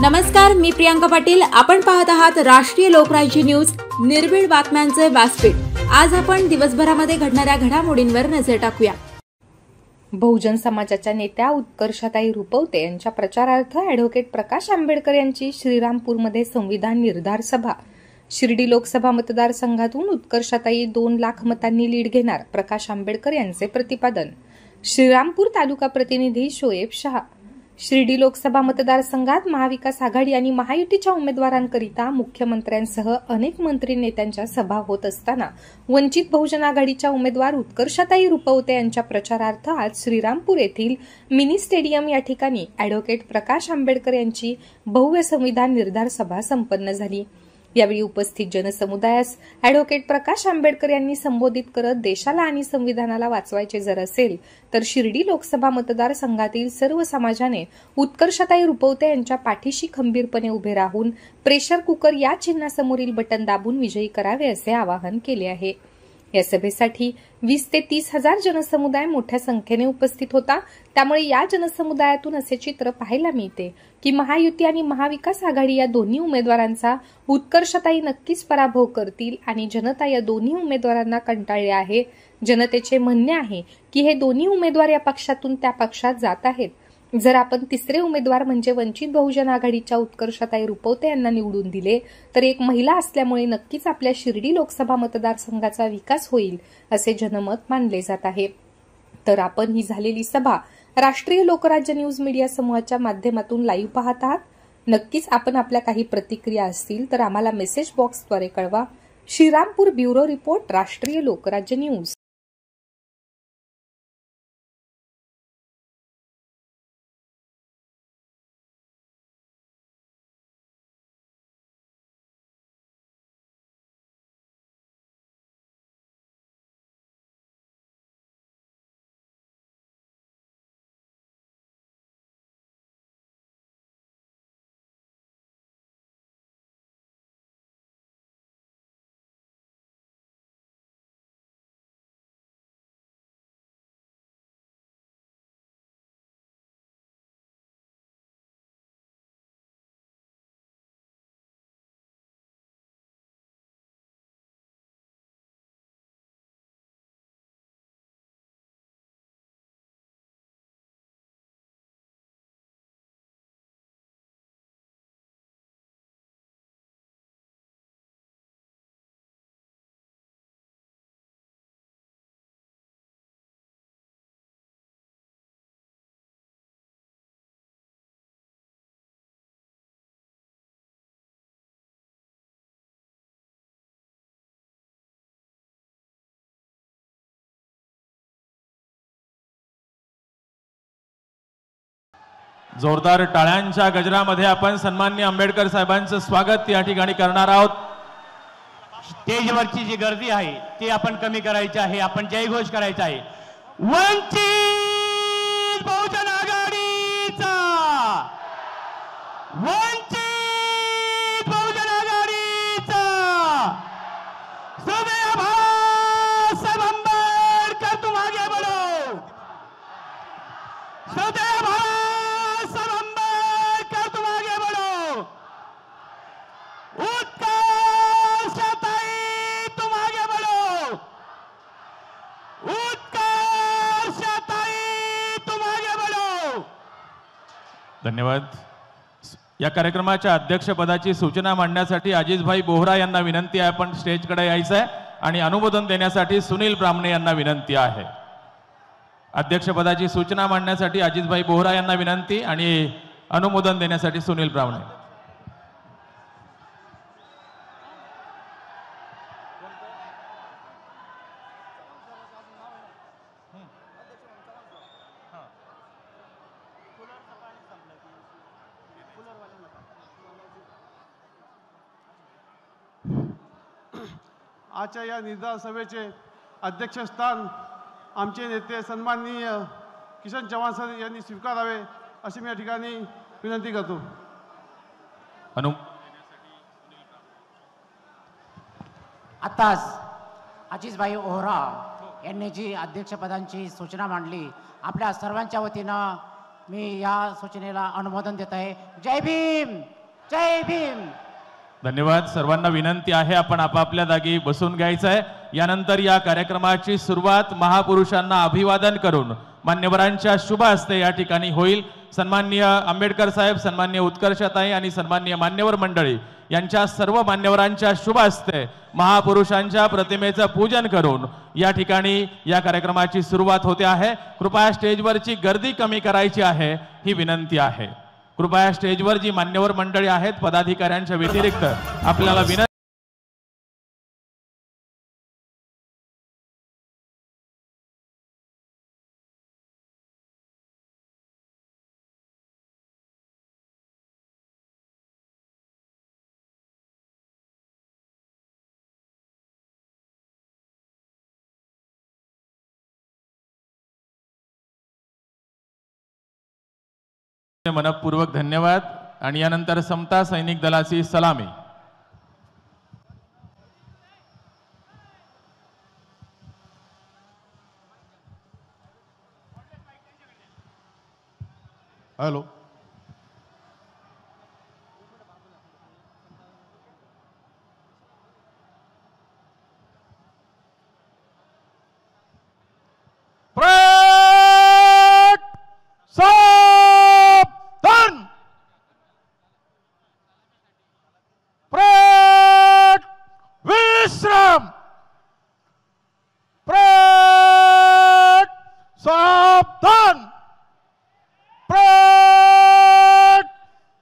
नमस्कार, मी प्रियांका पाटील. आपण पाहत आहात राष्ट्रीय लोकराज्य न्यूज, निर्भीड बातम्यांचे व्यासपीठ. आज आपण दिवसभरामध्ये घडणाऱ्या घडामोडींवर नजर टाकूया. बहुजन समाजाच्या नेत्या उत्कर्षताई रुपवते यांच्या प्रचारार्थ ॲडव्होकेट प्रकाश आंबेडकर यांची श्रीरामपूरमध्ये संविधान निर्धार सभा. शिर्डी लोकसभा मतदारसंघातून उत्कर्षताई 2 लाख मतांनी लीड घेणार, प्रकाश आंबेडकर यांचे प्रतिपादन. श्रीरामपूर तालुका प्रतिनिधी शोएब शाह. शिर्डी लोकसभा मतदारसंघात महाविकास आघाडी आणि महायुतीच्या उमेदवारांकरिता मुख्यमंत्र्यांसह अनेक मंत्री नेत्यांच्या सभा होत असताना वंचित बहुजन आघाडीच्या उमेदवार उत्कर्षताई रुपवते यांच्या प्रचारार्थ आज श्रीरामपूर येथील मिनी स्टेडियम या ठिकाणी ॲडव्होकेट प्रकाश आंबेडकर यांची भव्य संविधान निर्धार सभा संपन्न झाली. यावेळी उपस्थित जनसमुदायास ॲडव्होकेट प्रकाश आंबेडकर यांनी संबोधित करत देशाला आणि संविधानाला वाचवायचे जर असेल तर शिर्डी लोकसभा मतदारसंघातील सर्व समाजाने उत्कर्षताई रुपवते यांच्या पाठीशी खंबीरपणे उभे राहून प्रेशर कुकर या चिन्हासमोरील बटन दाबून विजयी करावे असे आवाहन केले आहे. या सभेसाठी 20 ते 30 हजार जनसमुदाय मोठ्या संख्येने उपस्थित होता. त्यामुळे या जनसमुदायातून असे चित्र पाहायला मिळते की महायुती आणि महाविकास आघाडी या दोन्ही उमेदवारांचा उत्कर्षताई नक्कीच पराभव करतील आणि जनता या दोन्ही उमेदवारांना कंटाळले आहे. जनतेचे म्हणणे आहे की हे दोन्ही उमेदवार या पक्षातून त्या पक्षात जात आहेत. जर आपण तिसरे उमेदवार म्हणजे वंचित बहुजन आघाडीच्या उत्कर्षताई रुपवते यांना निवडून दिले तर एक महिला असल्यामुळे नक्कीच आपल्या शिर्डी लोकसभा मतदारसंघाचा विकास होईल असे जनमत मानले जात आहे. तर आपण ही झालेली सभा राष्ट्रीय लोकराज्य न्यूज मीडिया समूहाच्या माध्यमातून लाईव्ह पाहत आहात. नक्कीच आपण आपल्या काही प्रतिक्रिया असतील तर आम्हाला मेसेज बॉक्सद्वारे कळवा. श्रीरामपूर ब्युरो रिपोर्ट, राष्ट्रीय लोकराज्य न्यूज. जोरदार टाळ्यांच्या गजरामध्ये आपण सन्माननीय आंबेडकर साहेबांचं स्वागत या ठिकाणी करणार आहोत. स्टेजवरची जी गर्दी आहे ती आपण कमी करायची आहे. आपण जयघोष करायचा आहे. वंचित बहुजन आघाडीचा, वंचित बहुजन आघाडीचा, श्रद्धेय बाळासाहेब आंबेडकर तुम आगे बढ़ो, श्रद्धेय बाळासाहेब आंबेडकर तुम आगे बढ़ो, उत्कर्षताई तुम आगे बढ़ो, उत्कर्षताई तुम आगे बढ़ो. धन्यवाद. या कार्यक्रमाच्या अध्यक्षपदाची सूचना मांडण्यासाठी अजिजभाई बोहरा यांना विनंती आहे. आपण स्टेजकडे यायचं आहे आणि अनुमोदन देण्यासाठी सुनील ब्राह्मणे यांना विनंती आहे. अध्यक्षपदाची सूचना मांडण्यासाठी अजिजभाई बोहरा यांना विनंती आणि अनुमोदन देण्यासाठी सुनील ब्राह्मणे. आजच्या या निर्धार सभेचे अध्यक्षस्थान आमचे नेते सन्माननीय किशन चव्हाण सर यांनी स्वीकारावे अशी मी या ठिकाणी विनंती करतो. आताच अजिजभाई ओहरा यांनी जी अध्यक्षपदांची सूचना मांडली, आपल्या सर्वांच्या वतीनं मी या सूचनेला अनुमोदन देत आहे. जय भीम, जय भीम. धन्यवाद. सर्वांना विनंती आहे आपण आपापल्या जागी बसून घ्यायचं आहे. यानंतर या कार्यक्रमाची सुरुवात महापुरुषांना अभिवादन करून मान्यवरांच्या शुभ हस्ते या ठिकाणी होईल. सन्माननीय आंबेडकर साहेब, सन्माननीय उत्कर्षताई आणि सन्माननीय मान्यवर मंडळी यांच्या सर्व मान्यवरांच्या शुभ हस्ते महापुरुषांच्या प्रतिमेचं पूजन करून या ठिकाणी या कार्यक्रमाची सुरुवात होते आहे. कृपया स्टेजवरची गर्दी कमी करायची आहे ही विनंती आहे. कृपया स्टेजवर जी मान्यवर मंडळी आहेत पदाधिकाऱ्यांच्या व्यतिरिक्त आपल्याला विनंती मनपूर्वक धन्यवाद. आणि यानंतर समता सैनिक दलाची सलामी. हॅलो.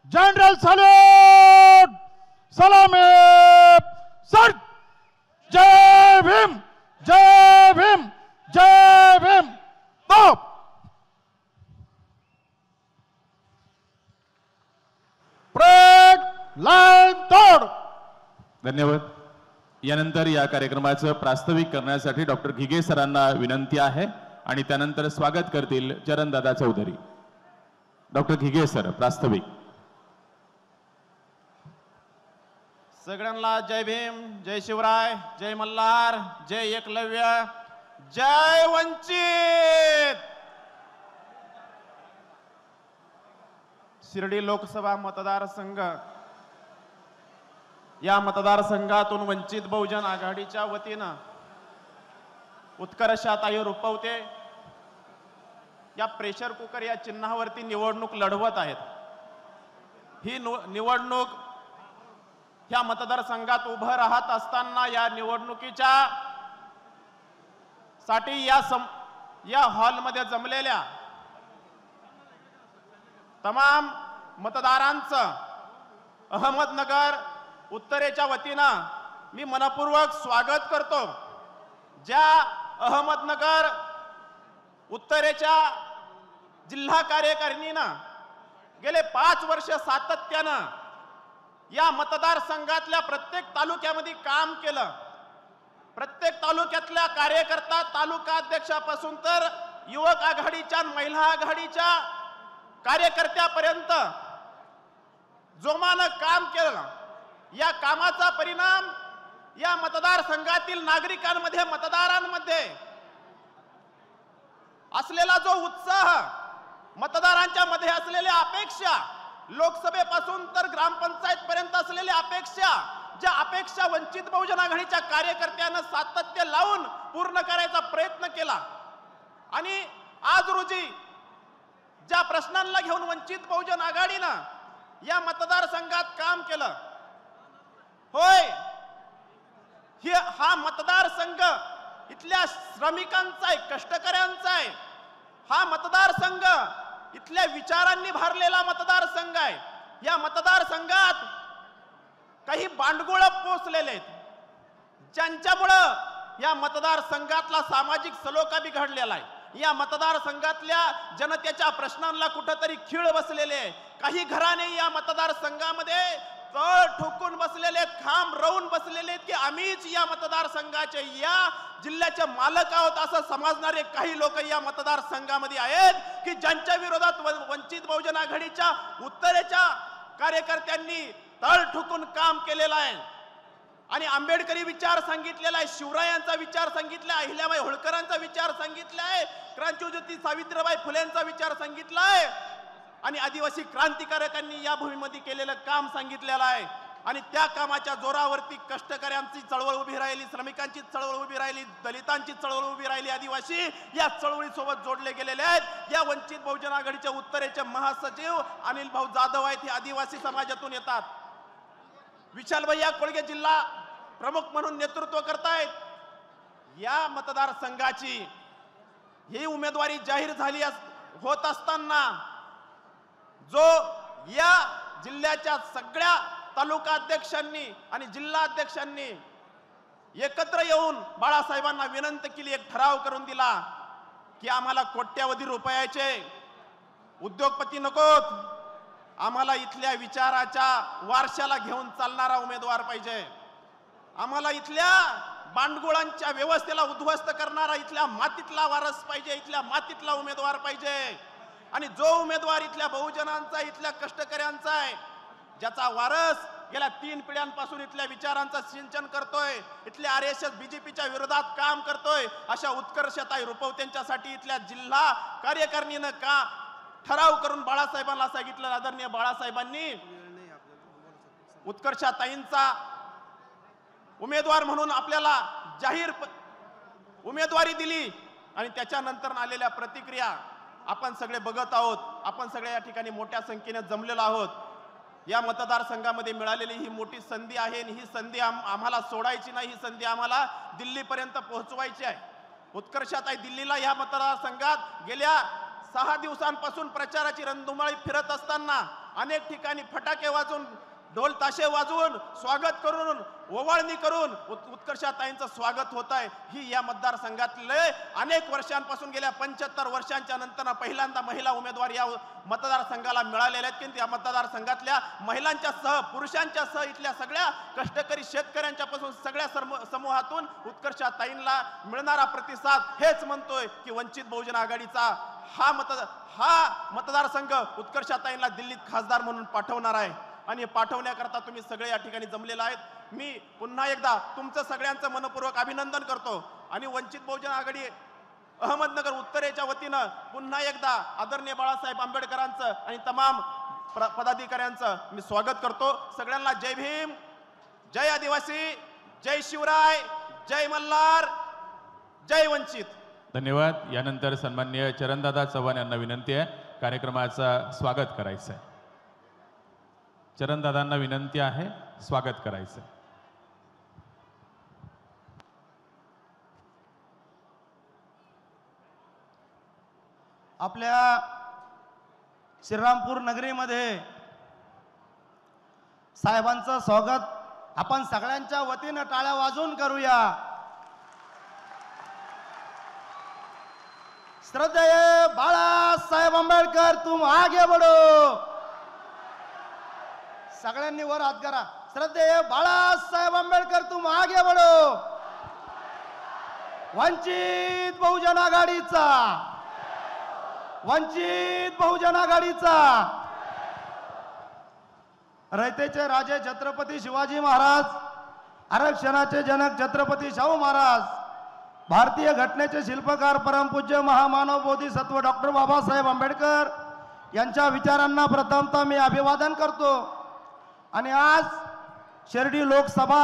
जनरल सल्यूट, सलामी, सर. जय भीम, जय भीम, जय भीम. लाईन तोड. धन्यवाद. यानंतर या कार्यक्रमाचं प्रास्ताविक करण्यासाठी डॉक्टर घिगे सरांना विनंती आहे आणि त्यानंतर स्वागत करतील चरणदादा चौधरी. डॉक्टर घिगे सर, प्रास्ताविक. सगळ्यांना जय भीम, जय शिवराय, जय मल्हार, जय एकलव्य, जय वंचित. शिर्डी लोकसभा मतदारसंघ, या मतदारसंघातून वंचित बहुजन आघाडीच्या वतीनं उत्कर्षाताई रुपवते या प्रेशर कुकर या चिन्हावरती निवडणूक लढवत आहेत. ही निवडणूक ह्या मतदारसंघात उभं राहत असताना या निवडणुकीच्या साठी या हॉलमध्ये जमलेल्या तमाम मतदारांचं अहमदनगर उत्तरेच्या वतीनं मी मनपूर्वक स्वागत करतो. ज्या अहमदनगर उत्तरेच्या जिल्हा कार्यकारिणीनं गेले 5 वर्ष सातत्यानं या मतदारसंघातल्या प्रत्येक तालुक्यामध्ये काम केलं. प्रत्येक तालुक्यातल्या कार्यकर्ता, तालुका अध्यक्षापासून तर युवक आघाडीच्या, महिला आघाडीच्या कार्यकर्त्यापर्यंत जोमानं काम केलं. या कामाचा परिणाम या मतदारसंघातील नागरिकांमध्ये, मतदारांमध्ये असलेला जो उत्साह, मतदारांच्या मध्ये असलेल्या अपेक्षा, लोकसभेपासून तर ग्रामपंचायत पर्यंत असलेल्या अपेक्षा, ज्या अपेक्षा वंचित बहुजन आघाडीच्या कार्यकर्त्यांना सातत्य लावून पूर्ण करायचा प्रयत्न केला. आणि आज रोजी ज्या प्रश्नांना घेऊन वंचित बहुजन आघाडीनं या मतदारसंघात काम केलं, होय, हा मतदारसंघ इथल्या श्रमिकांचा आहे, कष्टकऱ्यांचा आहे. हा मतदारसंघ इथल्या विचारांनी भरलेला मतदारसंघ आहे. या मतदारसंघात काही बांडगुळ पोचलेले आहेत, ज्यांच्यामुळं या मतदारसंघातला सामाजिक सलोखा बिघडलेला आहे. या मतदारसंघातल्या जनतेच्या प्रश्नांना कुठेतरी खीळ बसलेले आहे. काही घराणे या मतदारसंघामध्ये तळ ठोकून बसलेले आहेत, खांब रवून बसलेले आहेत की आम्हीच या मतदारसंघाचे, या जिल्ह्याचे मालक आहोत असं समजणारे काही लोक या मतदारसंघामध्ये आहेत की ज्यांच्या विरोधात वंचित बहुजन आघाडीच्या उत्तरेच्या कार्यकर्त्यांनी तळ ठोकून काम केलेलं आहे. आणि आंबेडकरी विचार सांगितलेला आहे, शिवरायांचा विचार सांगितला आहे, अहिल्याबाई होळकरांचा विचार सांगितला आहे, क्रांतिज्योती सावित्रीबाई फुलेंचा विचार सांगितला आहे. आणि आदिवासी क्रांतिकारकांनी या भूमीमध्ये केलेलं काम सांगितलेलं आहे आणि त्या कामाच्या जोरावरती कष्टकऱ्यांची चळवळ उभी राहिली, श्रमिकांची चळवळ उभी राहिली, दलितांची चळवळ उभी राहिली, आदिवासी या चळवळीसोबत जोडले गेलेले आहेत। या वंचित बहुजन आघाडीच्या उत्तरेचे महासचिव अनिल भाऊ जाधव आहेत, हे आदिवासी समाजातून येतात। विशाल भैया कोळगे जिल्हा प्रमुख म्हणून नेतृत्व करतायत। या मतदारसंघाची ही उमेदवारी जाहीर झाली होत असताना जो या जिल्ह्याच्या सगळ्या तालुका अध्यक्षांनी आणि जिल्हा अध्यक्षांनी एकत्र येऊन बाळासाहेबांना विनंती केली, एक ठराव करून दिला की आम्हाला कोट्यावधी रुपयाचे उद्योगपती नकोत, आम्हाला इथल्या विचाराच्या वारशाला घेऊन चालणारा उमेदवार पाहिजे, आम्हाला इथल्या बांडगुळांच्या व्यवस्थेला उद्ध्वस्त करणारा इथल्या मातीतला वारस पाहिजे, इथल्या मातीतला उमेदवार पाहिजे। आणि जो उमेदवार इथल्या बहुजनांचा, इथल्या कष्टकऱ्यांचा आहे, ज्याचा वारस गेल्या 3 पिढ्यांपासून इथल्या विचारांचं सिंचन करतोय, इथल्या RSS BJPच्या विरोधात काम करतोय, अशा उत्कर्षताई रुपवतेंच्यासाठी इथल्या जिल्हा कार्यकारिणीनं का ठराव करून बाळासाहेबांना सांगितलं। आदरणीय बाळासाहेबांनी उत्कर्षताईंचा उमेदवार म्हणून आपल्याला जाहीर उमेदवारी दिली आणि त्याच्यानंतर आलेल्या प्रतिक्रिया आपण सगळे बघत आहोत। आपण सगळे या ठिकाणी मोठ्या संख्येने जमलेलो आहोत। या मतदारसंघामध्ये मिळालेली ही मोठी संधी आहे आणि ही संधी आम्हाला सोडायची नाही, ही संधी आम्हाला दिल्लीपर्यंत पोहोचवायची आहे। उत्कर्षताई दिल्लीला या मतदारसंघात गेल्या 6 दिवसांपासून प्रचाराची रणधुमाळी फिरत असताना अनेक ठिकाणी फटाके वाजवून, ढोल ताशे वाजवून, स्वागत करून, ओवाळणी करून उत्कर्षताईंचं स्वागत होत आहे। ही या मतदारसंघातले अनेक वर्षांपासून गेल्या 75 वर्षांच्या नंतर पहिल्यांदा महिला उमेदवार या मतदारसंघाला मिळालेल्या आहेत की या मतदारसंघातल्या महिलांच्या सह, पुरुषांच्या सह इथल्या सगळ्या कष्टकरी शेतकऱ्यांच्यापासून सगळ्या समूहातून उत्कर्षताईंना मिळणारा प्रतिसाद हेच म्हणतोय की वंचित बहुजन आघाडीचा हा मतदारसंघ उत्कर्षताईंना दिल्लीत खासदार म्हणून पाठवणार आहे आणि पाठवण्याकरता तुम्ही सगळे या ठिकाणी जमलेला आहेत। मी पुन्हा एकदा तुमचं सगळ्यांचं मनपूर्वक अभिनंदन करतो आणि वंचित बहुजन आघाडी अहमदनगर उत्तरेच्या वतीनं पुन्हा एकदा आदरणीय बाळासाहेब आंबेडकरांचं आणि तमाम पदाधिकाऱ्यांचं मी स्वागत करतो। सगळ्यांना जय भीम, जय आदिवासी, जय शिवराय, जय मल्हार, जय वंचित। धन्यवाद। यानंतर सन्माननीय चरणदादा चव्हाण यांना विनंती आहे कार्यक्रमाचं स्वागत करायचं आहे। चरणदादांना विनंती आहे स्वागत करायचं। आपल्या श्रीरामपूर नगरीमध्ये साहेबांचं स्वागत आपण सगळ्यांच्या वतीनं टाळ्या वाजवून करूया। श्रद्धेय बाळासाहेब आंबेडकर तुम आगे बढ़ो। सगळ्यांनी वर हात करा। श्रद्धेय बाळासाहेब आंबेडकर तुम आगे बढ़ो। वंचित बहुजन आघाडीचा, वंचित बहुजन आघाडीचा, रयतेचे राजे छत्रपती शिवाजी महाराज, आरक्षणाचे जनक छत्रपती शाहू महाराज, भारतीय घटनेचे शिल्पकार परमपूज्य महामानव बोधिसत्व डॉक्टर बाबासाहेब आंबेडकर यांच्या विचारांना प्रथमतः मी अभिवादन करतो। आणि आज शिर्डी लोकसभा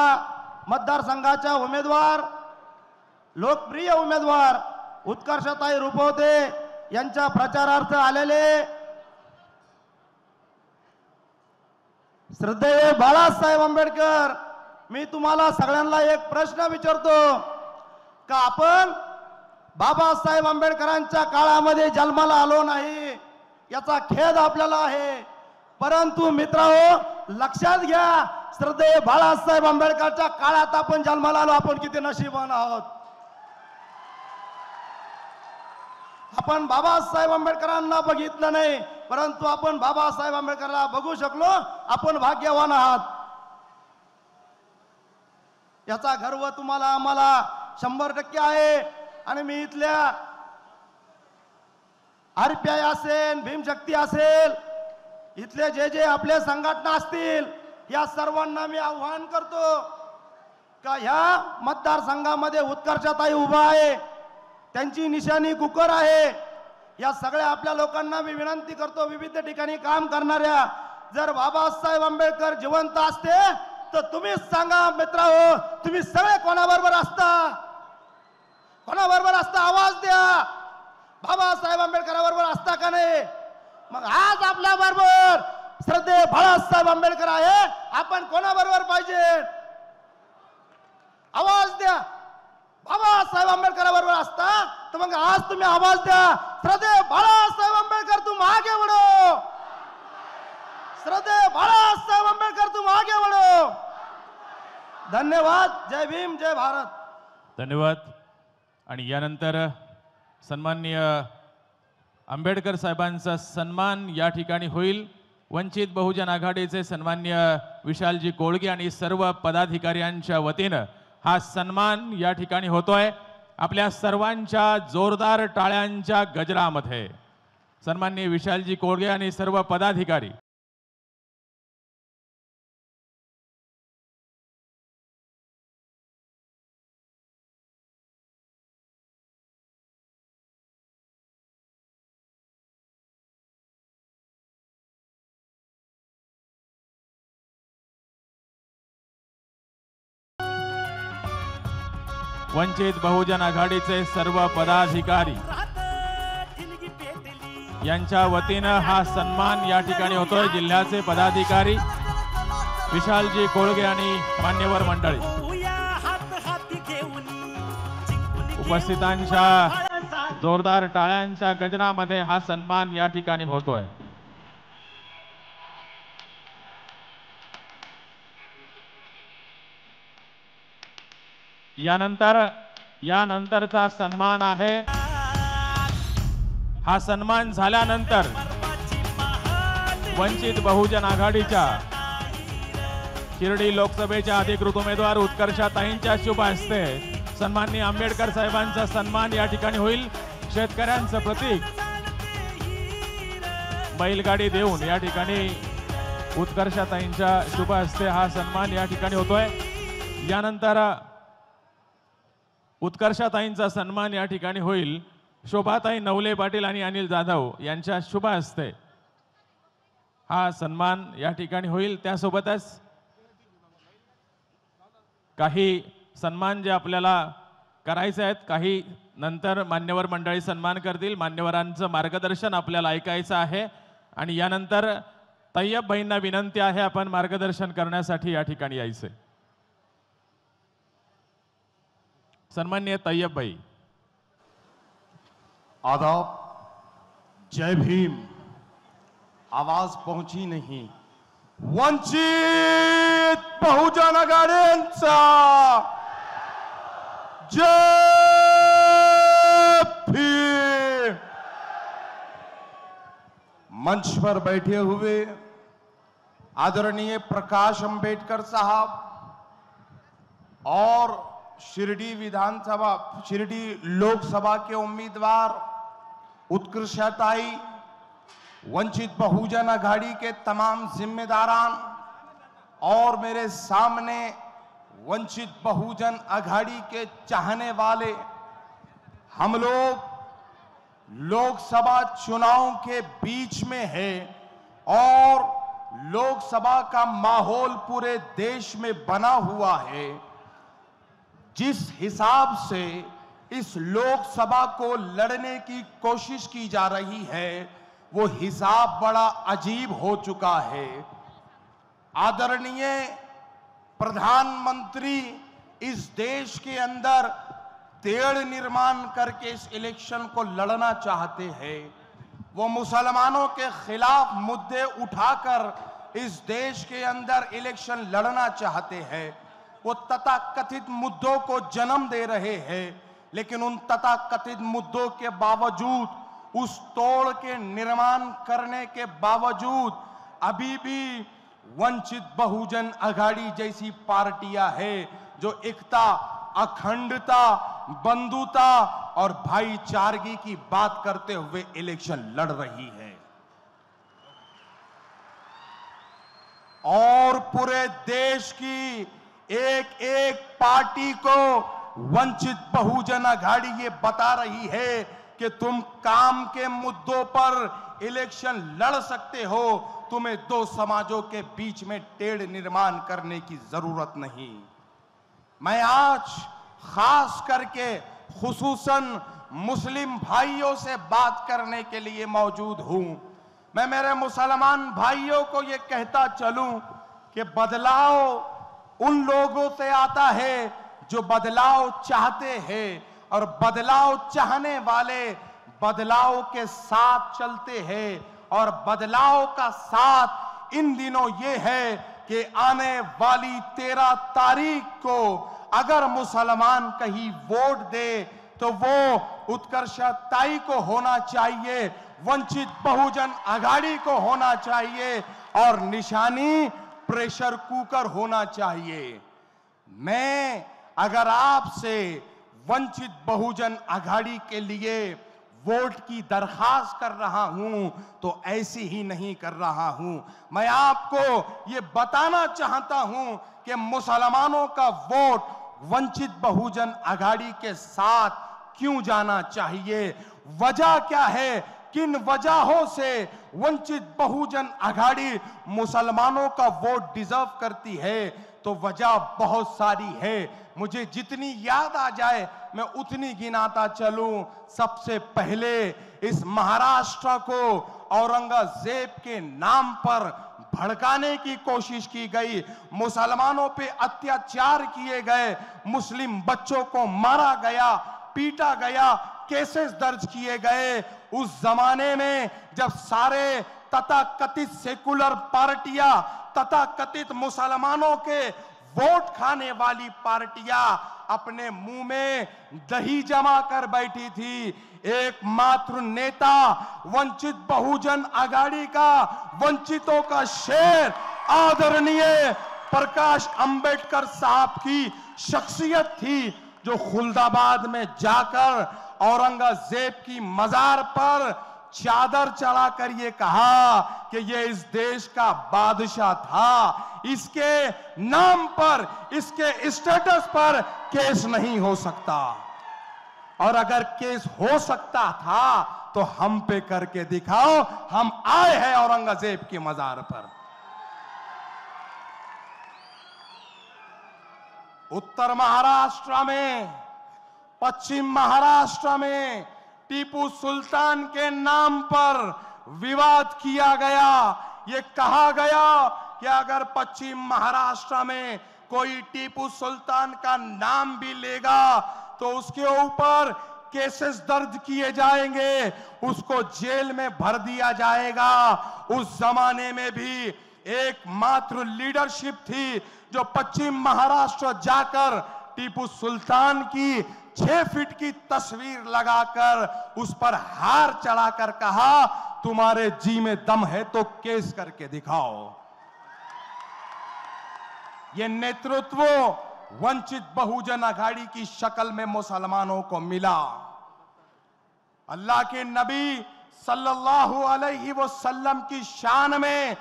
मतदारसंघाच्या उमेदवार, लोकप्रिय उमेदवार उत्कर्षताई रुपवते यांच्या प्रचारार्थ आलेले श्रद्धेय बाळासाहेब आंबेडकर, मी तुम्हाला सगळ्यांना एक प्रश्न विचारतो का आपण बाबासाहेब आंबेडकरांच्या काळामध्ये जन्माला आलो नाही, याचा खेद आपल्याला आहे। परंतु मित्रांनो लक्षात घ्या, श्रद्धेय बाळासाहेब आंबेडकरच्या काळात आपण जन्माला आलो, आपण किती नशीबवान आहोत। आपण बाबासाहेब आंबेडकरांना बघितलं नाही, परंतु आपण बाबासाहेब आंबेडकरला बघू शकलो, आपण भाग्यवान आहात। याचा गर्व तुम्हाला आम्हाला 100% आहे। आणि मी इथल्या RPI असेल, भीमशक्ती असेल, इथले जे आपले संघटना असतील, या सर्वांना मी आव्हान करतो का ह्या मतदारसंघामध्ये उत्कर्षताई उभा आहे, त्यांची निशाणी कुकर आहे। या सगळ्या आपल्या लोकांना मी विनंती करतो, विविध ठिकाणी काम करणाऱ्या, जर बाबासाहेब आंबेडकर जिवंत असते तर तुम्हीच सांगा मित्रांनो, तुम्ही सगळे कोणाबरोबर असता? कोणाबरोबर असता? आवाज द्या. बाबासाहेब आंबेडकरांबरोबर असता का नाही? मग आज आपल्या बरोबर श्रद्धेय बाळासाहेब आंबेडकर आहे, आपण कोणाबरोबर पाहिजे? आवाज द्या. बाबासाहेब आंबेडकरांबरोबर असता तर मग आज तुम्ही आवाज द्या, श्रद्धेय बाळासाहेब आंबेडकर तुम आगे बढ़ो, श्रद्धेय बाळासाहेब आंबेडकर तुम आगे बढ़ो. धन्यवाद. जय भीम, जय भारत. धन्यवाद. आणि यानंतर सन्माननीय आंबेडकर साहेबांचा सन्मान या ठिकाणी होईल. वंचित बहुजन आघाडीचे सन्माननीय विशालजी कोळगे आणि सर्व पदाधिकाऱ्यांच्या वतीनं हा सन्मान या ठिकाणी होतोय. आपल्या सर्वांच्या जोरदार टाळ्यांच्या गजरामध्ये सन्माननीय विशालजी कोळगे आणि सर्व पदाधिकारी. वंचित बहुजन आघाडीचे सर्व पदाधिकारी यांच्या वतीनं हा सन्मान या ठिकाणी होतोय. जिल्ह्याचे पदाधिकारी विशालजी कोळगे आणि मान्यवर मंडळी उपस्थितांच्या जोरदार टाळ्यांच्या गजरामध्ये हा सन्मान या ठिकाणी होतोय. यानंतरचा सन्मान आहे. हा सन्मान झाल्यानंतर वंचित बहुजन आघाडीच्या शिर्डी लोकसभेच्या अधिकृत उमेदवार उत्कर्षाताईंच्या शुभ हस्ते सन्माननीय आंबेडकर साहेबांचा सन्मान या ठिकाणी होईल. शेतकऱ्यांचं प्रतीक बैलगाडी देऊन या ठिकाणी उत्कर्षाताईंच्या शुभ हस्ते हा सन्मान या ठिकाणी होतोय. यानंतर उत्कर्षाताईंचा सन्मान या ठिकाणी होईल. शोभाताई नवले पाटील आणि अनिल जाधव यांच्या शुभ हस्ते हा सन्मान या ठिकाणी होईल. त्यासोबतच काही सन्मान जे आपल्याला करायचे आहेत, काही नंतर मान्यवर मंडळी सन्मान करतील. मान्यवरांचं मार्गदर्शन आपल्याला ऐकायचं आहे. आणि यानंतर तय्यब भाईंना विनंती आहे आपण मार्गदर्शन करण्यासाठी या ठिकाणी यायचे. सन्माननीय तय्यब भाई. आदाब. जय भीम. आवाज पहुंची नहीं. वंचित बहुजन आघाडीचा जय भीम. मंच पर बैठे हुए आदरणीय प्रकाश अंबेडकर साहब और शिरडी लोकसभा के उम्मीदवार उत्कर्षाताई, वंचित बहुजन आघाड़ी के तमाम जिम्मेदारान और मेरे सामने वंचित बहुजन आघाड़ी के चाहने वाले, हम लोग लोकसभा चुनाव के बीच में है और लोकसभा का माहौल पूरे देश में बना हुआ है. जिस हिसाब से इस लोकसभा को लड़ने की कोशिश की जा रही है वो हिसाब बड़ा अजीब हो चुका है. आदरणीय प्रधानमंत्री इस देश के अंदर तेड़ निर्माण करके इस इलेक्शन को लड़ना चाहते हैं. वो मुसलमानों के खिलाफ मुद्दे उठाकर इस देश के अंदर इलेक्शन लड़ना चाहते हैं. वो तथाकथित मुद्दों को जन्म दे रहे हैं, लेकिन उन तथाकथित मुद्दों के बावजूद, उस तोड़ के निर्माण करने के बावजूद अभी भी वंचित बहुजन आघाड़ी जैसी पार्टियां हैं जो एकता, अखंडता, बंधुता और भाईचारगी की बात करते हुए इलेक्शन लड़ रही है. और पूरे देश की एक एक पार्टी को वंचित बहुजन आघाड़ी ये बता रही है कि तुम काम के मुद्दों पर इलेक्शन लड़ सकते हो, तुम्हें दो समाजों के बीच में टेढ़ निर्माण करने की जरूरत नहीं। मैं आज खास करके खुसूसन मुस्लिम भाइयों से बात करने के लिए मौजूद हूं। मैं मेरे मुसलमान भाइयों को ये कहता चलूं कि बदलाव उन लोगों से आता है जो बदलाव चाहते हैं, और बदलाव चाहने वाले बदलाव के साथ चलते हैं। और बदलाव का साथ इन दिनों ये है कि आने वाली 13 तारीख को अगर मुसलमान कहीं वोट दे तो वो उत्कर्षताई को होना चाहिए, वंचित बहुजन आघाड़ी को होना चाहिए, और निशानी प्रेशर कुकर होना चाहिए। मैं अगर आपसे वंचित बहुजन आघाड़ी के लिए वोट की दरखास्त कर रहा हूं तो ऐसी ही नहीं कर रहा हूं। मैं आपको ये बताना चाहता हूं कि मुसलमानों का वोट वंचित बहुजन आघाड़ी के साथ क्यों जाना चाहिए, वजह क्या है, किन वजहों से वंचित बहुजन आघाड़ी मुसलमानों का वोट डिजर्व करती है। तो वजह बहुत सारी है, मुझे जितनी याद आ जाए मैं उतनी गिनाता चलूं। सबसे पहले इस महाराष्ट्र को औरंगजेब के नाम पर भड़काने की कोशिश की गई, मुसलमानों पे अत्याचार किए गए, मुस्लिम बच्चों को मारा गया, पीटा गया, केसेस दर्ज किए गए। उस जमाने में जब सारे तथाकथित सेकुलर पार्टियां, तथाकथित मुसलमानों के वोट खाने वाली पार्टियां अपने मुंह में दही जमा कर बैठी थी, एकमात्र नेता वंचित बहुजन आघाड़ी का, वंचितों का शेर आदरणीय प्रकाश अंबेडकर साहब की शख्सियत थी, जो खुलदाबाद में जाकर औरंगजेब की मजार पर चादर चढ़ाकर ये कहा कि ये इस देश का बादशाह था, इसके नाम पर, इसके स्टेटस पर केस नहीं हो सकता, और अगर केस हो सकता था तो हम पे करके दिखाओ, हम आए हैं औरंगजेब की मजार पर। उत्तर महाराष्ट्र में, पश्चिम महाराष्ट्र में टीपू सुल्तान के नाम पर विवाद किया गया। ये कहा गया कि अगर पश्चिम महाराष्ट्र में कोई टीपू सुल्तान का नाम भी लेगा तो उसके ऊपर केसेस दर्ज किए जाएंगे, उसको जेल में भर दिया जाएगा। उस जमाने में भी एकमात्र लीडरशिप थी जो पश्चिम महाराष्ट्र जाकर टीपू सुल्तान की 6 फीट की तस्वीर लगाकर उस पर हार चढ़ाकर कहा, तुम्हारे जी में दम है तो केस करके दिखाओ। ये नेतृत्व वंचित बहुजन आघाड़ी की शक्ल में मुसलमानों को मिला। अल्लाह के नबी सल्लल्लाहु अलैहि वसल्लम की शान में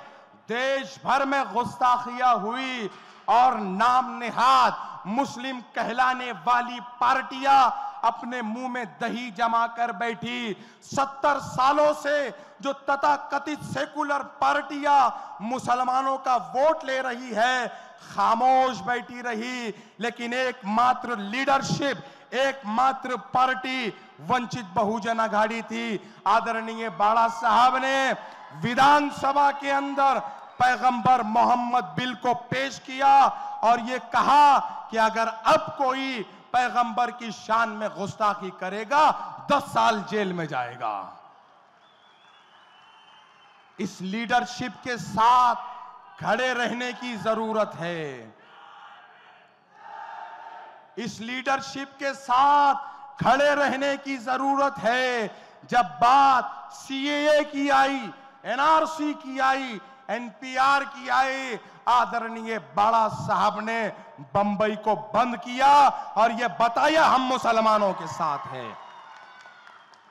देश भर में गुस्ताखियां हुई, और नाम नेहाद मुस्लिम कहलाने वाली पार्टियां अपने मुंह में दही जमा कर बैठी। 70 सालों से जो तथाकथित सेकुलर पार्टियां मुसलमानों का वोट ले रही है, खामोश बैठी रही, लेकिन एकमात्र लीडरशिप, एकमात्र पार्टी वंचित बहुजन आघाड़ी थी। आदरणीय बाड़ा साहब ने विधानसभा के अंदर पैगंबर मोहम्मद बिल को पेश किया और ये कहा कि अगर अब कोई पैगंबर की शान में गुस्ताखी करेगा 10 साल जेल में जाएगा। इस लीडरशिप के साथ खड़े रहने की जरूरत है। इस लीडरशिप के साथ खड़े रहने की जरूरत है। जब बात सीएए की आई, एनआरसी की आई, एनपीआर की आई, आदरणीय बाड़ा साहब ने बंबई को बंद किया और यह बताया हम मुसलमानों के साथ हैं।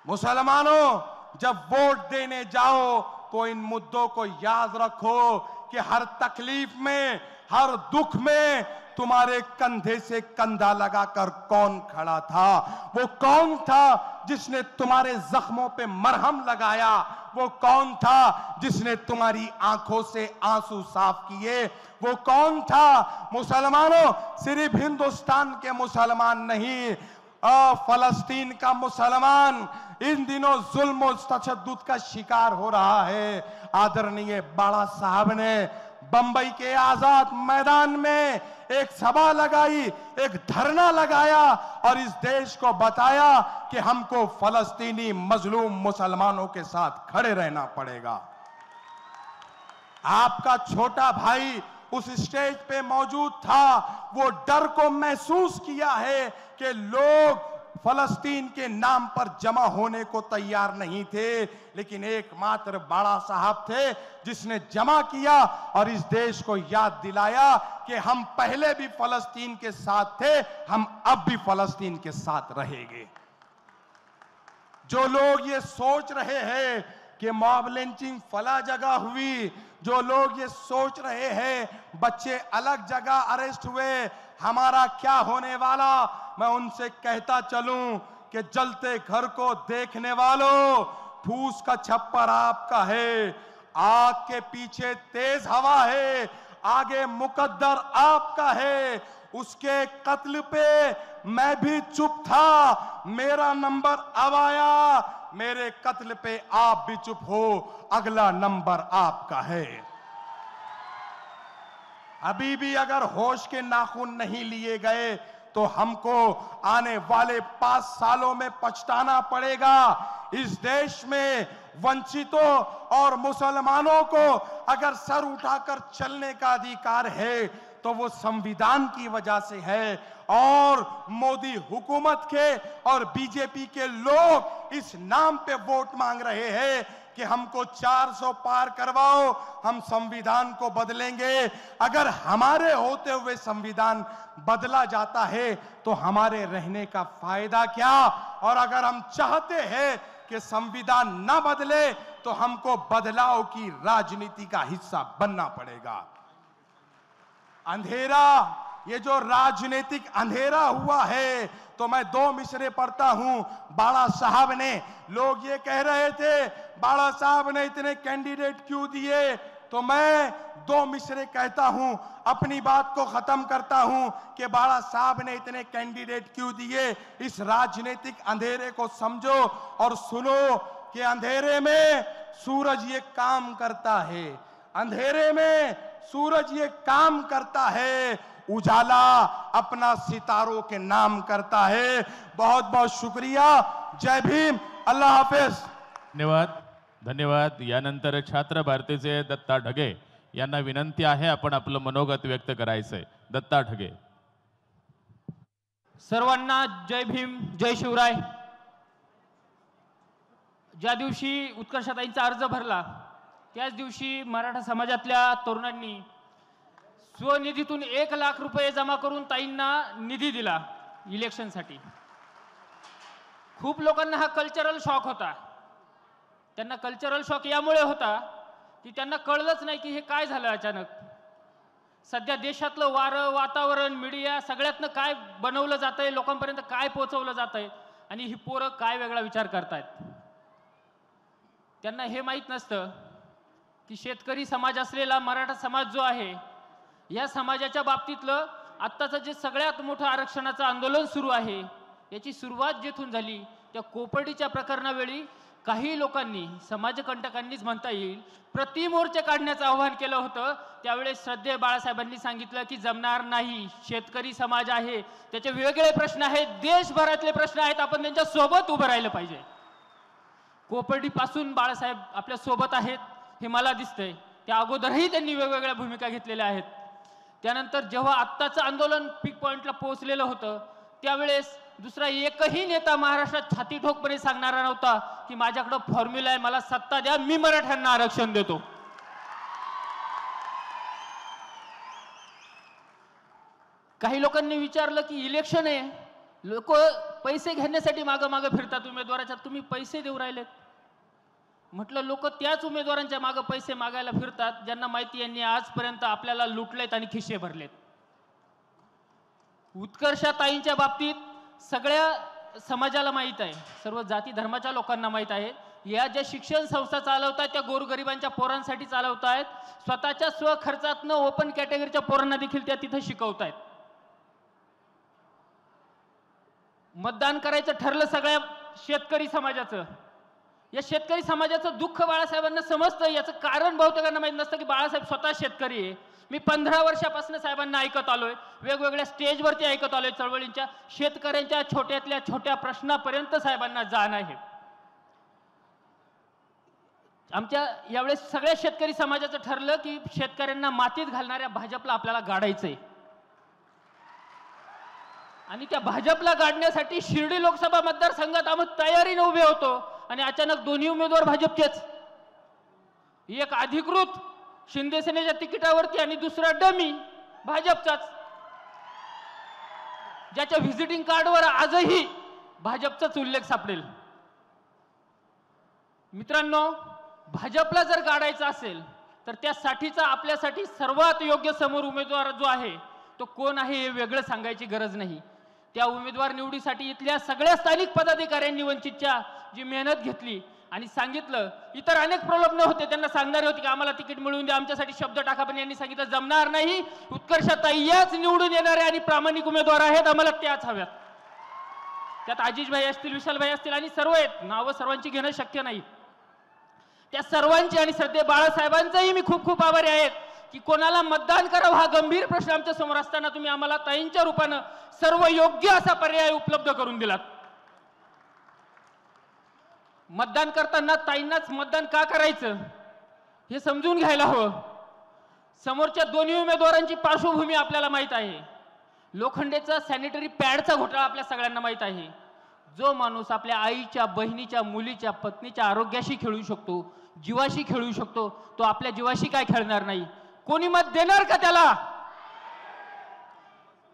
मुसलमानों, जब वोट देने जाओ तो इन मुद्दों को याद रखो कि हर तकलीफ में, हर दुख में तुम्हारे कंधे से कंधा लगाकर कौन खड़ा था? वो कौन था जिसने तुम्हारे जख्मों पे मरहम लगाया? वो कौन था जिसने तुम्हारी आंखों से आंसू साफ किए? वो कौन था? मुसलमानों, सिर्फ हिंदुस्तान के मुसलमान नहीं, फलस्तीन का मुसलमान इन दिनों जुल्म और तशद्दुद का शिकार हो रहा है। आदरणीय बाला साहब ने बंबई के आजाद मैदान में एक सभा लगाई, एक धरना लगाया और इस देश को बताया कि हमको फलस्तीनी मजलूम मुसलमानों के साथ खड़े रहना पड़ेगा। आपका छोटा भाई उस स्टेज पे मौजूद था। वो डर को महसूस किया है कि लोग फलस्तीन के नाम पर जमा होने को तैयार नहीं थे, लेकिन एकमात्र बाला साहब थे जिसने जमा किया और इस देश को याद दिलाया कि हम पहले भी फलस्तीन के साथ थे, हम अब भी फलस्तीन के साथ रहेंगे। जो लोग ये सोच रहे हैं कि मॉब लिंचिंग फला जगह हुई, जो लोग ये सोच रहे हैं बच्चे अलग जगह अरेस्ट हुए, हमारा क्या होने वाला, मैं उनसे कहता चलूं कि जलते घर को देखने वालों, फूस का छप्पर आपका है, आग के पीछे तेज हवा है, आगे मुकद्दर आपका है। उसके कत्ल पे मैं भी चुप था, मेरा नंबर अब आया, मेरे कत्ल पे आप भी चुप हो, अगला नंबर आपका है। अभी भी अगर होश के नाखून नहीं लिए गए तो हमको आने वाले 5 सालों में पछताना पड़ेगा। इस देश में वंचितों और मुसलमानों को अगर सर उठाकर चलने का अधिकार है तो वो संविधान की वजह से है, और मोदी हुकूमत के और बीजेपी के लोग इस नाम पे वोट मांग रहे हैं कि हमको 400 पार करवाओ, हम संविधान को बदलेंगे। अगर हमारे होते हुए संविधान बदला जाता है तो हमारे रहने का फायदा क्या? और अगर हम चाहते हैं कि संविधान न बदले तो हमको बदलाव की राजनीति का हिस्सा बनना पड़ेगा। अंधेरा, ये जो राजनीतिक अंधेरा हुआ है, तो मैं 2 मिसरे पढ़ता हूं। बाला साहब ने, लोग ये कह रहे थे बाला साहब ने इतने कैंडिडेट क्यों दिए, तो मैं 2 मिसरे कहता हूं, अपनी बात को खत्म करता हूं कि बाला साहब ने इतने कैंडिडेट क्यों दिए। इस राजनीतिक अंधेरे को समझो और सुनो कि अंधेरे में सूरज ये काम करता है, अंधेरे में सूरज ये काम करता है, उजाला अपना सितारों के नाम करता है। बहुत बहुत शुक्रिया, जय भीम, अल्लाह हाफिज। धन्यवाद, धन्यवाद। यानंतर छात्र भारतीचे दत्ता ढगे यांना विनंती आहे आपण आपलं मनोगत व्यक्त करायचंय। दत्ता ढगे। सर्वांना जय भीम, जय शिवराय। ज्या दिवशी उत्कर्षताईंचा अर्ज भरला त्याच दिवशी मराठा समाजातल्या तरुणांनी स्वनिधीतून 1 लाख रुपये जमा करून ताईंना निधी दिला इलेक्शनसाठी। खूप लोकांना हा कल्चरल शॉक होता। त्यांना कल्चरल शॉक यामुळे होता की त्यांना कळलंच नाही की हे काय झालं अचानक। सध्या देशातलं वारं, वातावरण, मीडिया सगळ्यातनं काय बनवलं जातंय, लोकांपर्यंत काय पोहोचवलं जातंय आणि ही पोरं काय वेगळा विचार करतायत। त्यांना हे माहीत नसतं की शेतकरी समाज असलेला मराठा समाज जो आहे, या समाजाच्या बाबतीतलं आत्ताचं जे सगळ्यात मोठं आरक्षणाचं आंदोलन सुरू आहे, याची सुरुवात जेथून झाली त्या कोपर्डीच्या प्रकरणावेळी काही लोकांनी, समाजकंटकांनीच म्हणता येईल, प्रतिमोर्चे काढण्याचं आवाहन केलं होतं। त्यावेळेस श्रद्धेय बाळासाहेबांनी सांगितलं की जमणार नाही, शेतकरी समाज आहे, त्याचे वेगळे प्रश्न आहेत, देशभरातले प्रश्न आहेत, आपण त्यांच्या सोबत उभं राहिलं पाहिजे। कोपर्डीपासून बाळासाहेब आपल्या सोबत आहेत हे मला दिसतंय। त्या अगोदरही त्यांनी वेगवेगळ्या भूमिका घेतलेल्या आहेत। त्यानंतर जेव्हा आत्ताचं आंदोलन पीक पॉइंटला पोहोचलेलं होतं त्यावेळेस दुसरा एकही नेता महाराष्ट्रात छाती ठोकपणे सांगणारा नव्हता की माझ्याकडे फॉर्म्युला आहे, मला सत्ता द्या, मी मराठ्यांना आरक्षण देतो। काही लोकांनी विचारलं की इलेक्शन आहे, लोक पैसे घेण्यासाठी मागे मागे फिरतात उमेदवाराच्या, तुम्ही पैसे देऊ राहिलेत। म्हटलं लोक त्याच उमेदवारांच्या मागे पैसे मागायला फिरतात ज्यांना माहिती यांनी आजपर्यंत आपल्याला लुटलेत आणि खिशे भरलेत। उत्कर्षताईंच्या बाबतीत सगळ्या समाजाला माहीत आहे, सर्व जाती धर्माच्या लोकांना माहीत आहे. या ज्या शिक्षण संस्था चालवतात त्या गोरगरिबांच्या पोरांसाठी चालवत आहेत. स्वतःच्या स्वखर्चातनं ओपन कॅटेगरीच्या पोरांना देखील त्या तिथं शिकवत आहेत. मतदान करायचं ठरलं सगळ्या शेतकरी समाजाचं. या शेतकरी समाजाचं दुःख बाळासाहेबांना समजतं. याचं कारण बहुतेकांना माहीत नसतं की बाळासाहेब स्वतः शेतकरी आहे. मी 15 वर्षापासून साहेबांना ऐकत आलोय, वेगवेगळ्या स्टेजवरती ऐकत आलोय. चळवळींच्या शेतकऱ्यांच्या छोट्यातल्या छोट्या प्रश्नापर्यंत साहेबांना जाण आहे. आमच्या यावेळेस सगळ्या शेतकरी समाजाचं ठरलं की शेतकऱ्यांना मातीत घालणाऱ्या भाजपला आपल्याला गाडायचंय. आणि त्या भाजपला गाडण्यासाठी शिर्डी लोकसभा मतदारसंघात आम्ही तयारीने उभे होतो. आणि अचानक दोन्ही उमेदवार भाजपचेच, एक अधिकृत शिंदे सेनेच्या तिकिटावरती आणि दुसरा डमी भाजपचाच, ज्याच्या व्हिजिटिंग कार्डवर आजही भाजपचाच उल्लेख सापडेल. मित्रांनो, भाजपला जर गाडायचं असेल तर त्यासाठीचा आपल्यासाठी सर्वात योग्य समोर उमेदवार जो आहे तो कोण आहे हे वेगळं सांगायची गरज नाही. त्या उमेदवार निवडीसाठी इथल्या सगळ्या स्थानिक पदाधिकाऱ्यांनी वंचितच्या जी मेहनत घेतली आणि सांगितलं. इतर अनेक प्रलोभन होते, त्यांना सांगणारे होते की आम्हाला तिकीट मिळवून द्या, आमच्यासाठी शब्द टाका, पण यांनी सांगितलं जमणार नाही. उत्कर्षताई याच निवडून येणारे आणि प्रामाणिक उमेदवार आहेत, आम्हाला त्याच हव्यात. त्यात आजीजभाई असतील, विशालभाई असतील आणि सर्व आहेत. नावं सर्वांची घेणं शक्य नाही. त्या सर्वांची आणि श्रद्धेय बाळासाहेबांचाही मी खूप खूप आभारी आहेत की कोणाला मतदान करावं हा गंभीर प्रश्न आमच्या समोर असताना तुम्ही आम्हाला ताईंच्या रूपानं सर्व योग्य असा पर्याय उपलब्ध करून दिलात. मतदान करताना ताईंनाच मतदान का करायचं हे समजून घ्यायला हवं. समोरच्या दोन्ही उमेदवारांची पार्श्वभूमी आपल्याला माहित आहे. लोखंडेचा सॅनिटरी पॅडचा घोटाळा आपल्या सगळ्यांना माहित आहे. जो माणूस आपल्या आईच्या, बहिणीच्या, मुलीच्या, पत्नीच्या आरोग्याशी खेळू शकतो, जीवाशी खेळू शकतो, तो आपल्या जीवाशी काय खेळणार नाही? कोणी मत देणार का त्याला?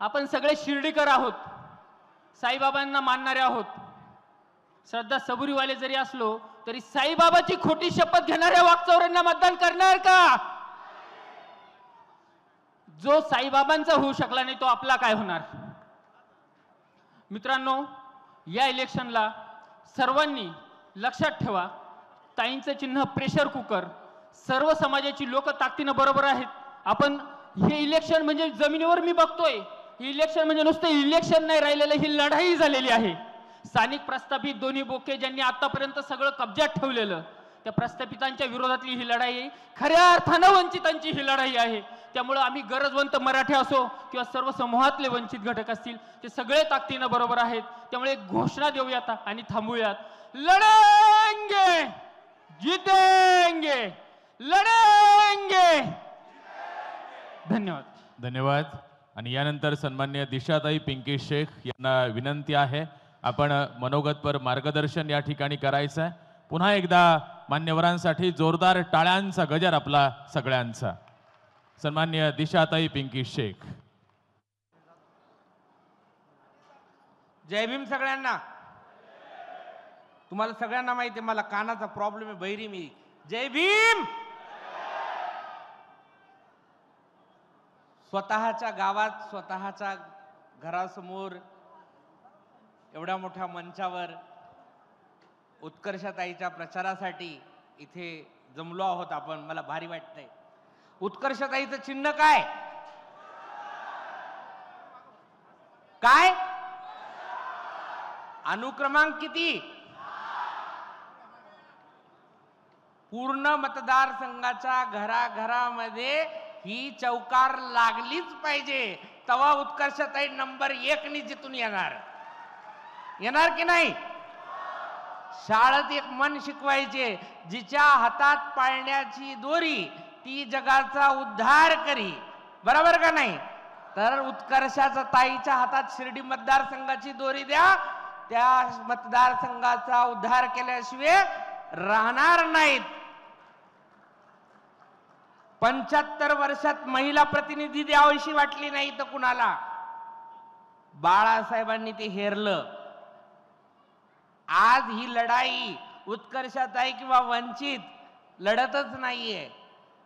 आपण सगळे शिर्डीकर आहोत, साईबाबांना मानणारे आहोत. श्रद्धा सबुरीवाले जरी असलो तरी साईबाबाची खोटी शपथ घेणाऱ्या वाकचौऱ्यांना मतदान करणार का? जो साईबाबांचा होऊ शकला नाही तो आपला काय होणार? मित्रांनो, या इलेक्शनला सर्वांनी लक्षात ठेवा, ताईंचं चिन्ह प्रेशर कुकर. सर्व समाजाची लोक ताकदीनं बरोबर आहेत. आपण हे इलेक्शन म्हणजे जमिनीवर मी बघतोय, हे इलेक्शन म्हणजे नुसतं इलेक्शन नाही राहिलेलं, ही लढाई झालेली आहे. स्थानिक प्रस्थापित दोन्ही बोके ज्यांनी आतापर्यंत सगळं कब्जात ठेवलेलं, त्या प्रस्थापितांच्या विरोधातली ही लढाई, खऱ्या अर्थानं वंचितांची ही लढाई आहे. त्यामुळे आम्ही गरजवंत मराठी असो किंवा सर्व समूहातले वंचित घटक असतील, ते सगळे ताकदीनं बरोबर आहेत. त्यामुळे एक घोषणा देऊयात आणि थांबूयात. लढेंगे, जीतेंगे, लढेंगे. धन्यवाद. धन्यवाद. आणि यानंतर सन्माननीय दिशाताई पिंकी शेख यांना विनंती आहे, आपण मनोगतपर मार्गदर्शन या ठिकाणी करायचं आहे. पुन्हा एकदा मान्यवरांसाठी जोरदार टाळ्यांचा गजर आपला सगळ्यांचा. सन्माननीय दिशाताई पिंकी शेख. जय भीम सगळ्यांना. तुम्हाला सगळ्यांना माहिती आहे मला कानाचा प्रॉब्लेम आहे, बहिरी मी. जय भीम. स्वतःच्या गावात, स्वतःच्या घरासमोर एवढ्या मोठ्या मंचावर उत्कर्षताईच्या प्रचारासाठी इथे जमलो आहोत आपण. मला भारी वाटतंय. उत्कर्षताईचं चिन्ह काय? काय? अनुक्रमांक किती? पूर्ण मतदारसंघाच्या घराघरामध्ये ही चौकार लागलीच पाहिजे, तेव्हा उत्कर्षताई नंबर 1 नी जिथून येणार. येणार की नाही? शाळेत एक मन शिकवायचे, जिच्या हातात पाळण्याची दोरी ती जगाचा उद्धार करी. बरोबर का नाही? तर उत्कर्षाचा ताईच्या हातात शिर्डी मतदारसंघाची दोरी द्या, त्या मतदारसंघाचा उद्धार केल्याशिवाय राहणार नाहीत. 75 वर्षात महिला प्रतिनिधी द्यावीशी वाटली नाही तर कुणाला? बाळासाहेबांनी ते हेरलं. आज ही लढाई उत्कर्षताई किंवा वंचित लढतच नाहीये.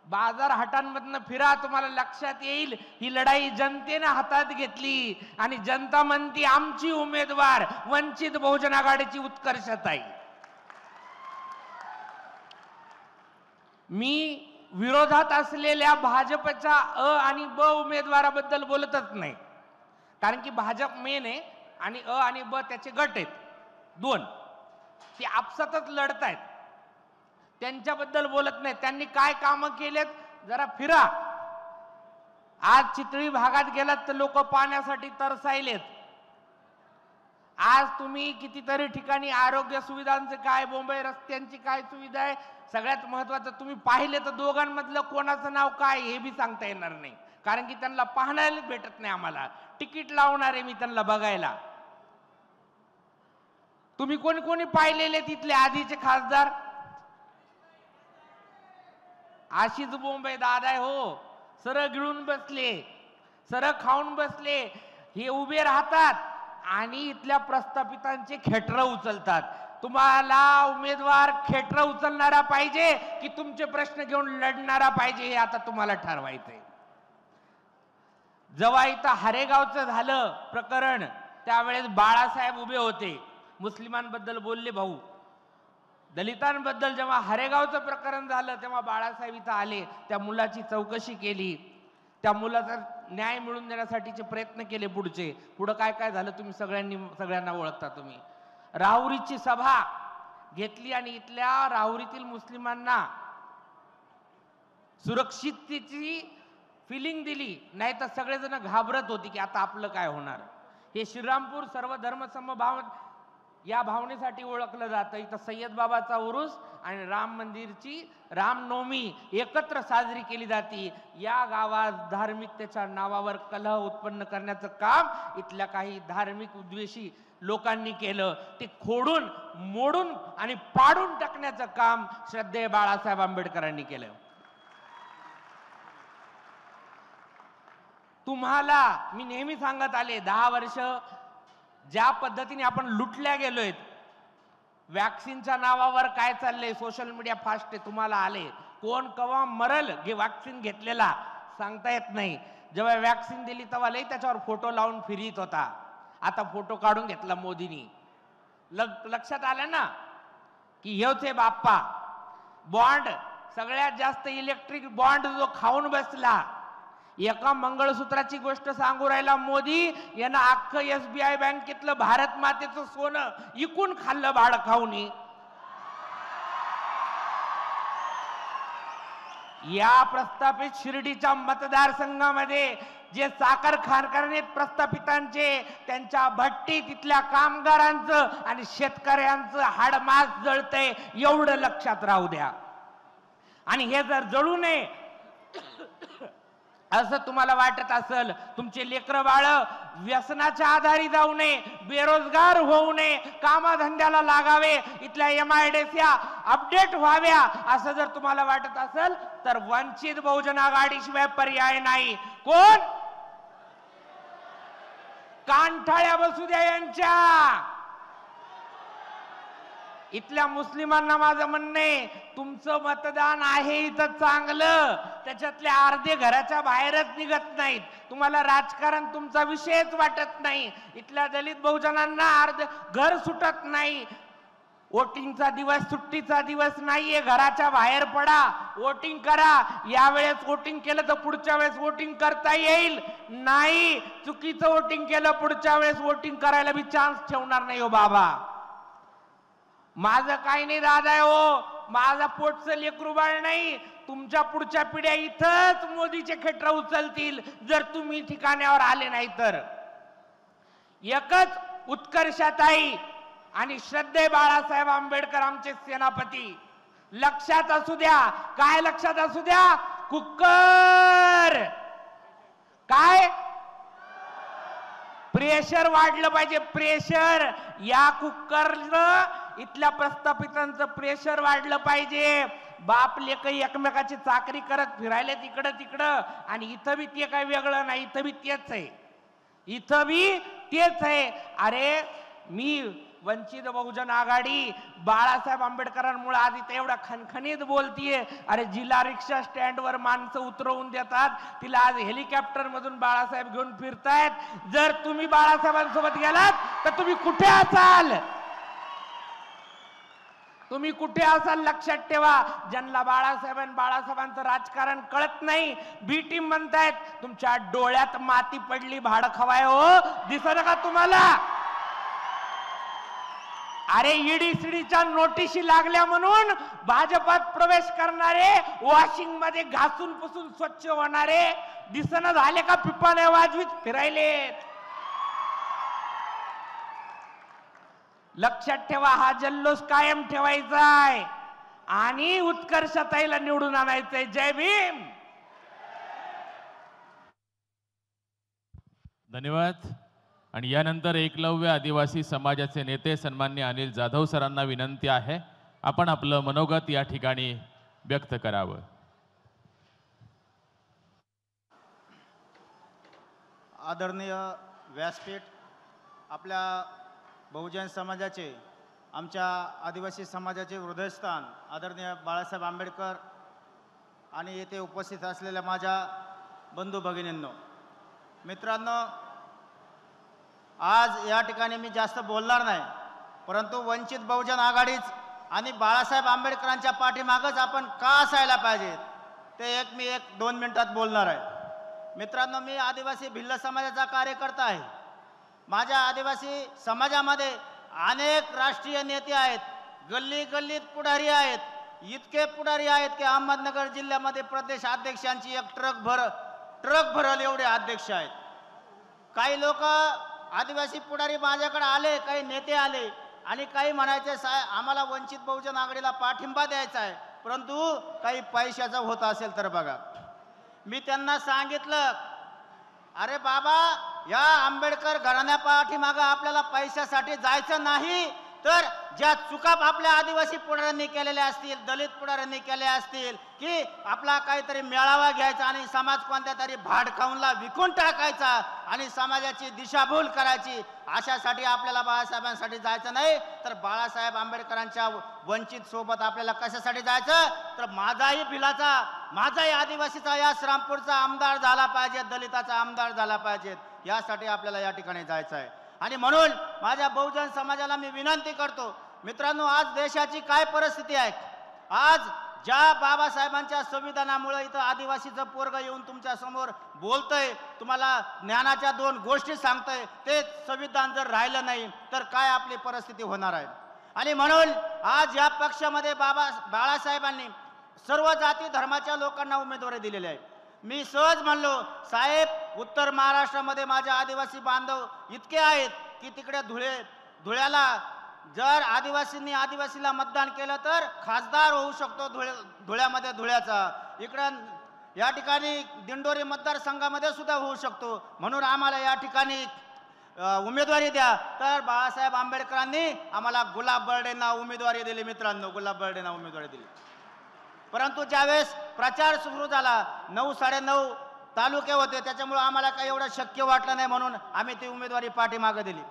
बाजार हाटांमधनं फिरा, तुम्हाला लक्षात येईल ही लढाई जनतेने हातात घेतली आणि जनता म्हणती आमची उमेदवार वंचित बहुजन आघाडीची उत्कर्षताई. मी विरोधात असलेल्या भाजपच्या अ आणि ब उमेदवाराबद्दल बोलतच नाही, कारण की भाजप मेन आहे आणि अ आणि ब त्याचे गट आहेत दोन, ते आपसातच लढतायत, त्यांच्याबद्दल बोलत नाही. त्यांनी काय कामं केलेत जरा फिरा. आज चितळी भागात गेलात तर लोक पाण्यासाठी तरसायलेत. आज तुम्ही कितीतरी ठिकाणी आरोग्य सुविधांचे काय, मुंबई रस्त्यांची काय सुविधा आहे, सगळ्यात महत्वाचं तुम्ही पाहिले तर दोघांमधलं कोणाचं नाव काय हे बी सांगता येणार नाही, कारण की त्यांना पाहण्याला भेटत नाही. आम्हाला तिकीट लावणार आहे मी त्यांना बघायला. तुम्ही कोणी कोणी पाहिलेले तिथले आधीचे खासदार? आशीष बोंबे दादा हो, सरळ गिळून बसले, सरळ खाऊन बसले. हे उभे राहतात आणि इथल्या प्रस्थापितांचे खेटर उचलतात. तुम्हाला उमेदवार खेटर उचलणारा पाहिजे की तुमचे प्रश्न घेऊन लढणारा पाहिजे, हे आता तुम्हाला ठरवायचंय. जेव्हा इथं हरेगावचं झालं प्रकरण त्यावेळेस बाळासाहेब उभे होते, मुस्लिमांबद्दल बोलले भाऊ. दलितांबद्दल जेव्हा हरेगावचं प्रकरण झालं तेव्हा बाळासाहेब इथं आले, त्या मुलाची चौकशी केली, त्या मुलाचा न्याय मिळवून देण्यासाठीचे प्रयत्न केले. पुढं काय काय झालं तुम्ही सगळ्यांना ओळखता. तुम्ही राहुरीची सभा घेतली आणि इथल्या राहुरीतील मुस्लिमांना सुरक्षिततेची फिलिंग दिली, नाही तर सगळेजण घाबरत होते की आता आपलं काय होणार. हे श्रीरामपूर सर्वधर्म समभाव या भावनेसाठी ओळखलं जातं. इथं सय्यद बाबाचा उरूस आणि राम मंदिरची रामनवमी एकत्र साजरी केली जाते. या गावात धार्मिकतेच्या नावावर कलह उत्पन्न करण्याचं काम इथल्या काही धार्मिक उद्वेषी लोकांनी केलं. ते खोडून मोडून आणि पाडून टाकण्याचं काम श्रद्धेय बाळासाहेब आंबेडकरांनी केलं. तुम्हाला मी नेहमी सांगत आले, 10 वर्ष ज्या पद्धतीने आपण लुटल्या गेलोय, वॅक्सिनच्या नावावर काय चाललंय, सोशल मीडिया फास्ट आहे, तुम्हाला आले. कोण कवा मरल वॅक्सिन घेतलेला सांगता येत नाही. जेव्हा वॅक्सिन दिली तेव्हा लई त्याच्यावर फोटो लावून फिरत होता, आता फोटो काढून घेतला मोदींनी. लक्षात आलं ना की हेच आहे बाप्पा. बॉन्ड सगळ्यात जास्त इलेक्ट्रिक बॉन्ड जो खाऊन बसला, एका मंगळसूत्राची गोष्ट सांगू राहिला मोदी, यानं अख्खं SBI बँकेतलं भारत मातेचं सोनं इकून खाल्लं भाडं खाऊन. या प्रस्थापित शिर्डीच्या मतदारसंघामध्ये जे साखर कारखाने प्रस्थापितांचे, त्यांच्या भट्टी तिथल्या कामगारांचं आणि शेतकऱ्यांचं हाडमास जळतंय, एवढं लक्षात राहू द्या. आणि हे जर जळू नये असं तुम्हाला वाटत असेल, तुमचे लेकरं बाळ व्यसनाच्या आधारी जाऊ नये, बेरोजगार होऊ नये, कामाधंद्याला लागावे, इथल्या MIDC अपडेट व्हाव्या असं जर तुम्हाला वाटत असेल तर वंचित बहुजन आघाडीशिवाय पर्याय नाही. कोण? कांठाळ्या बसू द्या यांच्या. इथल्या मुस्लिमांना माझं म्हणणं आहे, तुमचं मतदान आहे इथं चांगलं, त्याच्यातले अर्धे घराच्या बाहेरच निघत नाहीत. तुम्हाला राजकारण तुमचा विषयच वाटत नाही. इथल्या दलित बहुजनांना अर्धे घर सुटत नाही. वोटिंगचा दिवस सुट्टीचा दिवस नाहीये, घराच्या बाहेर पडा, वोटिंग करा. यावेळेस वोटिंग केलं तर पुढच्या वेळेस वोटिंग करता येईल. नाही, चुकीचं वोटिंग केलं पुढच्या वेळेस वोटिंग करायला बी चान्स ठेवणार नाही हो बाबा. माझं काही नाही दादा हो, माझा पोटचं लेकरू बाळ नाही. तुमच्या पुढच्या पिढ्या इथंच मोदीचे खेटर उचलतील जर तुम्ही ठिकाणावर आले नाही तर. एकच उत्कर्षताई आणि श्रद्धेय बाळासाहेब आंबेडकर आमचे सेनापती. लक्षात असू द्या. काय लक्षात असू द्या? कुकर. काय? प्रेशर वाढलं पाहिजे, प्रेशर. या कुकरनं इथल्या प्रस्थापितांचं प्रेशर वाढलं पाहिजे. बाप लेक एकमेकाची चाकरी करत फिरायला तिकडं तिकडं, आणि इथं बी ते काही वेगळं नाही, इथं बी तेच आहे, इथं बी तेच आहे. अरे मी वंचित बहुजन आघाडी बाळासाहेब आंबेडकरांमुळे आज इथे एवढा खणखणीत बोलतीये. अरे जिल्हा रिक्षा स्टँडवर माणसं उतरवून देतात, तिला आज हेलिकॉप्टर मधून बाळासाहेब घेऊन फिरतायत. जर तुम्ही बाळासाहेबांसोबत गेलात तर तुम्ही कुठे असाल? तुम्ही कुठे असाल लक्षात ठेवा. ज्यांना बाळासाहेबांचं राजकारण कळत नाही, बी टीम म्हणतायत. तुमच्या डोळ्यात माती पडली, भाड खवाय हो, दिसत का तुम्हाला? अरे ईडी सीडीच्या नोटिशी लागल्या म्हणून भाजपात प्रवेश करणारे, वॉशिंग मध्ये घासून पुसून स्वच्छ होणारे दिसणं झाले का? पिपाने वाजवीत फिरायलेत. लक्षात ठेवा, हा जल्लोष कायम ठेवायचा आहे आणि उत्कर्षताईला निवडून आणायचंय. जय भीम. धन्यवाद. आणि यानंतर एकलव्य आदिवासी समाजाचे नेते सन्माननीय अनिल जाधव सरांना विनंती आहे, आपण आपलं मनोगत या ठिकाणी व्यक्त करावं. आदरणीय व्यासपीठ, आपल्या बहुजन समाजाचे, आमच्या आदिवासी समाजाचे हृदयस्थान आदरणीय बाळासाहेब आंबेडकर आणि येथे उपस्थित असलेल्या माझ्या बंधू भगिनींनो, मित्रांनो, आज या ठिकाणी मी जास्त बोलणार नाही, परंतु वंचित बहुजन आघाडीच आणि बाळासाहेब आंबेडकरांच्या पाठीमागच आपण का असायला पाहिजे ते मी 1-2 मिनिटात बोलणार आहे. मित्रांनो, मी आदिवासी भिल्ल समाजाचा कार्यकर्ता आहे. माझ्या आदिवासी समाजामध्ये अनेक राष्ट्रीय नेते आहेत, गल्ली गल्लीत पुढारी आहेत. इतके पुढारी आहेत की अहमदनगर जिल्ह्यामध्ये प्रदेश अध्यक्षांची एक ट्रक भरल एवढे अध्यक्ष आहेत. काही लोक आदिवासी पुढारी माझ्याकडे आले, काही नेते आले आणि काही म्हणायचे साहेब आम्हाला वंचित बहुजन आघाडीला पाठिंबा द्यायचा आहे, परंतु काही पैशाचं होत असेल तर बघा. मी त्यांना सांगितलं, अरे बाबा, या आंबेडकर घराण्या पाठीमागं आपल्याला पैशासाठी जायचं नाही, तर ज्या चुका आपल्या आदिवासी पुढाऱ्यांनी केलेल्या असतील, दलित पुढाऱ्यांनी केल्या असतील, की आपला काहीतरी मेळावा घ्यायचा आणि समाज कोणत्या तरी भाडखाऊनला विकून टाकायचा आणि समाजाची दिशाभूल करायची, अशासाठी आपल्याला बाळासाहेबांसाठी जायचं नाही, तर बाळासाहेब आंबेडकरांच्या वंचित सोबत आपल्याला कशासाठी जायचं, तर माझाही भिलाचा, माझाही आदिवासीचा, या श्रामपूरचा आमदार झाला पाहिजे, दलिताचा आमदार झाला पाहिजे, यासाठी आपल्याला या ठिकाणी जायचं आहे. आणि म्हणून माझ्या बहुजन समाजाला मी विनंती करतो, मित्रांनो, आज देशाची काय परिस्थिती आहे. आज ज्या बाबासाहेबांच्या संविधानामुळे इथं आदिवासीचं पोरग येऊन तुमच्या समोर बोलतंय, तुम्हाला ज्ञानाच्या 2 गोष्टी सांगतंय, ते संविधान जर राहिलं नाही तर काय आपली परिस्थिती होणार आहे. आणि म्हणून आज या पक्षामध्ये बाळासाहेबांनी सर्व जाती धर्माच्या लोकांना उमेदवारी दिलेली आहे. मी सहज म्हणलो, साहेब, उत्तर महाराष्ट्रामध्ये माझे आदिवासी बांधव इतके आहेत की तिकडे धुळ्याला जर आदिवासींनी आदिवासीला मतदान केलं तर खासदार होऊ शकतो धुळ्यामध्ये धुळ्याचा. इकडं या ठिकाणी दिंडोरी मतदारसंघामध्ये सुद्धा होऊ शकतो. म्हणून आम्हाला या ठिकाणी उमेदवारी द्या. तर बाळासाहेब आंबेडकरांनी आम्हाला गुलाब बर्डेंना उमेदवारी दिली. मित्रांनो, गुलाब बर्डेंना उमेदवारी दिली. परंतु ज्यावेळेस प्रचार सुरू झाला, 9-9.5 तालुके होते, त्याच्यामुळे आम्हाला काही एवढं शक्य वाटलं नाही, म्हणून आम्ही ती उमेदवारी पाठीमागे दिली.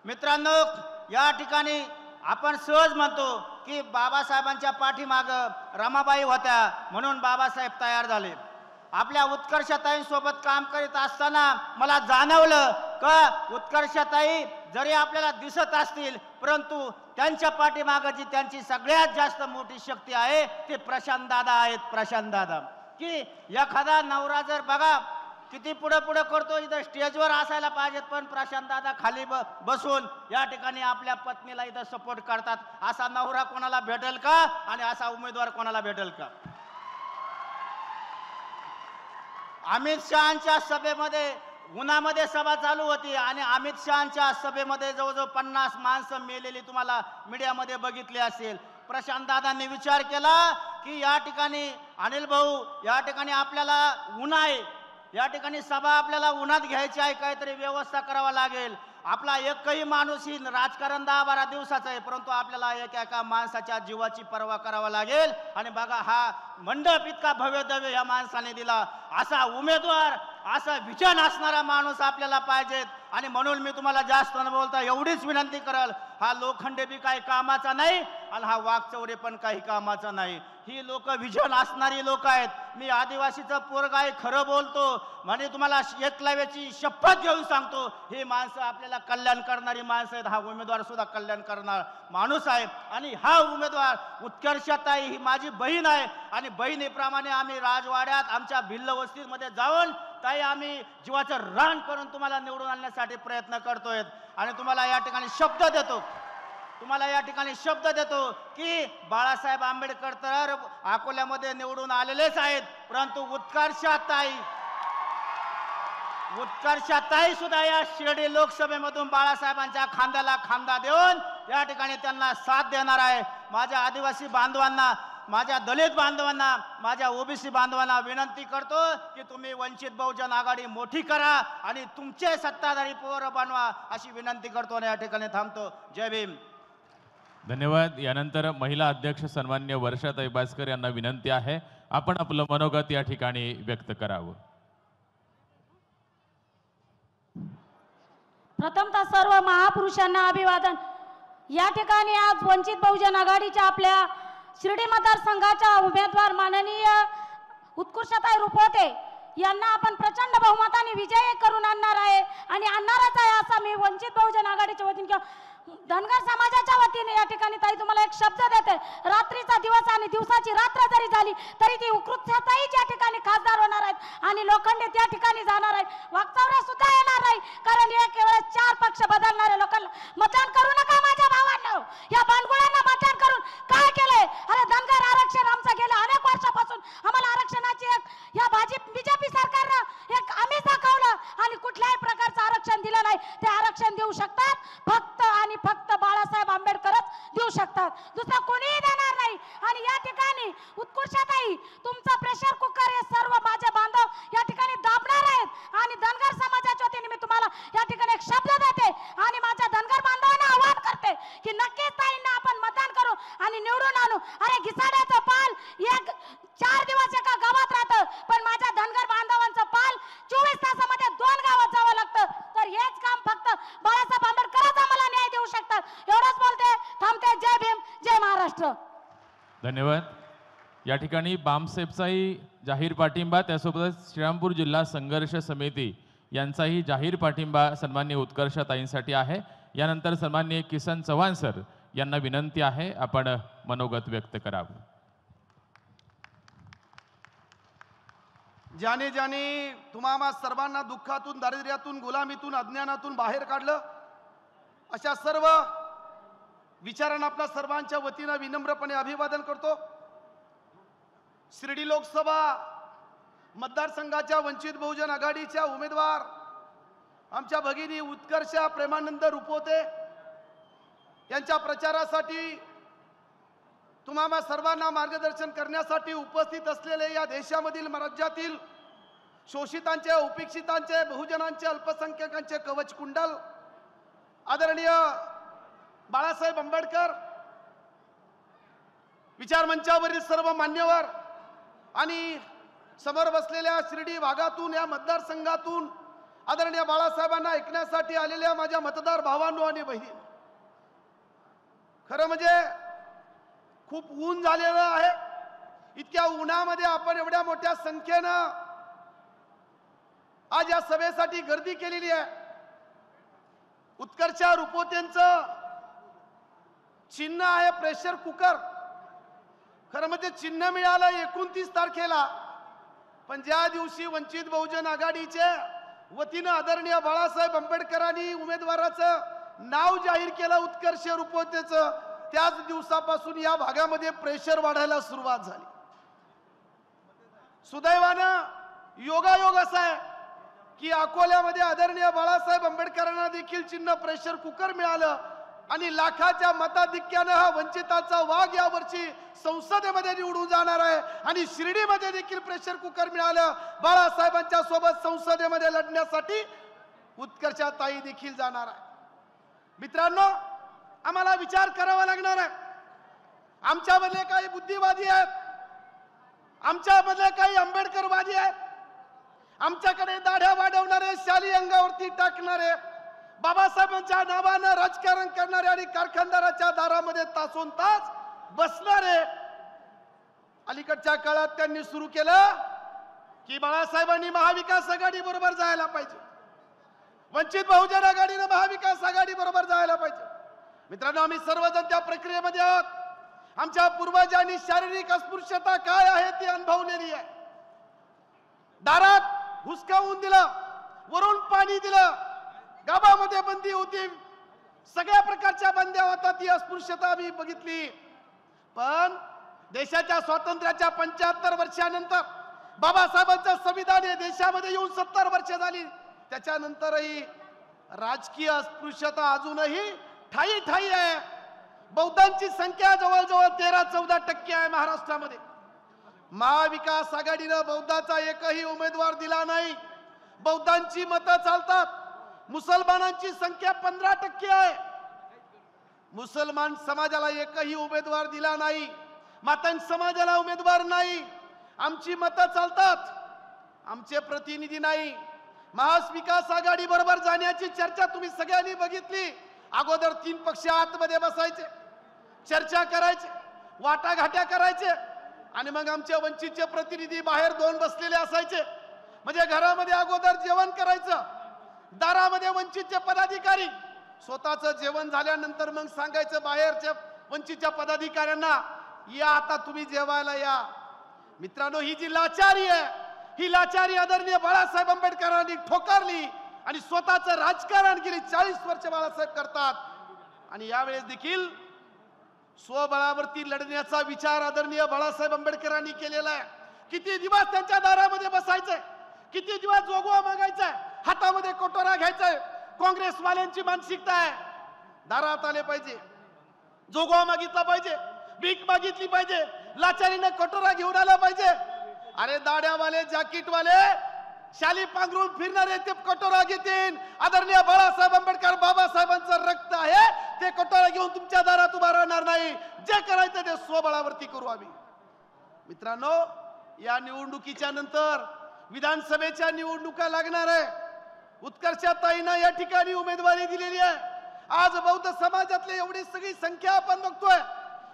मित्रांनो, या ठिकाणी आपण सहज म्हणतो की बाबासाहेबांच्या पाठीमागं रमाबाई होत्या म्हणून बाबासाहेब तयार झाले. आपल्या उत्कर्षताईंसोबत काम करीत असताना मला जाणवलं का उत्कर्षताई जरी आपल्याला दिसत असतील, परंतु त्यांच्या पाठीमागं जी त्यांची सगळ्यात जास्त मोठी शक्ती आहे ते प्रशांत दादा आहेत. प्रशांत दादा, की एखादा नवरा जर बघा किती पुढे पुढे करतो, इथं स्टेजवर असायला पाहिजेत, पण प्रशांत दादा खाली बसून या ठिकाणी आपल्या पत्नीला इथं सपोर्ट करतात. असा नवरा कोणाला भेटेल का आणि असा उमेदवार कोणाला भेटेल का? अमित शहांच्या सभेमध्ये उन्हामध्ये सभा चालू होती आणि अमित शहांच्या सभेमध्ये जवळजवळ 50 माणसं मेलेली तुम्हाला मीडियामध्ये बघितली असेल. प्रशांत दादांनी विचार केला की या ठिकाणी अनिल भाऊ, या ठिकाणी आपल्याला ऊन आहे, या ठिकाणी सभा आपल्याला उन्हात घ्यायची आहे, काहीतरी व्यवस्था करावा लागेल. आपला एकही माणूस ही राजकारण 10-12 दिवसाचं आहे, परंतु आपल्याला एका माणसाच्या जीवाची पर्वा करावा लागेल. आणि बघा, हा मंडप इतका भव्य दव्य या माणसाने दिला, असा उमेदवार, असा विजन असणारा माणूस आपल्याला पाहिजेत. आणि म्हणून मी तुम्हाला जास्त न बोलता एवढीच विनंती करल, हा लोखंडे बी काही कामाचा नाही आणि हा वाघचौरे पण काही कामाचा नाही. ही लोक विजन असणारी लोक आहेत. मी आदिवासीचं पोरगा आहे, खरं बोलतो, म्हणजे तुम्हाला एकलव्याची शपथ घेऊन सांगतो, ही माणसं आपल्याला कल्याण करणारी माणसं आहेत. हा उमेदवार सुद्धा कल्याण करणार माणूस आहे. आणि हा उमेदवार उत्कर्षताई ही माझी बहीण आहे आणि बहिणीप्रमाणे आम्ही राजवाड्यात आमच्या भिल्ल वस्तीमध्ये जाऊन ताई आम्ही जीवाचं रान करून तुम्हाला निवडून आणण्यासाठी प्रयत्न करतोय. आणि तुम्हाला या ठिकाणी शब्द देतो की बाळासाहेब आंबेडकर तर अकोल्यामध्ये निवडून आलेलेच आहेत, परंतु उत्कर्षाताई सुद्धा या शिर्डी लोकसभेमधून बाळासाहेबांच्या खांद्याला खांदा देऊन या ठिकाणी त्यांना साथ देणार आहे. माझ्या आदिवासी बांधवांना, माझ्या दलित बांधवांना, माझ्या ओबीसी बांधवांना विनंती करतो की तुम्ही वंचित बहुजन आघाडी मोठी करा आणि तुमचे सत्ताधारी पोर बनवा, अशी विनंती करतो आणि या ठिकाणी थांबतो. जय भीम. धन्यवाद. यानंतर महिला अध्यक्ष सन्मान्य वर्षाताई बास्कर यांना विनंती आहे, आपण आपलं मनोगत या ठिकाणी व्यक्त करावं. प्रथमतः सर्व महापुरुषांना अभिवादन. या ठिकाणी आज वंचित बहुजन आघाडीच्या आपल्या शिर्डी मतदारसंघाच्या उमेदवार माननीय उत्कर्षताई रुपवते यांना आपण प्रचंड बहुमताने विजय करून आणणार आहे आणि आणणारच आहे, असा मी वंचित बहुजन आघाडीच्या वतीने किंवा धनगर समाजाच्या वतीने या ठिकाणी ताई तुम्हाला एक शब्द देते. रात्रीचा दिवस आणि दिवसाची रात्र जरी झाली तरी ती उत्कर्षताई या ठिकाणी खासदार होणार आहेत आणि लोखंडे त्या ठिकाणी जाणार आहेत. वाघचौरे सुद्धा येणार नाही, कारण एक वेळेस 4 पक्ष बदलणाऱ्या लोकांना मतदान करू नका. माझ्या भावांनो, या बांडगुळ्यांना मतदान करून काय केलंय? अरे धनगर आरक्षण आमचं गेलं अनेक वर्षापासून, आम्हाला आरक्षणाची एक या बीजेपी सरकारनं एक आम्ही दाखवलं आणि कुठल्याही प्रकारचं आरक्षण दिलं नाही. ते आरक्षण देऊ शकतात फक्त आणि फक्त बाळासाहेब आंबेडकरच देऊ शकतात, दुसरं कोणीही देणार नाही. आणि या ठिकाणी उत्कर्षताई तुमचा प्रेशर कुकर हे सर्व माझे बांधव या ठिकाणी दाबणार आहेत आणि धनगर समाजाच्या वतीने मी तुम्हाला या ठिकाणी एक शब्द देते आणि माझ्या धनगर बांधवांना आवाहन करते की नक्कीच ताईंना आपण मतदान करू आणि निवडून आणू. अरे घिसाड्याचं पाल 4 दिवस एका गावात राहतं, पण माझ्या धनगर बांधवांचं पाल 24 तासामध्ये 2 गावात जावं लागतं. तर हेच काम फक्त बाळासाहेब आंबेडकरच आम्हाला न्याय देऊ शकतात. एवढंच बोलते, थांबते. जय भीम, जय महाराष्ट्र. धन्यवाद. या ठिकाणी बामसेबचाही जाहीर पाठिंबा, त्यासोबतच श्रीरामपूर जिल्हा संघर्ष समिती यांचाही जाहीर पाठिंबा सन्माननीय उत्कर्षताईंसाठी आहे. यानंतर सन्माननीय किसन चव्हाण सर यांना विनंती आहे, आपण मनोगत व्यक्त करावं. ज्याने ज्याने तुम्हा सर्वांना दुःखातून, दारिद्र्यातून, गुलामीतून, अज्ञानातून बाहेर काढलं, अशा सर्व विचारांना आपल्या सर्वांच्या वतीनं विनम्रपणे अभिवादन करतो. शिर्डी लोकसभा मतदारसंघाच्या वंचित बहुजन आघाडीच्या उमेदवार आमच्या भगिनी उत्कर्षा प्रेमानंद रुपवते यांच्या प्रचारासाठी तुम्हा सर्वांना मार्गदर्शन करण्यासाठी उपस्थित असलेले या देशामधील, राज्यातील शोषितांचे, उपेक्षितांचे, बहुजनांचे, अल्पसंख्याकांचे कवच कुंडल आदरणीय बाळासाहेब आंबेडकर विचार मंचावरील सर्व मान्यवर आणि समोर बसलेल्या शिर्डी भागातून, या मतदारसंघातून आदरणीय बाळासाहेबांना ऐकण्यासाठी आलेल्या माझ्या मतदार भावांनो आणि बहिणी, खरं म्हणजे खूप ऊन झालेलं आहे. इतक्या उन्हामध्ये आपण एवढ्या मोठ्या संख्येनं आज या सभेसाठी गर्दी केलेली आहे. उत्कर्षा रुपवतेंचं चिन्ह आहे प्रेशर कुकर. खरं म्हणजे चिन्ह मिळालं 29 तारखेला, पण ज्या दिवशी वंचित बहुजन आघाडीचे वतीनं आदरणीय बाळासाहेब आंबेडकरांनी उमेदवाराचं नाव जाहीर केलं उत्कर्ष रुपवतेचं, त्याच दिवसापासून या भागामध्ये प्रेशर वाढायला सुरुवात झाली. सुदैवानं योगायोग असा आहे की अकोल्यामध्ये आदरणीय बाळासाहेब आंबेडकरांना देखील चिन्ह प्रेशर कुकर मिळालं आणि लाखाच्या मताधिक्यानं हा वंचिताचा वाघ यावर्षी संसदेमध्ये निवडून जाणार आहे. आणि शिर्डीमध्ये देखील प्रेशर कुकर मिळालं. बाळासाहेबांच्या सोबत संसदेमध्ये लढण्यासाठी उत्कर्षाताई देखील जाणार आहे. मित्रांनो, आम्हाला विचार करावा लागणार आहे. आमच्यामधले काही बुद्धिवादी आहेत, आमच्यामधले काही आंबेडकरवादी आहेत, आमच्याकडे दाढ्या वाढवणारे, शाली अंगावरती टाकणारे, बाबासाहेबांच्या नावानं राजकारण करणारे आणि कारखानदाराच्या दारामध्ये तासोन तास बसणारे. अलीकडच्या काळात त्यांनी सुरू केलं की बाळासाहेबांनी महाविकास आघाडी बरोबर जायला पाहिजे, वंचित बहुजन आघाडीनं महाविकास आघाडी बरोबर जायला पाहिजे. मित्रांनो, आम्ही सर्वजण त्या प्रक्रियेमध्ये आहोत. आमच्या पूर्वजांनी शारीरिक अस्पृश्यता काय आहे ती अनुभवलेली आहे. दारात हुसकावून दिलं, वरून पाणी दिलं, गावामध्ये बंदी होती, सगळ्या प्रकारच्या बंद्या होता, ती अस्पृश्यता आम्ही बघितली. पण देशाच्या स्वातंत्र्याच्या 75 वर्षानंतर बाबासाहेबांचं संविधान हे देशामध्ये येऊन 70 वर्ष झाली, त्याच्यानंतरही राजकीय अस्पृश्यता अजूनही ठाई ठाई आहे. बौद्धांची संख्या जवळजवळ 13-14% आहे महाराष्ट्रामध्ये. महाविकास आघाडीनं बौद्धाचा एकही उमेदवार दिला नाही. बौद्धांची मतं चालतात. मुसलमानांची संख्या 15% आहे. मुसलमान समाजाला एकही उमेदवार दिला नाही. मातंग समाजाला उमेदवार नाही. आमची मतं चालतात, आमचे प्रतिनिधी नाही. महाविकास आघाडी बरोबर जाण्याची चर्चा तुम्ही सगळ्यांनी बघितली. अगोदर 3 पक्ष आतमध्ये बसायचे, चर्चा करायचे, वाटाघाट्या करायचे, आणि मग आमचे वंचितचे प्रतिनिधी बाहेर 2 बसलेले असायचे. म्हणजे घरामध्ये अगोदर जेवण करायचं, दारामध्ये वंचितचे पदाधिकारी, स्वतःचं जेवण झाल्यानंतर मग सांगायचं बाहेरच्या वंचितच्या पदाधिकाऱ्यांना, या आता तुम्ही जेवायला या. मित्रांनो, ही जी लाचारी आहे, ही लाचारी आदरणीय बाळासाहेब आंबेडकरांनी ठोकारली आणि स्वतःचं राजकारण गेली 40 वर्ष बाळासाहेब करतात. आणि यावेळेस देखील स्वबळावरती लढण्याचा विचार आदरणीय बाळासाहेब आंबेडकरांनी केलेला आहे. किती दिवस त्यांच्या दारामध्ये बसायचंय, किती दिवस जोगवा मागायचाय, हातामध्ये कोटोरा घ्यायचाय. काँग्रेसवाल्यांची मानसिकता आहे, दारात आले पाहिजे, जोगवा मागितला पाहिजे, भीक मागितली पाहिजे, लाचारीनं कटोरा घेऊन आला पाहिजे. अरे दाड्यावाले, जॅकेटवाले, शाली पांघरून फिरणारे ते कटोरा घेतील. आदरणीय बाळासाहेब आंबेडकर, बाबासाहेबांचं रक्त आहे, ते कटोरा घेऊन तुमच्या दारात उभा राहणार नाही. जे करायचं ते स्वबळावरती करू आम्ही. मित्रांनो, या निवडणुकीच्या नंतर विधानसभेच्या निवडणुका लागणार आहे. उत्कर्षताईंना या ठिकाणी उमेदवारी दिलेली आहे. आज बौद्ध समाजातली एवढी सगळी संख्या आपण बघतोय.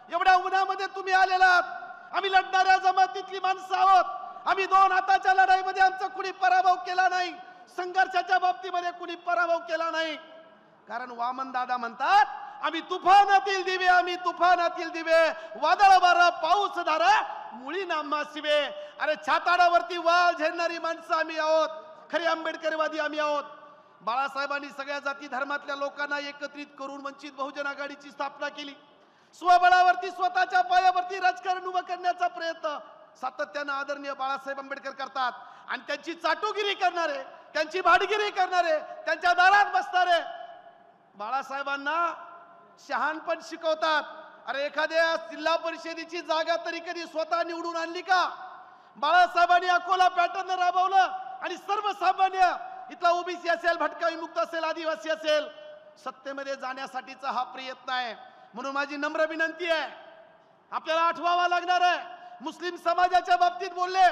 एवढ्या उन्हामध्ये तुम्ही आलेला आहात. आम्ही लढणाऱ्या जमातीतली माणसं आहोत. आम्ही 2 हाताच्या लढाईमध्ये आमचा कुणी पराभव केला नाही. संघर्षाच्या बाबतीमध्ये कुणी पराभव केला नाही. कारण वामन दादा म्हणतात, आम्ही तुफानातील दिवे, आम्ही तुफानातील दिवे, वादळ वारा पाऊस धारा, मुळी नामा शिवे. अरे छाताडावरती वाळ झेलणारी माणसं आम्ही आहोत. खरे आंबेडकरवादी आम्ही आहोत. बाळासाहेबांनी सगळ्या जाती धर्मातल्या लोकांना एकत्रित करून वंचित बहुजन आघाडीची स्थापना केली. स्वबळावरती, स्वतःच्या पायावरती राजकारण उभं करण्याचा प्रयत्न सातत्यानं आदरणीय बाळासाहेब आंबेडकर करतात. आणि त्यांची चाटुगिरी करणारे, त्यांची भाडगिरी करणारे, त्यांच्या दारात बसणारे बाळासाहेबांना शहाणपण शिकवतात. अरे एखाद्या जिल्हा परिषदेची जागा तरी कधी स्वतः निवडून आणली का? बाळासाहेबांनी अकोला पॅटर्न राबवलं आणि सर्वसामान्य, इथला ओबीसी असेल, भटका विमुक्त असेल, आदिवासी असेल, सत्तेमध्ये जाण्यासाठीचा हा प्रयत्न आहे. म्हणून माझी नम्र विनंती आहे, आपल्याला आठवावा लागणार आहे. मुस्लिम समाजाच्या बाबतीत बोलले,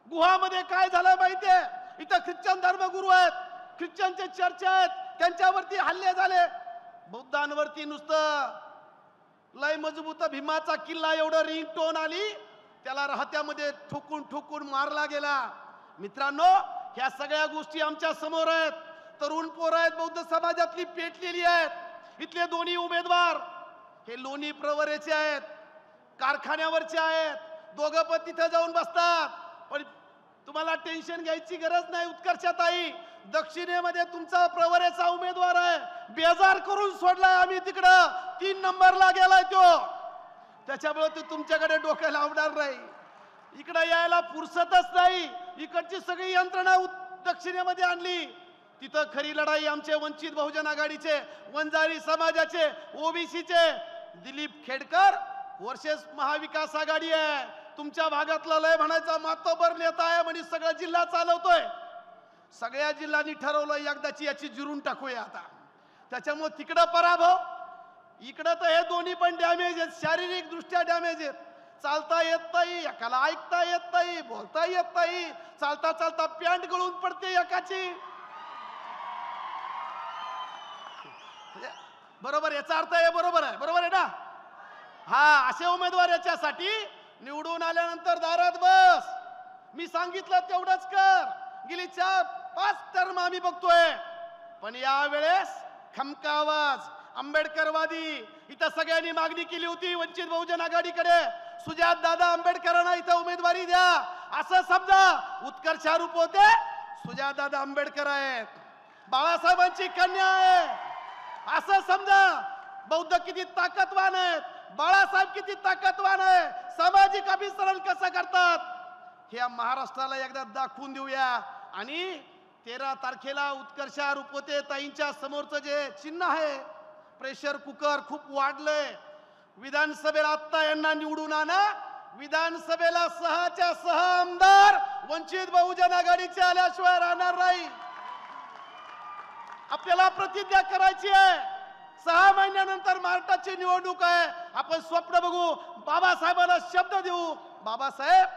गुहामध्ये काय झालं माहितीये? इथं ख्रिश्चन धर्मगुरू आहेत, ख्रिश्चनचे चर्च आहेत, त्यांच्यावरती हल्ले झाले. बौद्धांवरती नुसतं लय मजबूत भीमाचा किल्ला एवढं रिंग टोन आली, त्याला राहत्यामध्ये ठोकून ठोकून मारला गेला. मित्रांनो, ह्या सगळ्या गोष्टी आमच्या समोर आहेत. तरुण पोरं आहेत, बौद्ध समाजातली पेटलेली आहेत. इथले दोन्ही उमेदवार हे लोणी प्रवरेचे आहेत, कारखान्यावरचे आहेत. दोघं पण तिथे जाऊन बसतात. पण तुम्हाला टेन्शन घ्यायची गरज नाही. उत्कर्षताई, दक्षिणेमध्ये तुमचा प्रवरेचा उमेदवार आहे, बेजार करून सोडलाय आम्ही तिकडं, 3 नंबरला गेलाय तो. त्याच्यामुळे तो तुमच्याकडे डोकं लावणार नाही. इकडे यायला फुरसतच नाही. इकडची सगळी यंत्रणा दक्षिणेमध्ये आणली. तिथं खरी लढाई आमचे वंचित बहुजन आघाडीचे, वंजारी समाजाचे, ओबीसीचे दिलीप खेडकर वर्सेस महाविकास आघाडी आहे. तुमच्या भागातला लय म्हणायचा मातबर नेता आहे म्हणजे सगळा जिल्हा चालवतोय. सगळ्या जिल्ह्यांनी ठरवलं एकदाची याची जिरून टाकूया. आता त्याच्यामुळे तिकडं पराभव, इकडं तर हे दोन्ही पण डॅमेज आहेत, शारीरिक दृष्ट्या डॅमेज आहेत. चालता येत नाही, एकाला ऐकता येत नाही, बोलता येत नाही, चालता चालता पॅन्ट गळून पडते एकाची. बरोबर, याचा अर्थ आहे बरोबर आहे ना. हा, असे उमेदवार याच्यासाठी निवडून आल्यानंतर दारात बस, मी सांगितलं तेवढंच कर. गेली 4-5 टर्म आम्ही बघतोय, पण यावेळेस खमका आवाज, आंबेडकरवादी. इथं सगळ्यांनी मागणी केली होती वंचित बहुजन आघाडीकडे, सुजात दादा आंबेडकरांना इथं उमेदवारी द्या. असं समजा उत्कर्षारूप होते सुजात दादा आंबेडकर आहेत, बाळासाहेबांची कन्या आहे. असं समजा बौद्ध किती ताकदवान आहेत, बाळासाहेब किती ताकदवान आहे, सामाजिक अभिसरण कसं करतात हे महाराष्ट्राला एकदा दाखवून देऊया. आणि 13 तारखेला उत्कर्षारूप होते ताईंच्या समोरचं जे चिन्ह आहे, प्रेशर कुकर खूप वाढलंय. विधानसभेला आत्ता यांना निवडून आणा, विधानसभेला 6च्या 6 आमदार वंचित बहुजन आघाडीचे आल्याशिवाय राहणार नाही. आपल्याला प्रतिज्ञा करायची आहे. 6 महिन्यानंतर महाराष्ट्राची निवडणूक आहे. आपण स्वप्न बघू, बाबासाहेबांना शब्द देऊ, बाबासाहेब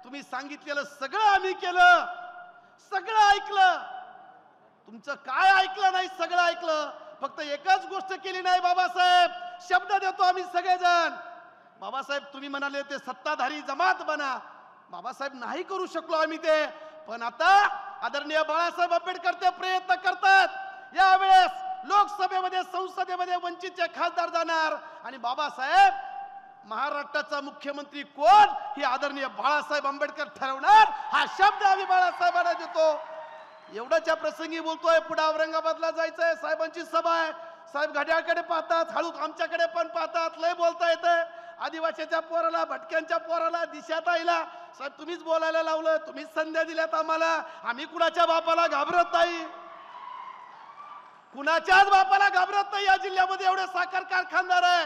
तुम्ही सांगितलेलं सगळं आम्ही केलं, सगळं ऐकलं, तुमचं काय ऐकलं नाही, सगळं ऐकलं, फक्त एकच गोष्ट केली नाही बाबासाहेब. शब्द देतो आम्ही सगळेजण, बाबासाहेब तुम्ही म्हणाले ते सत्ताधारी जमात बना, बाबासाहेब नाही करू शकलो आम्ही ते, पण आता आदरणीय बाळासाहेब आंबेडकर ते प्रयत्न करतात. यावेळेस लोकसभेमध्ये संसदेमध्ये वंचितचे खासदार जाणार आणि बाबासाहेब महाराष्ट्राचा मुख्यमंत्री कोण हे आदरणीय बाळासाहेब आंबेडकर ठरवणार. हा शब्द आम्ही बाळासाहेबांना देतो. एवढ्याच्या प्रसंगी बोलतोय, पुढे औरंगाबादला जायचंय, साहेबांची सभा आहे. साहेब घड्याळकडे पाहतात, हळू आमच्याकडे पण पाहतात, लय बोलता येतंय. आदिवासीच्या पोराला, भटक्यांच्या पोराला, दिशाताईला साहेब तुम्हीच बोलायला लावलं, तुम्हीच संध्या दिल्यात आम्हाला. आम्ही कुणाच्या बापाला घाबरत नाही, कुणाच्याच बापाला घाबरत नाही. या जिल्ह्यामध्ये एवढे साखर कारखानदार आहे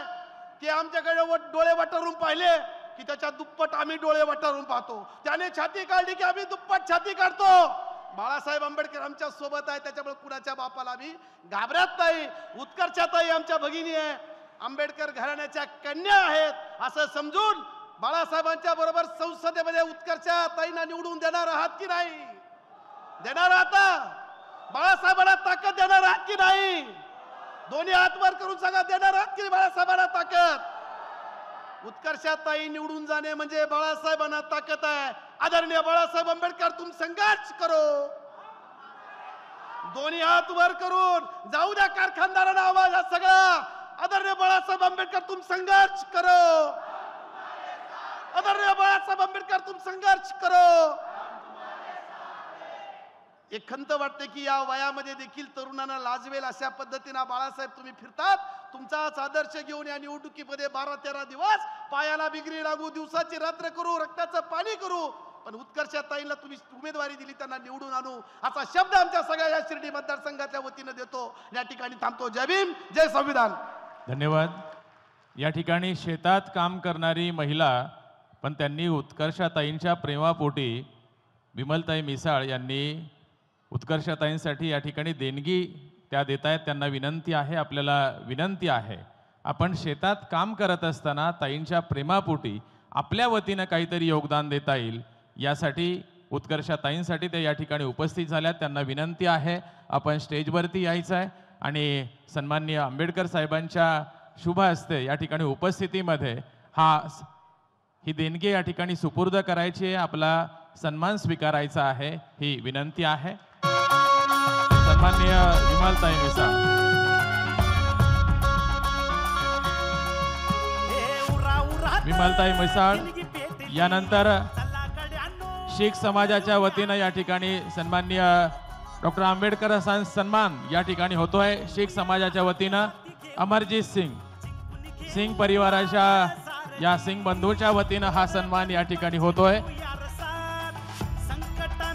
की आमच्याकडे डोळे वाटारून पाहिले की त्याच्या दुप्पट आम्ही डोळे वाटारून पाहतो. त्याने छाती काढली की आम्ही दुप्पट छाती काढतो. बाळासाहेब आंबेडकर आमच्या सोबत आहे, त्याच्यामुळे कुणाच्या बापाला आम्ही घाबरत नाही. उत्कर्षाताई आमच्या भगिनी आहे, आंबेडकर घराण्याच्या कन्या आहेत असं समजून बाळासाहेबांच्या बरोबर संसदेमध्ये उत्कर्षाताईंना निवडून देणार आहात की नाही? देणार आहात? बाळासाहेबांना ताकद देणार आहात की नाही? दोन्ही हात वर करून सांगा, देणार आहात की बाळासाहेबांना ताकद? उत्कर्षाताई निवडून जाणे म्हणजे बाळासाहेबांना ताकद आहे. आदरणीय बाळासाहेब आंबेडकर तुम संघर्ष करो, दोन्ही हात वर करून जाऊ द्या कारखानदारांना आवाज हा सगळा. आदरणीय बाळासाहेब आंबेडकर तुम संघर्ष करो, आदरणीय बाळासाहेब आंबेडकर तुम संघर्ष करो. एक खंत वाटते की या वयामध्ये देखील तरुणांना लाजवेल अशा पद्धतीने बाळासाहेब तुम्ही फिरतात. तुमचाच आदर्श घेऊन या निवडणुकीमध्ये 12-13 दिवस पायाला बिगरी लागू, दिवसाची रात्र करू, रक्ताचं पाणी करू, पण उत्कर्षाताईंना तुम्ही उमेदवारी दिली, त्यांना निवडून आणू असा शब्द आमच्या सगळ्या या शिर्डी मतदारसंघाच्या वतीनं देतो. या ठिकाणी थांबतो. जय भीम, जय संविधान. धन्यवाद. या ठिकाणी शेतात काम करणारी महिला, पण त्यांनी उत्कर्षाताईंच्या प्रेमापोटी विमलताई मिसाळ यांनी उत्कर्षाताईंसाठी या ठिकाणी देणगी त्या देत आहेत. त्यांना विनंती आहे, आपल्याला विनंती आहे, आपण शेतात काम करत असताना ताईंच्या प्रेमापोटी आपल्या वतीनं काहीतरी योगदान देता येईल यासाठी उत्कर्षाताईंसाठी ते या ठिकाणी उपस्थित झाल्यात. त्यांना विनंती आहे आपण स्टेजवरती यायचं आहे आणि सन्माननीय आंबेडकर साहेबांच्या शुभ हस्ते या ठिकाणी उपस्थितीमध्ये ही देणगी या ठिकाणी सुपूर्द करायची आहे, आपला सन्मान स्वीकारायचा आहे, ही विनंती आहे. सन्माननीय विमलताई मिसाळ. विमलताई मिसाळ यानंतर शीख समाजाच्या वतीनं या ठिकाणी सन्माननीय डॉक्टर आंबेडकर सन्मान या ठिकाणी होतोय. शीख समाजाच्या वतीनं अमरजीत सिंग परिवाराच्या या सिंग बंधूच्या वतीनं हा सन्मान या ठिकाणी होतोय.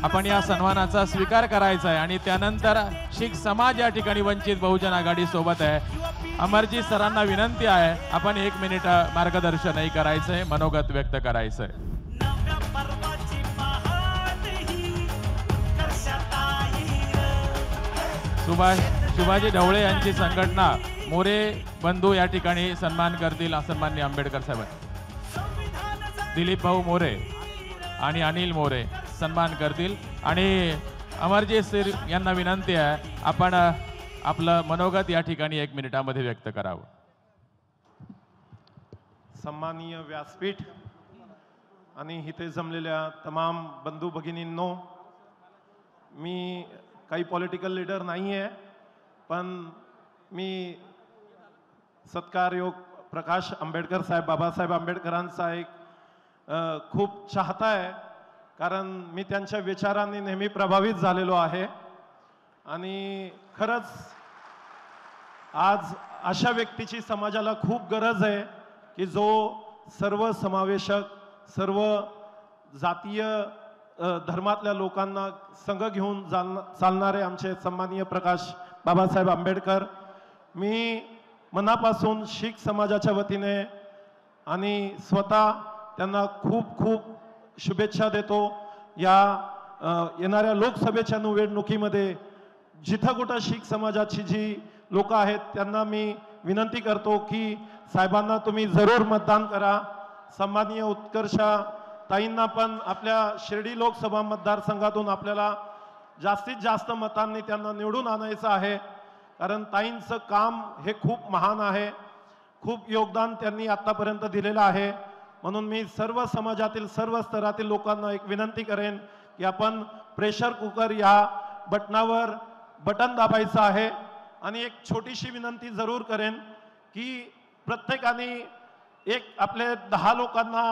आपण या सन्मानाचा स्वीकार करायचा आहे आणि त्यानंतर शीख समाज या ठिकाणी वंचित बहुजन आघाडी सोबत आहे. अमरजीत सरांना विनंती आहे, आपण 1 मिनिट मार्गदर्शनही करायचंय, मनोगत व्यक्त करायचंय. सुभाष शिवाजी ढवळे यांची संघटना मोरे बंधू या ठिकाणी सन्मान करतील सन्माननीय आंबेडकर साहेब। दिलीप भाऊ मोरे आणि अनिल मोरे सन्मान करतील आणि अमरजीत सिर यांना विनंती आहे आपण आपलं मनोगत या ठिकाणी 1 मिनिटामध्ये व्यक्त करावं। सन्माननीय व्यासपीठ आणि इथे जमलेल्या तमाम बंधू भगिनींनो, मी काही पॉलिटिकल लीडर नाही आहे, पण मी सत्कारयोग प्रकाश आंबेडकर साहेब, बाबासाहेब आंबेडकरांचा एक खूप चाहता आहे, कारण मी त्यांच्या विचारांनी नेहमी प्रभावित झालेलो आहे आणि खरंच आज अशा व्यक्तीची समाजाला खूप गरज आहे की जो सर्व समावेशक, सर्व जातीय धर्मातल्या लोकांना संघ घेऊन चालणारे आमचे सन्माननीय प्रकाश बाबासाहेब आंबेडकर। मी मनापासून शीख समाजाच्या वतीने आणि स्वतः त्यांना खूप खूप शुभेच्छा देतो। या येणाऱ्या लोकसभेच्या निवडणुकीमध्ये जिथं कुठं शीख समाजाची जी लोक आहेत त्यांना मी विनंती करतो की साहेबांना तुम्ही जरूर मतदान करा। सन्माननीय उत्कर्षा ताईंना पण आपल्या शिर्डी लोकसभा मतदारसंघातून आपल्याला जास्तीत जास्त मतांनी त्यांना निवडून आणायचं आहे, कारण ताईंचं काम हे खूप महान आहे, खूप योगदान त्यांनी आतापर्यंत दिलेलं आहे। म्हणून मी सर्व समाजातील सर्व स्तरातील लोकांना एक विनंती करेन की आपण प्रेशर कुकर या बटनावर बटन दाबायचं आहे आणि एक छोटीशी विनंती जरूर करेन की प्रत्येकाने एक आपले 10 लोकांना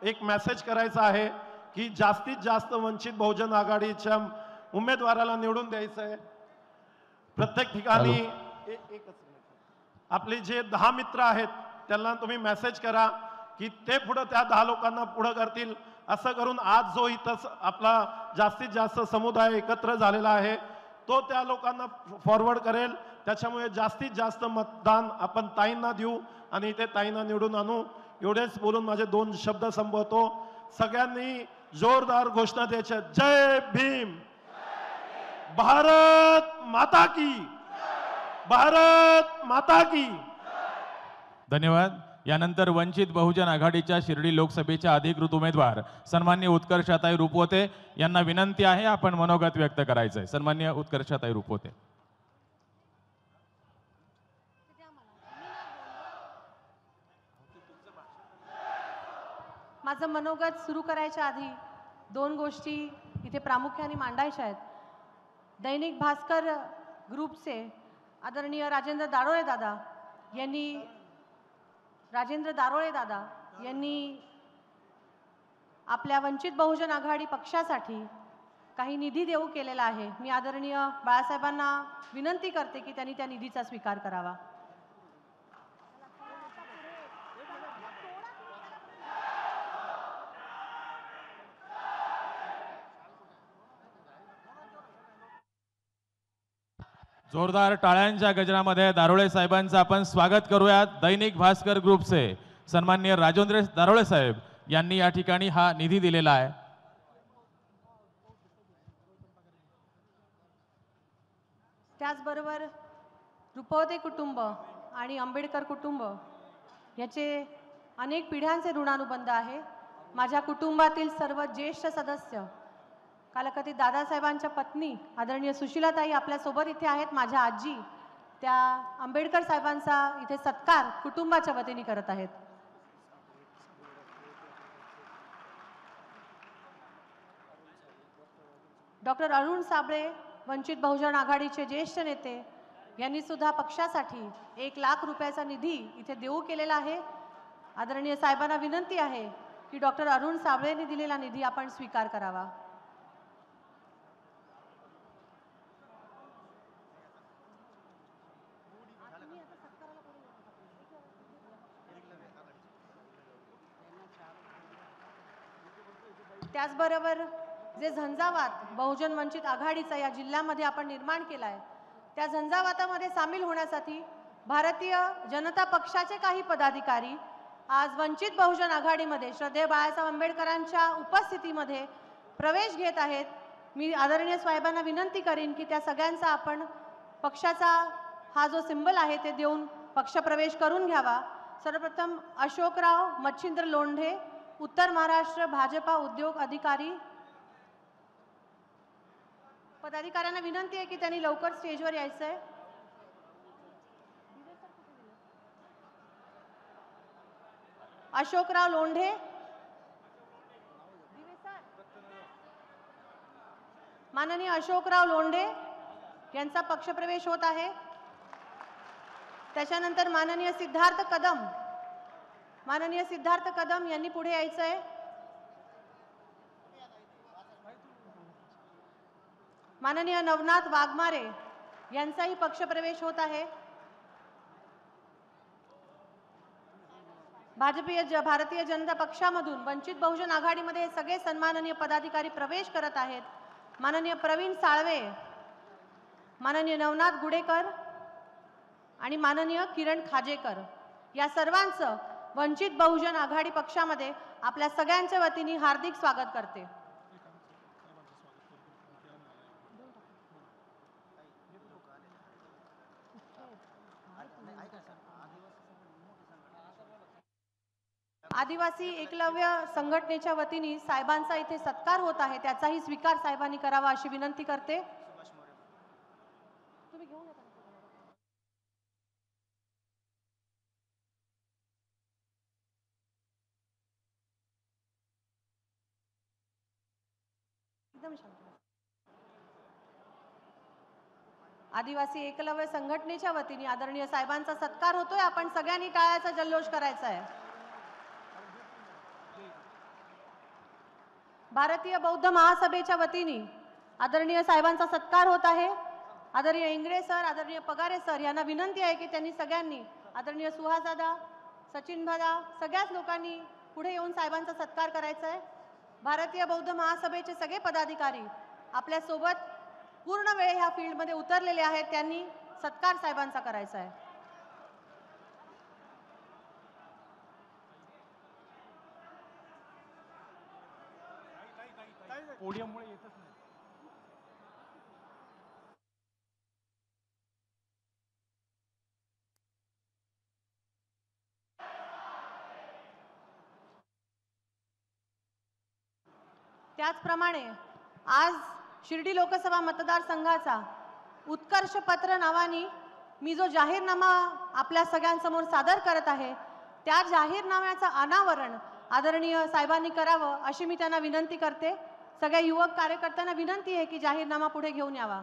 एक मेसेज करायचा आहे की जास्तीत जास्त वंचित बहुजन आघाडीच्या उमेदवाराला निवडून द्यायचं आहे। प्रत्येक ठिकाणी आपले जे 10 मित्र आहेत त्यांना तुम्ही मेसेज करा की ते पुढे त्या 10 लोकांना पुढे करतील। असं करून आज जो इथं आपला जास्तीत जास्त समुदाय एकत्र झालेला आहे तो त्या लोकांना फॉरवर्ड करेल, त्याच्यामुळे जास्तीत जास्त मतदान आपण ताईंना देऊ आणि ते ताईंना निवडून आणू। एवढेच बोलून माझे 2 शब्द संपवतो। सगळ्यांनी जोरदार घोषणा द्यायच्या, जय भीम, भारत माता की, भारत माता की। धन्यवाद। यानंतर वंचित बहुजन आघाडीच्या शिर्डी लोकसभेच्या अधिकृत उमेदवार सन्माननीय उत्कर्षाताई रुपवते यांना विनंती आहे आपण मनोगत व्यक्त करायचं आहे। सन्माननीय उत्कर्षाताई रुपवते। माझं मनोगत सुरू करायच्या आधी 2 गोष्टी इथे प्रामुख्याने मांडायच्या आहेत। दैनिक भास्कर ग्रुपचे आदरणीय राजेंद्र दारोळे दादा यांनी आपल्या वंचित बहुजन आघाडी पक्षासाठी काही निधी देऊ केलेला आहे। मी आदरणीय बाळासाहेबांना विनंती करते की त्यांनी त्या निधीचा स्वीकार करावा। जोरदार टाळ्यांच्या गजरामध्ये दारोळे साहेबांचं आपण स्वागत करूयात। दैनिक भास्कर ग्रुपचे सन्माननीय राजेंद्र दारोळे साहेब यांनी या ठिकाणी हा निधी दिलेला आहे। त्याचबरोबर रुपवते कुटुंब आणि आंबेडकर कुटुंब याचे अनेक पिढ्यांचे ऋणानुबंध आहे। माझ्या कुटुंबातील सर्व ज्येष्ठ सदस्य, कालकथित दादासाहेबांच्या पत्नी आदरणीय सुशीलाताई आपल्यासोबत इथे आहेत। माझ्या आजी त्या आंबेडकर साहेबांचा इथे सत्कार कुटुंबाच्या वतीने करत आहेत। डॉक्टर अरुण साबळे वंचित बहुजन आघाडीचे ज्येष्ठ नेते यांनी सुद्धा पक्षासाठी 1 लाख रुपयाचा निधी इथे देऊ केलेला आहे। आदरणीय साहेबांना विनंती आहे की डॉक्टर अरुण साबळेंनी दिलेला निधी आपण स्वीकार करावा। त्याचबरोबर जे झंझावात बहुजन वंचित आघाडीचा या जिल्ह्यामध्ये आपण निर्माण केला आहे त्या झंझावातामध्ये सामील होण्यासाठी भारतीय जनता पक्षाचे काही पदाधिकारी आज वंचित बहुजन आघाडीमध्ये श्रद्धेय बाळासाहेब आंबेडकरांच्या उपस्थितीमध्ये प्रवेश घेत आहेत। मी आदरणीय साहेबांना विनंती करीन की त्या सगळ्यांचा आपण पक्षाचा हा जो सिंबल आहे ते देऊन पक्षप्रवेश करून घ्यावा. सर्वप्रथम अशोकराव मच्छिंद्र लोंढे, उत्तर महाराष्ट्र भाजपा उद्योग अधिकारी. पदाधिकाऱ्यांना विनंती आहे की त्यांनी लवकर स्टेजवर यायचं आहे. अशोकराव लोंढे, माननीय अशोकराव लोंढे यांचा पक्षप्रवेश होत आहे. त्याच्यानंतर माननीय सिद्धार्थ कदम यांनी पुढे यायचं आहे. माननीय नवनाथ वाघमारे यांचाही पक्षप्रवेश होत आहे. भारतीय जनता पक्षामधून वंचित बहुजन आघाडीमध्ये सगळे सन्माननीय पदाधिकारी प्रवेश करत आहेत. माननीय प्रवीण साळवे, माननीय नवनाथ गुडेकर आणि माननीय किरण खाजेकर या सर्वांचं वंचित बहुजन आघाडी पक्षामध्ये आपल्या सगळ्यांच्या वतीने हार्दिक स्वागत करते. आदिवासी एकलव्य संघटनेच्या वतीने साहेबांचा इथे सत्कार होत आहे, त्याचाही स्वीकार साहेबांनी करावा अशी विनंती करते. आदिवासी एकलव्य संघटनेच्या वतीने आदरणीय साहेबांचा सत्कार होतोय. आपण सगळ्यांनी टाळ्याचा जल्लोष करायचा आहे. भारतीय बौद्ध महासभेच्या वतीने आदरणीय साहेबांचा सत्कार होत आहे. आदरणीय इंगळे सर, आदरणीय पगारे सर यांना विनंती आहे की त्यांनी सगळ्यांनी, आदरणीय सुहासदादा, सचिन दादा, सगळ्याच लोकांनी पुढे येऊन साहेबांचा सत्कार करायचा आहे. भारतीय बौद्ध महासभेचे सगळे पदाधिकारी आपल्या सोबत पूर्ण वेळ ह्या फील्डमध्ये उतरलेले आहेत, त्यांनी सत्कार साहेबांचा करायचा आहे. पोडियममुळे येतच नाही. त्याचप्रमाणे आज शिर्डी लोकसभा मतदारसंघाचा उत्कर्ष पत्र नावाने मी जो जाहीरनामा आपल्या सगळ्यांसमोर सादर करत आहे, त्या जाहीरनाम्याचं अनावरण आदरणीय साहेबांनी करावं अशी मी त्यांना विनंती करते. सगळ्या युवक कार्यकर्त्यांना विनंती आहे की जाहीरनामा पुढे घेऊन यावा.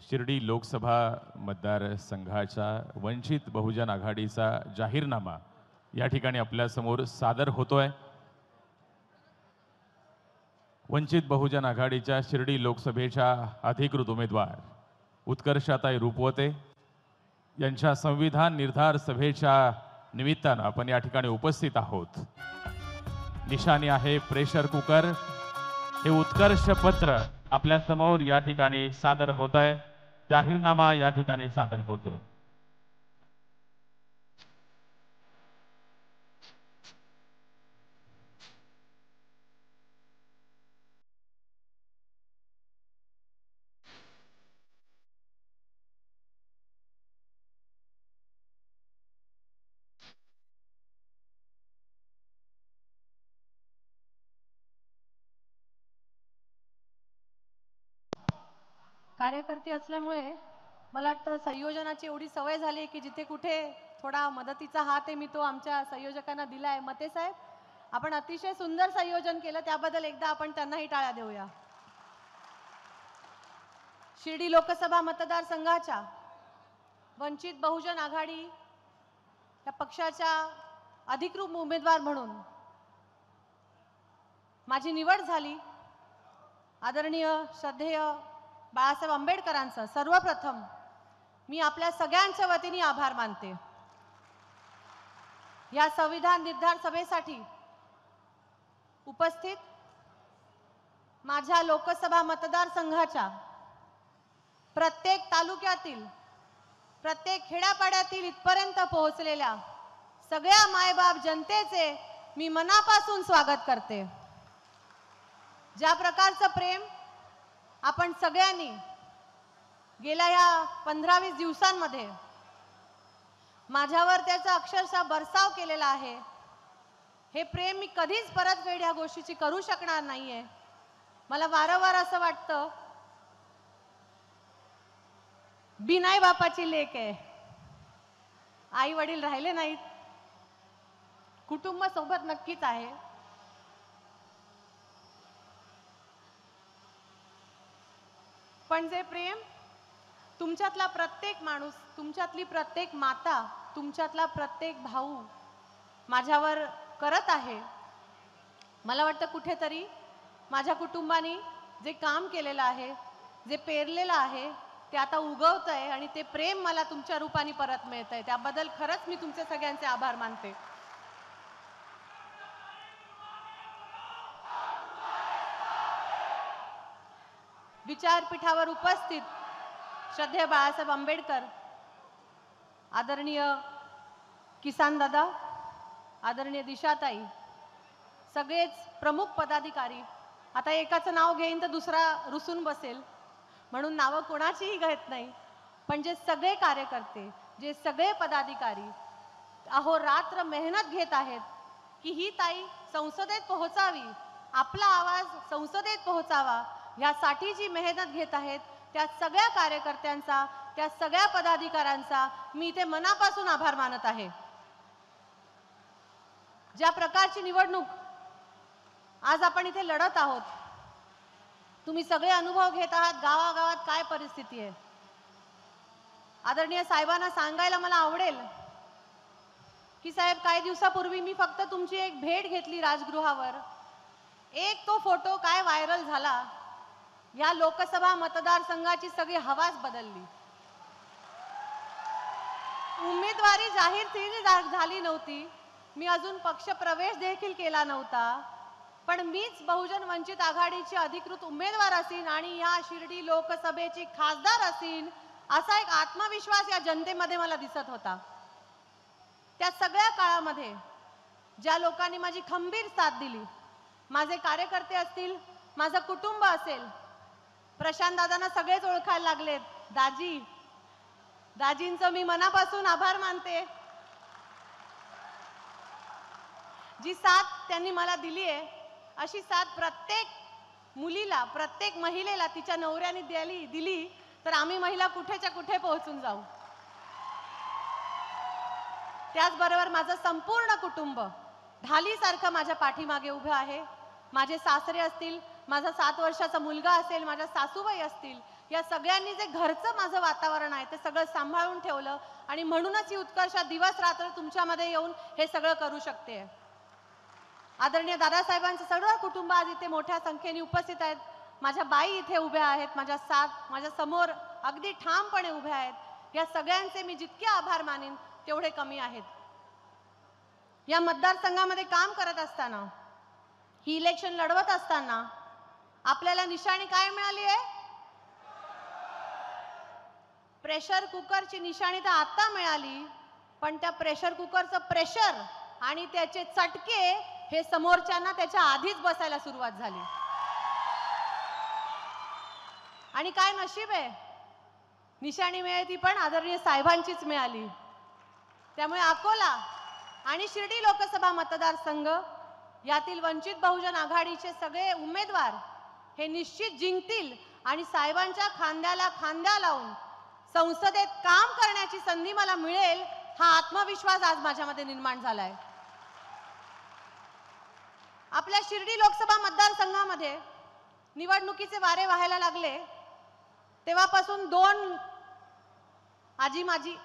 शिर्डी लोकसभा मतदारसंघाचा वंचित बहुजन आघाडीचा जाहीरनामा या ठिकाणी आपल्यासमोर सादर होतोय. वंचित बहुजन आघाडीच्या शिर्डी लोकसभेच्या अधिकृत उमेदवार उत्कर्षाताई रुपवते यांच्या संविधान निर्धार सभेच्या निमित्तानं आपण या ठिकाणी उपस्थित आहोत. निशाणी आहे प्रेशर कुकर. हे उत्कर्ष पत्र आपल्या समोर या ठिकाणी सादर होत आहे. जाहीरनामा या ठिकाणी सादर होतो. कार्यकर्ते असल्यामुळे मला वाटतं संयोजनाची एवढी सवय झाली की जिथे कुठे थोडा मदतीचा हात आहे मी तो आमच्या संयोजकांना दिला आहे. मते साहेब, आपण अतिशय सुंदर संयोजन केलं, त्याबद्दल एकदा आपण त्यांनाही टाळ्या देऊया. शिर्डी लोकसभा मतदारसंघाच्या वंचित बहुजन आघाडी या पक्षाच्या अधिकृत उमेदवार म्हणून माझी निवड झाली. आदरणीय श्रद्धेय बाळासाहेब आंबेडकरांचं सर्वप्रथम मी आपल्या सगळ्यांच्या वतीने आभार मानते. या संविधान निर्धार सभेसाठी उपस्थित माझ्या लोकसभा मतदारसंघाच्या प्रत्येक तालुक्यातील, प्रत्येक खेड्यापाड्यातील इथपर्यंत पोहोचलेल्या सगळ्या मायबाप जनतेचे मी मनापासून स्वागत करते. ज्या प्रकारचं प्रेम आपण सगळ्यांनी गेल्या या 15-20 दिवसांमध्ये माझ्यावर त्याचा अक्षरशः बरसाव केलेला आहे, हे प्रेम मी कधीच परतफेड या गोष्टीची करू शकणार नाहीये. मला वारंवार असं वाटतं, बिनाई बापाची लेक आहे, आई वडील राहिले नाहीत, कुटुंब सोबत नक्कीच आहे, पण जे प्रेम तुमच्यातला प्रत्येक माणूस, तुमच्यातली प्रत्येक माता, तुमच्यातला प्रत्येक भाऊ माझ्यावर करत आहे, मला वाटतं कुठेतरी माझ्या कुटुंबाने जे काम केलेलं आहे, जे पेरलेलं आहे, ते आता उगवतंय आणि ते प्रेम मला तुमच्या रूपाने परत मिळतंय. त्याबद्दल खरंच मी तुमचे सगळ्यांचे आभार मानते. विचारपीठावर उपस्थित श्रद्धेय बाळासाहेब आंबेडकर, आदरणीय किसान दादा, आदरणीय दिशाताई, सगळेच प्रमुख पदाधिकारी, आता एकाचं नाव घेईन तर दुसरा रुसून बसेल म्हणून नावं कोणाचीही घेत नाही, पण जे सगळे कार्यकर्ते, जे सगळे पदाधिकारी अहोरात्र मेहनत घेत आहेत की ही ताई संसदेत पोहोचावी, आपला आवाज संसदेत पोहोचावा, यासाठी जी मेहनत घेत आहेत, त्या सगळ्या कार्यकर्त्यांचा, त्या सगळ्या पदाधिकाऱ्यांचा मी इथे मनापासून आभार मानत आहे. ज्या प्रकारची निवडणूक आज आपण इथे लढत आहोत, तुम्ही सगळे अनुभव घेत आहात, गावागावात काय परिस्थिती आहे. आदरणीय साहेबांना सांगायला मला आवडेल की साहेब, काही दिवसापूर्वी मी फक्त तुमची एक भेट घेतली राजगृहावर, एक तो फोटो काय व्हायरल झाला, या लोकसभा मतदारसंघाची सगळी हवाच बदलली. उमेदवारी जाहीर झाली नव्हती, मी अजून पक्ष प्रवेश देखील केला नव्हता, पण मीच बहुजन वंचित आघाडीची अधिकृत उमेदवार असीन आणि या शिर्डी लोकसभेची खासदार असीन, असा एक आत्मविश्वास या जनतेमध्ये मला दिसत होता. त्या सगळ्या काळामध्ये ज्या लोकांनी माझी खंबीर साथ दिली, माझे कार्यकर्ते असतील, माझं कुटुंब असेल, प्रशांत दादांना सगळेच ओळखायला लागलेत, दाजी, दाजींचं मी मनापासून आभार मानते. जी साथ त्यांनी मला दिली आहे, अशी साथ प्रत्येक मुलीला, प्रत्येक महिलेला तिच्या नवऱ्याने दिली तर आम्ही महिला कुठेच्या कुठे पोहोचून जाऊ. त्याचबरोबर माझं संपूर्ण कुटुंब ढालीसारखं माझ्या पाठीमागे उभं आहे. माझे सासरे असतील, माझा 7 वर्षाचा मुलगा असेल, माझ्या सासूबाई असतील, या सगळ्यांनी जे घरचं माझं वातावरण आहे ते सगळं सांभाळून ठेवलं आणि म्हणूनच ही उत्कर्षा दिवस रात्र तुमच्यामध्ये येऊन हे सगळं करू शकते. आदरणीय दादासाहेबांचं सगळं कुटुंब आज इथे मोठ्या संख्येने उपस्थित आहेत. माझ्या बाई इथे उभ्या आहेत, माझ्या समोर अगदी ठामपणे उभ्या आहेत. या सगळ्यांचे मी जितके आभार मानेन तेवढे कमी आहेत. या मतदारसंघामध्ये काम करत असताना, ही इलेक्शन लढवत असताना आपल्याला निशाणी काय मिळाली आहे? प्रेशर कुकरची निशाणी तर आता मिळाली, पण त्या प्रेशर कुकरचं प्रेशर आणि त्याचे चटके हे समोरच्यांना त्याच्या आधीच बसायला सुरुवात झाली. आणि काय नशीब आहे, निशाणी मिळाली पण आदरणीय साहेबांचीच मिळाली. त्यामुळे अकोला आणि शिर्डी लोकसभा मतदारसंघ यातील वंचित बहुजन आघाडीचे सगळे उमेदवार हे निश्चित जिंकतील आणि साहेबांच्या खांद्याला खांदा लावून संसदेत काम करण्याची संधी मला मिळेल, हा आत्मविश्वास आज माझ्यामध्ये निर्माण झालाय. आपल्या शिर्डी लोकसभा मतदारसंघामध्ये निवडणुकीचे वारे वाहायला लागले तेव्हापासून 2 आजी माजी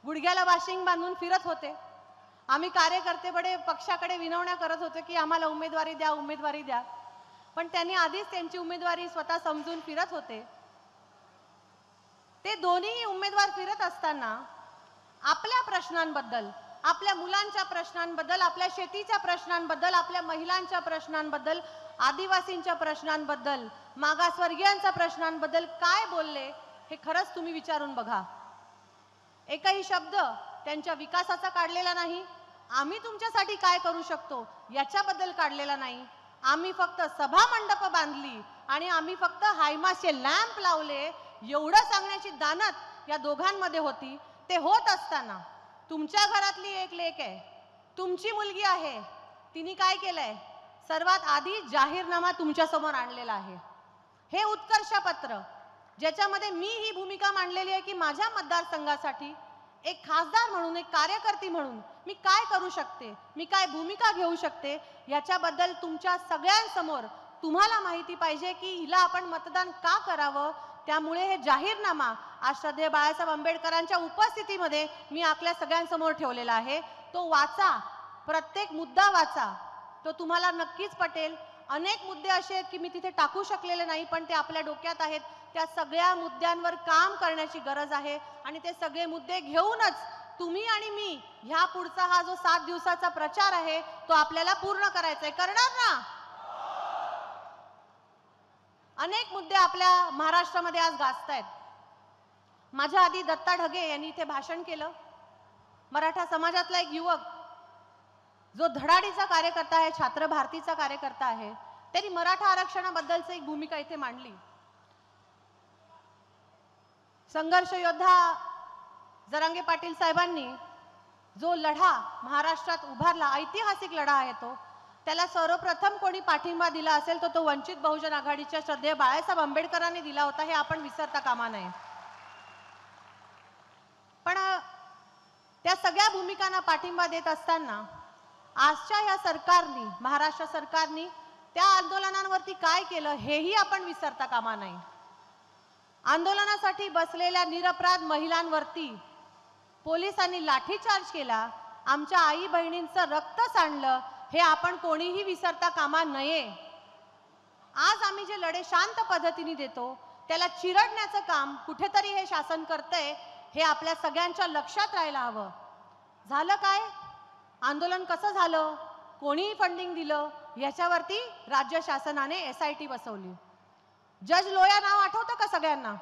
गुडघ्याला वाशिंग बांधून फिरत होते. आम्ही कार्यकर्ते बडे पक्षाकडे विनवण्या करत होतो की आम्हाला उमेदवारी द्या, उमेदवारी द्या. पण त्यांनी आधीच त्यांची उमेदवारी स्वतः समजून फिरत होते. ते दोन्ही उमेदवार फिरत असताना आपल्या प्रश्नांबद्दल, आपल्या मुलांच्या प्रश्नांबद्दल, आपल्या शेतीच्या प्रश्नांबद्दल, आपल्या महिलांच्या प्रश्नांबद्दल, आदिवासींच्या प्रश्नांबद्दल, मागासवर्गीयांच्या प्रश्नांबद्दल काय बोलले हे खरंच तुम्ही विचारून बघा. एकही शब्द त्यांच्या विकासाचा काढलेला नाही, आम्ही तुमच्यासाठी काय करू शकतो याच्याबद्दल काढलेला नाही. आम्ही फक्त सभा मंडप बांधली आणि आम्ही फक्त हायमासचे लॅम्प लावले एवढं सांगण्याची दानत या दोघांमध्ये होती. ते होत असताना तुमच्या घरातली एक लेक आहे, तुमची मुलगी आहे, तिने काय केलंय? सर्वात आधी जाहीरनामा तुमच्या समोर आणलेला आहे. हे उत्कर्ष पत्र ज्याच्यामध्ये मी ही भूमिका मांडलेली आहे की माझ्या मतदारसंघासाठी एक खासदार म्हणून, एक कार्यकर्ती म्हणून मी काय करू शकते, मी काय भूमिका घेऊ शकते याच्याबद्दल तुमच्या सगळ्यांसमोर तुम्हाला माहिती पाहिजे की हिला आपण मतदान का करावं. त्यामुळे हे जाहीरनामा आज श्रद्धेय बाळासाहेब आंबेडकरांच्या उपस्थितीमध्ये मी आपल्या सगळ्यांसमोर ठेवलेला आहे. तो वाचा, प्रत्येक मुद्दा वाचा, तो तुम्हाला नक्कीच पटेल. अनेक मुद्दे असे आहेत की मी तिथे टाकू शकलेले नाही, पण ते आपल्या डोक्यात आहेत. त्या सगळ्या मुद्द्यांवर काम करण्याची गरज आहे आणि ते सगळे मुद्दे घेऊनच तुम्ही आणि मी ह्या पुढचा हा जो 7 दिवसाचा प्रचार आहे तो आपल्याला पूर्ण करायचा आहे. करणार ना? अनेक मुद्दे आपल्या महाराष्ट्रामध्ये आज गाजतायत. माझ्या आधी दत्ता ढगे यांनी इथे भाषण केलं. मराठा समाजातला एक युवक जो धडाडीचा कार्यकर्ता आहे, छात्र भारतीचा कार्यकर्ता आहे, त्यांनी मराठा आरक्षणाबद्दलच एक भूमिका इथे मांडली. संघर्ष योद्धा जरांगे पाटील साहेबांनी जो लढा महाराष्ट्रात उभारला, ऐतिहासिक लढा आहे तो, त्याला सर्वप्रथम कोणी पाठिंबा दिला असेल तो वंचित बहुजन आघाडीच्या श्रद्धेय बाळासाहेब आंबेडकरांनी दिला होता. हे आपण विसरता कामा नये. पण त्या सगळ्या भूमिकांना पाठिंबा देत असताना आजच्या या सरकारनी, महाराष्ट्र सरकारनी त्या आंदोलनांवरती काय केलं हेही आपण विसरता कामा नये. आंदोलनासाठी बसलेल्या निरपराध महिलांवरती पोलिसांनी लाठीचार्ज केला, आमच्या आई बहिणींचं रक्त सांडलं, हे आपण कोणीही विसरता कामा नये. आज आम्ही जे लढे शांत पद्धतीने देतो त्याला चिरडण्याचं काम कुठेतरी हे शासन करतंय, हे आपल्या सगळ्यांच्या लक्षात राहायला हवं. झालं काय? आंदोलन कसं झालं, कोणी फंडिंग दिलं, याच्यावरती राज्य शासनाने SIT बसवली. जज लोया नाव आठवतं का सगळ्यांना?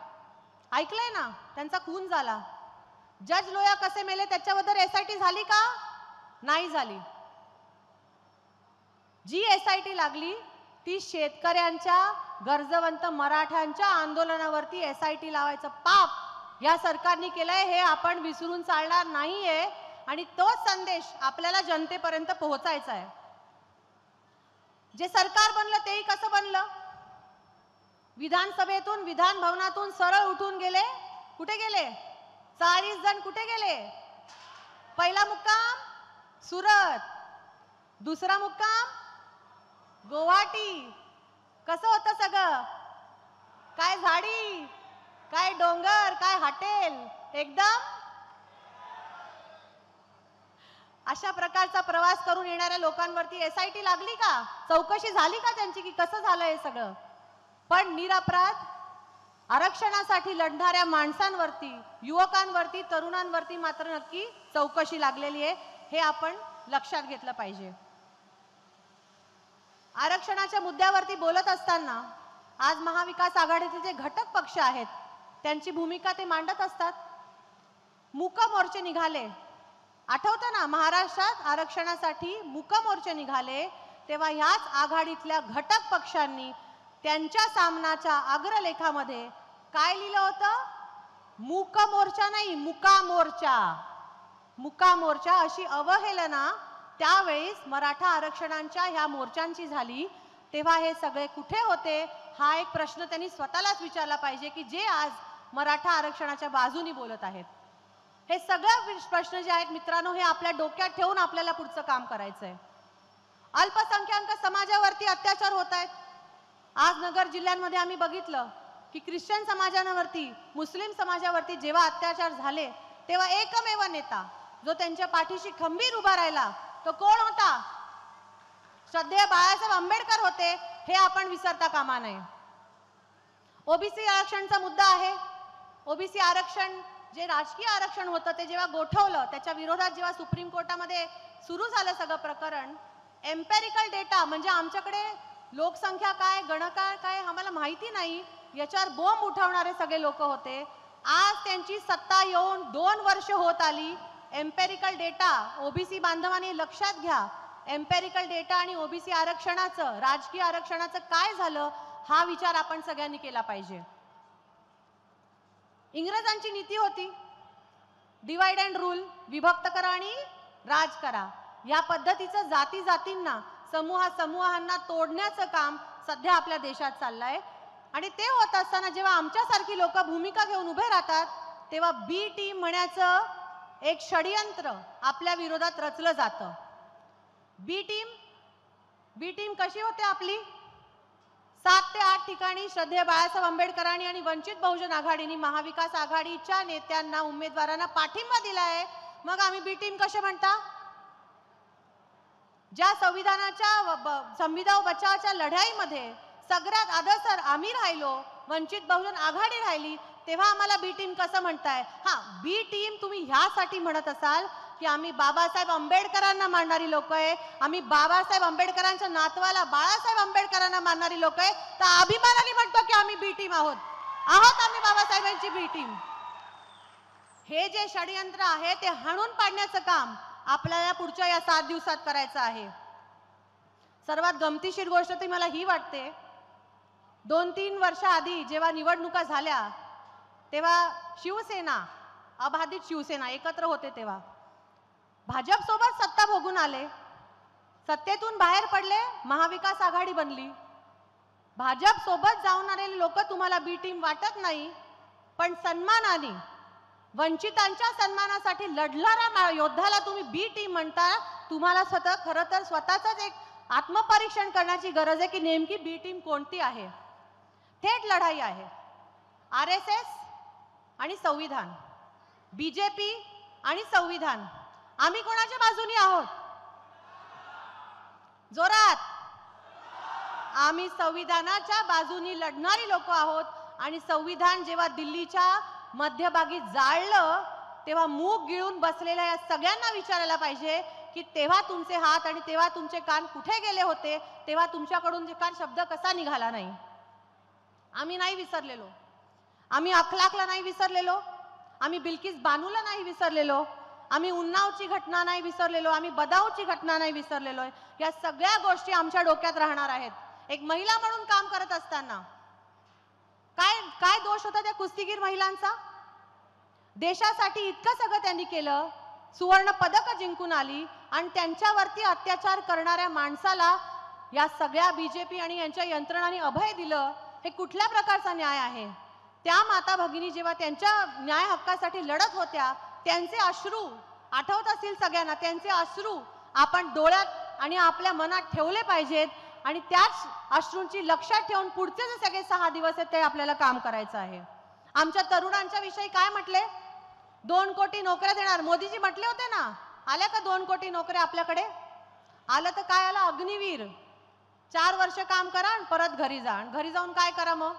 ऐकलंय ना? त्यांचा खून झाला. जज लोया कसे मेले त्याच्याबद्दल SIT झाली का? नाही झाली. जी SIT लागली ती शेतकऱ्यांच्या, गरजवंत मराठ्यांच्या आंदोलनावरती SIT लावायचं पाप या सरकारने केलंय. हे आपण विसरून चालणार नाहीये आणि तोच संदेश आपल्याला जनतेपर्यंत पोहोचायचा आहे. जे सरकार बनलं तेही कसं बनलं? विधानसभेतून, विधान भवनातून सरळ उठून गेले. कुठे गेले? 40 जण कुठे गेले? पहिला मुक्काम सुरत, दुसरा मुक्काम गुवाहाटी. कसं होतं सगळं? काय झाडी, काय डोंगर, काय हॉटेल, एकदम अशा प्रकारचा प्रवास करून येणाऱ्या लोकांवरती SIT लागली का? चौकशी झाली का त्यांची की कसं झालं हे सगळं? पण निरपराध आरक्षणासाठी लढणाऱ्या माणसांवरती, युवकांवरती, तरुणांवरती मात्र नक्की चौकशी लागलेली आहे. हे आपण लक्षात घेतलं पाहिजे. आरक्षणाच्या मुद्द्यावरती बोलत असताना आज महाविकास आघाडीचे जे घटक पक्ष आहेत त्यांची भूमिका ते मांडत असतात. मूक मोर्चे निघाले, आठवतं ना? महाराष्ट्रात आरक्षणासाठी मूक मोर्चे निघाले तेव्हा ह्याच आघाडीतल्या घटक पक्षांनी त्यांच्या सामनाच्या अग्रलेखामध्ये काय लिहिलं होतं? मूक मोर्चा नाही, मुका मोर्चा. मुका मोर्चा अशी अवहेलना त्यावेळेस मराठा आरक्षणांच्या ह्या मोर्चांची झाली. तेव्हा हे सगळे कुठे होते हा एक प्रश्न त्यांनी स्वतःलाच विचारला पाहिजे की जे आज मराठा आरक्षणाच्या बाजूनी बोलत आहेत. हे सगळे प्रश्न जे आहेत मित्रांनो, हे आपल्या डोक्यात ठेवून आपल्याला पुढचं काम करायचं आहे. अल्पसंख्याक समाजावरती अत्याचार होत आहेत. आज नगर जिल्ह्यांमध्ये आम्ही बघितलं की ख्रिश्चन समाजावरती, मुस्लिम समाजावरती जेव्हा अत्याचार झाले तेव्हा एकमेव नेता जो त्यांच्या पाठीशी खंबीर उभा राहिला तो कोण होता? श्रद्धेय बाळासाहेब आंबेडकर होते. हे आपण विसरता कामा नये. ओबीसी आरक्षणचा मुद्दा आहे. ओबीसी आरक्षण जे राजकीय आरक्षण होतं ते जेव्हा गोठवलं, त्याच्या विरोधात जेव्हा सुप्रीम कोर्टामध्ये सुरू झालं सगळं प्रकरण, एम्पेरिकल डेटा म्हणजे आमच्याकडे लोकसंख्या काय, गणना काय आम्हाला माहिती नाही, याच्यावर बॉम्ब उठवणारे सगळे लोक होते. आज त्यांची सत्ता येऊन 2 वर्ष होत आली. एम्पेरिकल डेटा ओबीसी बांधवांनी लक्षात घ्या. एम्पेरिकल डेटा आणि ओबीसी आरक्षणाचं, राजकीय आरक्षणाचं काय झालं हा विचार आपण सगळ्यांनी केला पाहिजे. इंग्रजांची नीती होती डिवाइड अँड रूल, विभक्त करा आणि राज करा. या पद्धतीचं जाती जातींना, समूहांना तोडण्याचं काम सध्या आपल्या देशात चाललंय. आणि ते होत असताना जेव्हा आमच्यासारखी लोक भूमिका घेऊन उभे राहतात तेव्हा बी टीम म्हणायचं एक षडयंत्र आपल्या विरोधात रचलं जातं. बी टीम कशी होते आपली? 7 ते 8 ठिकाणी श्रद्धेय बाळासाहेब आंबेडकरांनी आणि वंचित बहुजन आघाडीने, महाविकास आघाडीच्या नेत्यांना, उमेदवारांना पाठिंबा दिलाय. मग आम्ही बी टीम कसे म्हणता? ज्या संविधान बचावाच्या लढाईमध्ये सगळ्यात अधसर आम्ही राहिलो, वंचित बहुजन आघाडी राहिली, तेव्हा आम्हाला बी टीम कसं म्हणताय? हा, बी टीम तुम्ही ह्यासाठी म्हणत असाल की आम्ही बाबासाहेब आंबेडकरांना मानणारी लोक आहे, आम्ही बाबासाहेब आंबेडकरांच्या नातवाला बाळासाहेब आंबेडकरांना मानणारी लोक आहे, तर अभिमानाने म्हणतो की आम्ही बी टीम आहोत आम्ही बाबासाहेबांची बी टीम. हे जे षडयंत्र आहे ते हाणून पाडण्याचं काम आपल्याला पुढच्या या 7 दिवसात करायचं आहे. सर्वात गमतीशीर गोष्ट ती मला ही वाटते, 2-3 वर्ष आधी जेव्हा निवडणुका झाल्या तेव्हा शिवसेना, अबाधित शिवसेना एकत्र होते, तेव्हा भाजप सोबत सत्ता भोगून आले, सत्तेतून बाहेर पडले, महाविकास आघाडी बनली. भाजप सोबत जाऊन आलेले लोक तुम्हाला बी टीम वाटत नाही, पण सन्मानाने, वंचितांच्या सन्मानासाठी लढणाऱ्या योद्धाला तुम्ही बी टीम म्हणता. तुम्हाला खरं तर स्वतःच एक आत्मपरीक्षण करण्याची गरज आहे की नेमकी बी टीम कोणती आहे. थेट लढाई आहे RSS आणि संविधान, बीजेपी आणि संविधान. आम्ही कोणाच्या बाजूनी आहोत? जोरात. आम्ही संविधानाच्या बाजूनी लढणारी लोक आहोत. आणि संविधान जेव्हा दिल्लीच्या मध्यभागी जाळलं तेव्हा मूग गिळून बसलेल्या या सगळ्यांना विचारायला पाहिजे की तेव्हा तुमचे हात आणि तेव्हा तुमचे कान कुठे गेले होते, तेव्हा तुमच्याकडून जे कान शब्द कसा निघाला नाही. आम्ही नाही विसरलेलो, आम्ही अखलाकला नाही विसरलेलो, आम्ही बिल्किस बानूला नाही विसरलेलो, आम्ही उन्नावची घटना नाही विसरलेलो, आम्ही बदाऊची घटना नाही विसरलेलो. या सगळ्या गोष्टी आमच्या डोक्यात राहणार आहेत. एक महिला म्हणून काम करत असताना काय दोष होता त्या कुस्तीगीर महिलांचा? देशासाठी इतकं सगळं त्यांनी केलं, सुवर्ण पदक जिंकून आली, आणि त्यांच्यावरती अत्याचार करणाऱ्या माणसाला या सगळ्या बीजेपी आणि यांच्या यंत्रणांनी अभय दिलं. हे कुठल्या प्रकारचा न्याय आहे? त्या माता भगिनी जेव्हा त्यांच्या न्याय हक्कासाठी लढत होत्या, त्यांचे अश्रू आठवत असतील सगळ्यांना, त्यांचे अश्रू आपण डोळ्यात आणि आपल्या मनात ठेवले पाहिजेत. आणि त्याच अश्रूंची लक्षात ठेवून पुढचे जे सगळे 6 दिवस आहेत ते आपल्याला काम करायचं आहे. आमच्या तरुणांच्या विषयी काय म्हटले? 2 कोटी नोकऱ्या देणार. मोदीजी म्हटले होते ना, आल्या का 2 कोटी नोकऱ्या आपल्याकडे? आलं तर काय आलं? अग्निवीर. 4 वर्ष काम करा आणि परत घरी जा. घरी जाऊन काय करा मग?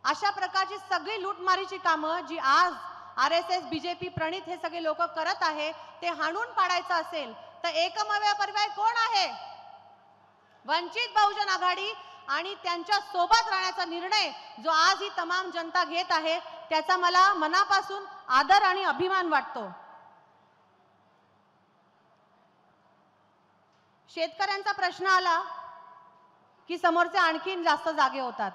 अशा प्रकारची सगळी लूटमारीची कामं जी आज RSS, बीजेपी प्रणित हे सगळे लोक करत आहे, ते हाणून पाडायचं असेल तर एकमेव पर्याय कोण आहे? वंचित बहुजन आघाडी. आणि त्यांच्या सोबत राहण्याचा निर्णय जो आज ही तमाम जनता घेत आहे त्याचा मला मनापासून आदर आणि अभिमान वाटतो. शेतकऱ्यांचा प्रश्न आला की समोरचे आणखीन जास्त जागे होतात.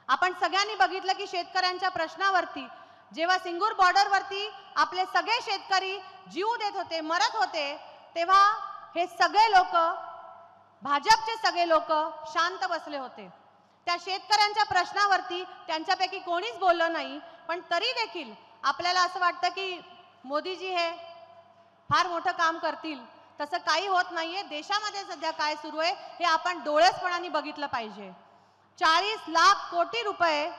आपण सगळ्यांनी बघितलं की शेतकऱ्यांच्या प्रश्नावरती जेव्हा सिंगूर बॉर्डरवरती आपले सगळे शेतकरी जीव देत होते, मरत होते, तेव्हा हे सगळे लोक, भाजपचे सगळे लोक शांत बसले होते. त्या शेतकऱ्यांच्या प्रश्नावरती त्यांच्यापैकी कोणीच बोललं नाही. पण तरी देखील आपल्याला असं वाटतं की मोदीजी हे फार मोठं काम करतील, तसं काही होत नाहीये. देशामध्ये सध्या काय सुरू आहे हे आपण डोळेसपणाने बघितलं पाहिजे. 40 लाख कोटी रुपये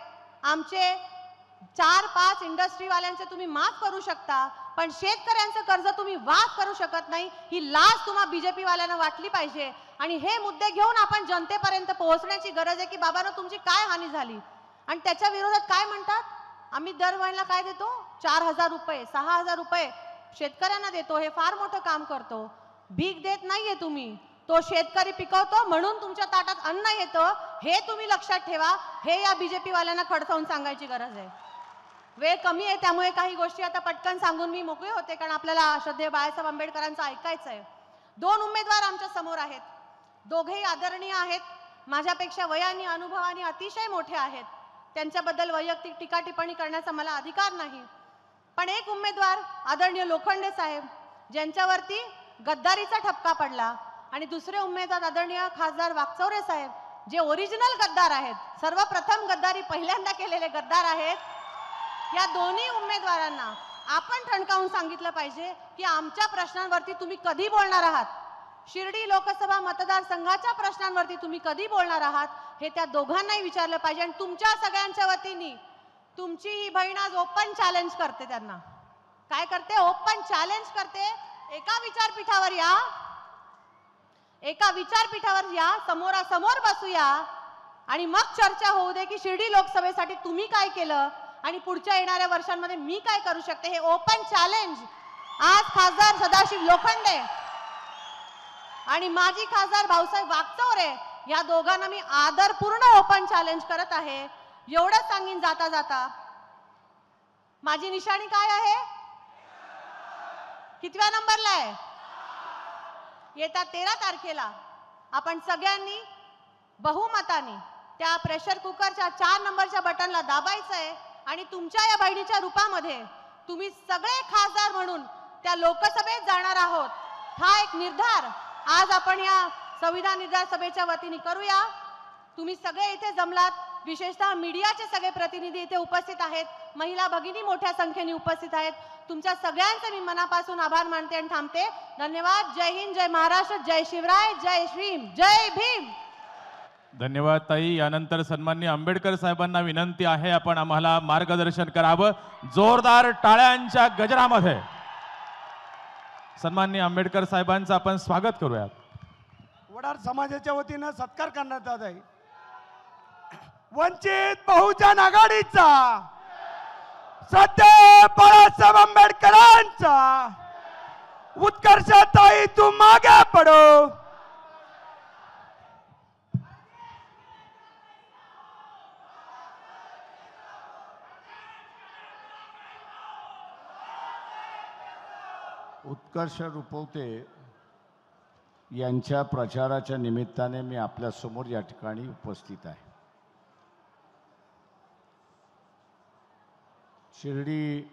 आमचे 4-5 इंडस्ट्रीवाल्यांचे तुम्ही माफ करू शकता, पण शेतकऱ्यांचं कर्ज तुम्ही माफ करू शकत नाही. ही लाच तुम्हा बीजेपी वाल्यांना वाटली पाहिजे आणि हे मुद्दे घेऊन आपण जनतेपर्यंत पोहोचण्याची गरज आहे की बाबांनो तुमची काय हानी झाली. आणि त्याच्या विरोधात काय म्हणतात, आम्ही दर महिन्याला काय देतो, 4,000 रुपये 6,000 रुपये शेतकऱ्यांना देतो, हे फार मोठं काम करतो. भीक देत नाहीये तुम्ही, तो शेतकरी पिकवतो म्हणून तुमच्या ताटात अन्न येतं, हे तुम्ही लक्षात ठेवा. हे या बीजेपी वाल्यांना खडसावून सांगायची गरज आहे. वेळ कमी आहे त्यामुळे काही गोष्टी आता पटकन सांगून मी मोकळे होते, कारण आपल्याला श्रद्धेय बाळासाहेब आंबेडकरांचं ऐकायचं आहे. 2 उमेदवार आमच्या समोर आहेत. दोघेही आदरणीय आहेत, माझ्यापेक्षा वयाने अनुभवाने अतिशय मोठे आहेत. त्यांच्याबद्दल वैयक्तिक टीका टिप्पणी करण्याचा मला अधिकार नाही. पण एक उमेदवार आदरणीय लोखंडे साहेब ज्यांच्यावरती गद्दारीचा ठपका पडला, आणि दुसरे उमेदवार आदरणीय खासदार वाकचौरे साहेब जे ओरिजिनल गद्दार आहेत, सर्वप्रथम गद्दारी पहिल्यांदा केलेले गद्दार आहेत. या दोन्ही उमेदवारांना आपण ठणकावून सांगितलं पाहिजे की आमच्या प्रश्नांवरती तुम्ही कधी बोलणार आहात, शिर्डी लोकसभा मतदारसंघाच्या प्रश्नांवरती तुम्ही कधी बोलणार आहात, हे त्या दोघांनाही विचारलं पाहिजे. आणि तुमच्या सगळ्यांच्या वतीने तुमची ही बहीण आज ओपन चॅलेंज करते. त्यांना काय करते, ओपन चॅलेंज करते. एका विचारपीठावर या, समोरासमोर बसूया आणि मग चर्चा होऊ दे की शिर्डी लोकसभेसाठी तुम्ही काय केलं आणि पुढच्या येणाऱ्या वर्षांमध्ये मी काय करू शकते. हे ओपन चॅलेंज आज खासदार सदाशिव लोखंडे आणि माजी खासदार भाऊसाहेब वाकचौरे या दोघांना मी आदरपूर्ण ओपन चॅलेंज करत आहे. एवढंच सांगीन जाता जाता, माझी निशाणी काय आहे, कितव्या नंबरला आहे. येत्या 13 तारखेला आपण सगळ्यांनी बहुमताने त्या प्रेशर कुकरच्या 4 नंबरच्या बटनला दाबायचं आहे आणि तुमच्या या बहिणीच्या रूपामध्ये तुम्ही सगळे खासदार म्हणून त्या लोकसभेत जाणार आहोत. हा एक निर्धार आज आपण या संविधान निर्धार सभेच्या वतीने करूया. तुम्ही सगळे इथे जमलात, विशेषतः मीडियाचे सगळे प्रतिनिधी इथे उपस्थित आहेत, महिला भगिनी मोठ्या संख्येने उपस्थित आहेत. तुमच्या सगळ्यांचे मी मनापासून आभार मानते आणि थांबते. धन्यवाद. जय हिंद, जय महाराष्ट्र, जय शिवराय, जय श्रीम, जय भीम. धन्यवाद ताई. यानंतर सन्माननीय आंबेडकर साहेबांना विनंती आहे आपण आम्हाला मार्गदर्शन करावं. जोरदार टाळ्यांच्या गजरामध्ये सन्माननीय आंबेडकर साहेबांचं आपण स्वागत करूयात. वडार समाजाच्या वतीनं सत्कार करण्यात आला आहे. वंचित बहुजन आघाडीचा, श्रद्धेय बाळासाहेब आंबेडकरांचा, उत्कर्षताई तू मागे पडो. उत्कर्ष रुपवते यांच्या प्रचाराच्या निमित्ताने मी आपल्या समोर या ठिकाणी उपस्थित आहे. शिर्डी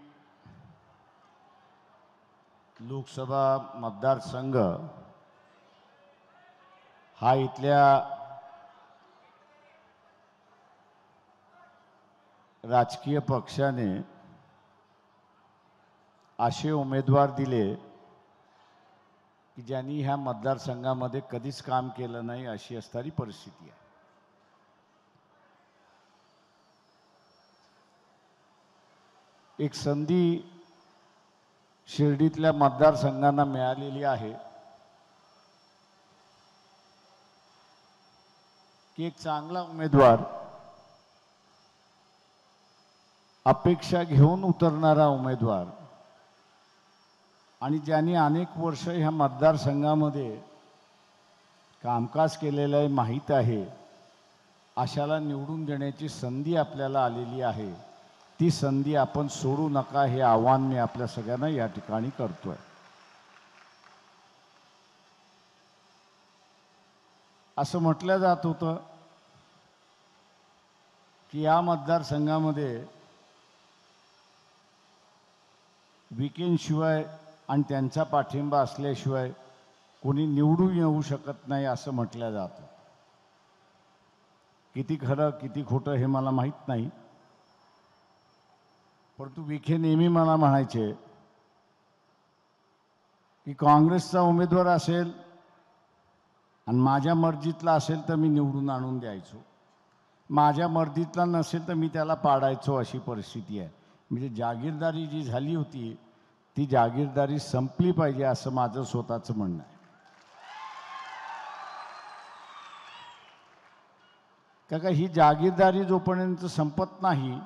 लोकसभा मतदारसंघ हा इथल्या राजकीय पक्षाने असे उमेदवार दिले की ज्यांनी ह्या मतदारसंघामध्ये कधीच काम केलं नाही अशी असणारी परिस्थिती आहे. एक संधी शिर्डीतल्या मतदारसंघांना मिळालेली आहे की एक चांगला उमेदवार, अपेक्षा घेऊन उतरणारा उमेदवार आणि ज्यांनी अनेक वर्ष ह्या मतदारसंघामध्ये कामकाज केलेलं आहे, माहीत आहे, अशाला निवडून देण्याची संधी आपल्याला आलेली आहे. ती संधी आपण सोडू नका हे आव्हान मी आपल्या सगळ्यांना या ठिकाणी करतोय. असं म्हटलं जात होतं की या मतदारसंघामध्ये विकेंडशिवाय आणि त्यांचा पाठिंबा असल्याशिवाय कोणी निवडून येऊ शकत नाही असं म्हटलं जातं. किती खरं किती खोटं हे मला माहीत नाही, परंतु विखे नेहमी मला म्हणायचे की काँग्रेसचा उमेदवार असेल आणि माझ्या मर्जीतला असेल तर मी निवडून आणून द्यायचो, माझ्या मर्जीतला नसेल तर मी त्याला पाडायचो, अशी परिस्थिती आहे. म्हणजे जागीरदारी जी झाली होती ती जागीरदारी संपली पाहिजे असं माझं स्वतःचं म्हणणं आहे. का ही जागीरदारी जोपर्यंत संपत नाही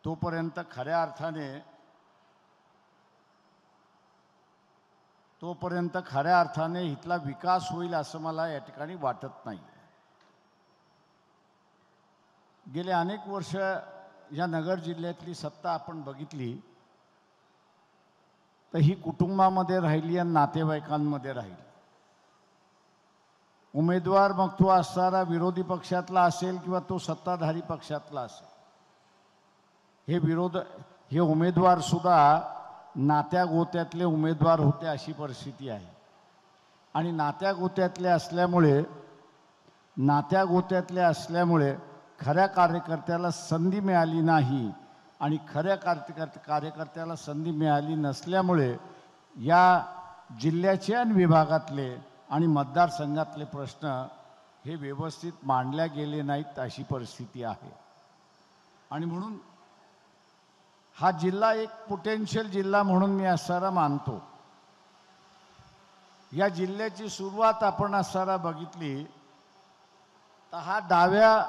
तोपर्यंत खऱ्या अर्थाने इथला विकास होईल असं मला या ठिकाणी वाटत नाही. गेले अनेक वर्ष या नगर जिल्ह्यातली सत्ता आपण बघितली तर ही कुटुंबामध्ये राहिली आणि नातेवाईकांमध्ये राहिली. उमेदवार मग तो असणारा विरोधी पक्षातला असेल किंवा तो सत्ताधारी पक्षातला असेल, हे उमेदवार सुद्धा नात्या गोत्यातले उमेदवार होते अशी परिस्थिती आहे. आणि नात्या गोत्यातले असल्यामुळे खऱ्या कार्यकर्त्याला संधी मिळाली नाही आणि खऱ्या कार्यकर्त्याला संधी मिळाली नसल्यामुळे या जिल्ह्याचे आणि विभागातले आणि मतदारसंघातले प्रश्न हे व्यवस्थित मांडल्या गेले नाहीत अशी परिस्थिती आहे. आणि म्हणून हा जिल्हा एक पोटेन्शियल जिल्हा म्हणून मी असणारा मानतो. या जिल्ह्याची सुरुवात आपण असणारा बघितली तर हा डाव्या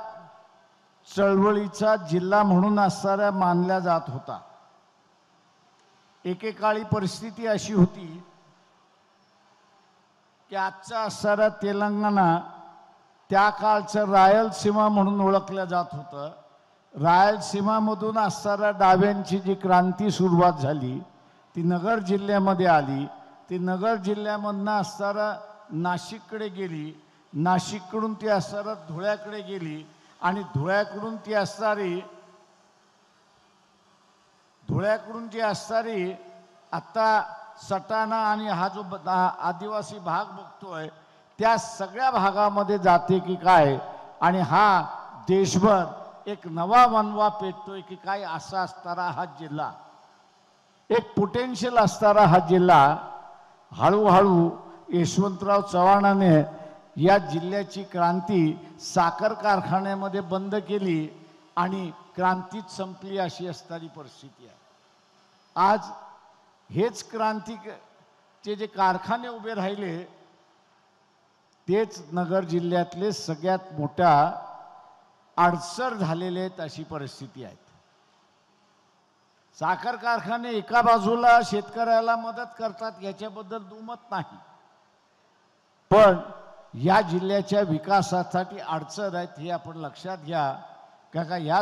चळवळीचा जिल्हा म्हणून असणारा मानला जात होता. एकेकाळी परिस्थिती अशी होती की आजचा असणारा तेलंगणा त्या काळचं रायलसीमा म्हणून ओळखलं जात होतं. रायलसीमामधून असणाऱ्या डाव्यांची जी क्रांती सुरुवात झाली ती नगर जिल्ह्यामध्ये आली. ती नगर जिल्ह्यामधनं असणारा नाशिककडे गेली, नाशिककडून ती असणारा धुळ्याकडे गेली आणि धुळ्याकडून ती असणारी आता सटाणा आणि हा जो आदिवासी भाग बघतोय त्या सगळ्या भागामध्ये जाते की काय. आणि हा देशभर एक नवा वनवा पेटतोय की काय असा असणारा हा जिल्हा, एक पोटेन्शियल असणारा हा जिल्हा, हळूहळू यशवंतराव चव्हाणाने या जिल्ह्याची क्रांती साखर कारखान्यामध्ये बंद केली आणि क्रांतीच संपली अशी असणारी परिस्थिती आहे. आज हेच क्रांतीचे जे कारखाने उभे राहिले तेच नगर जिल्ह्यातले सगळ्यात मोठ्या अडसर झालेले आहेत अशी परिस्थिती आहे. साखर कारखाने एका बाजूला शेतकऱ्याला मदत करतात याच्याबद्दल दुमत नाही, पण या जिल्ह्याच्या विकासासाठी अडचण आहेत हे आपण लक्षात घ्या. का या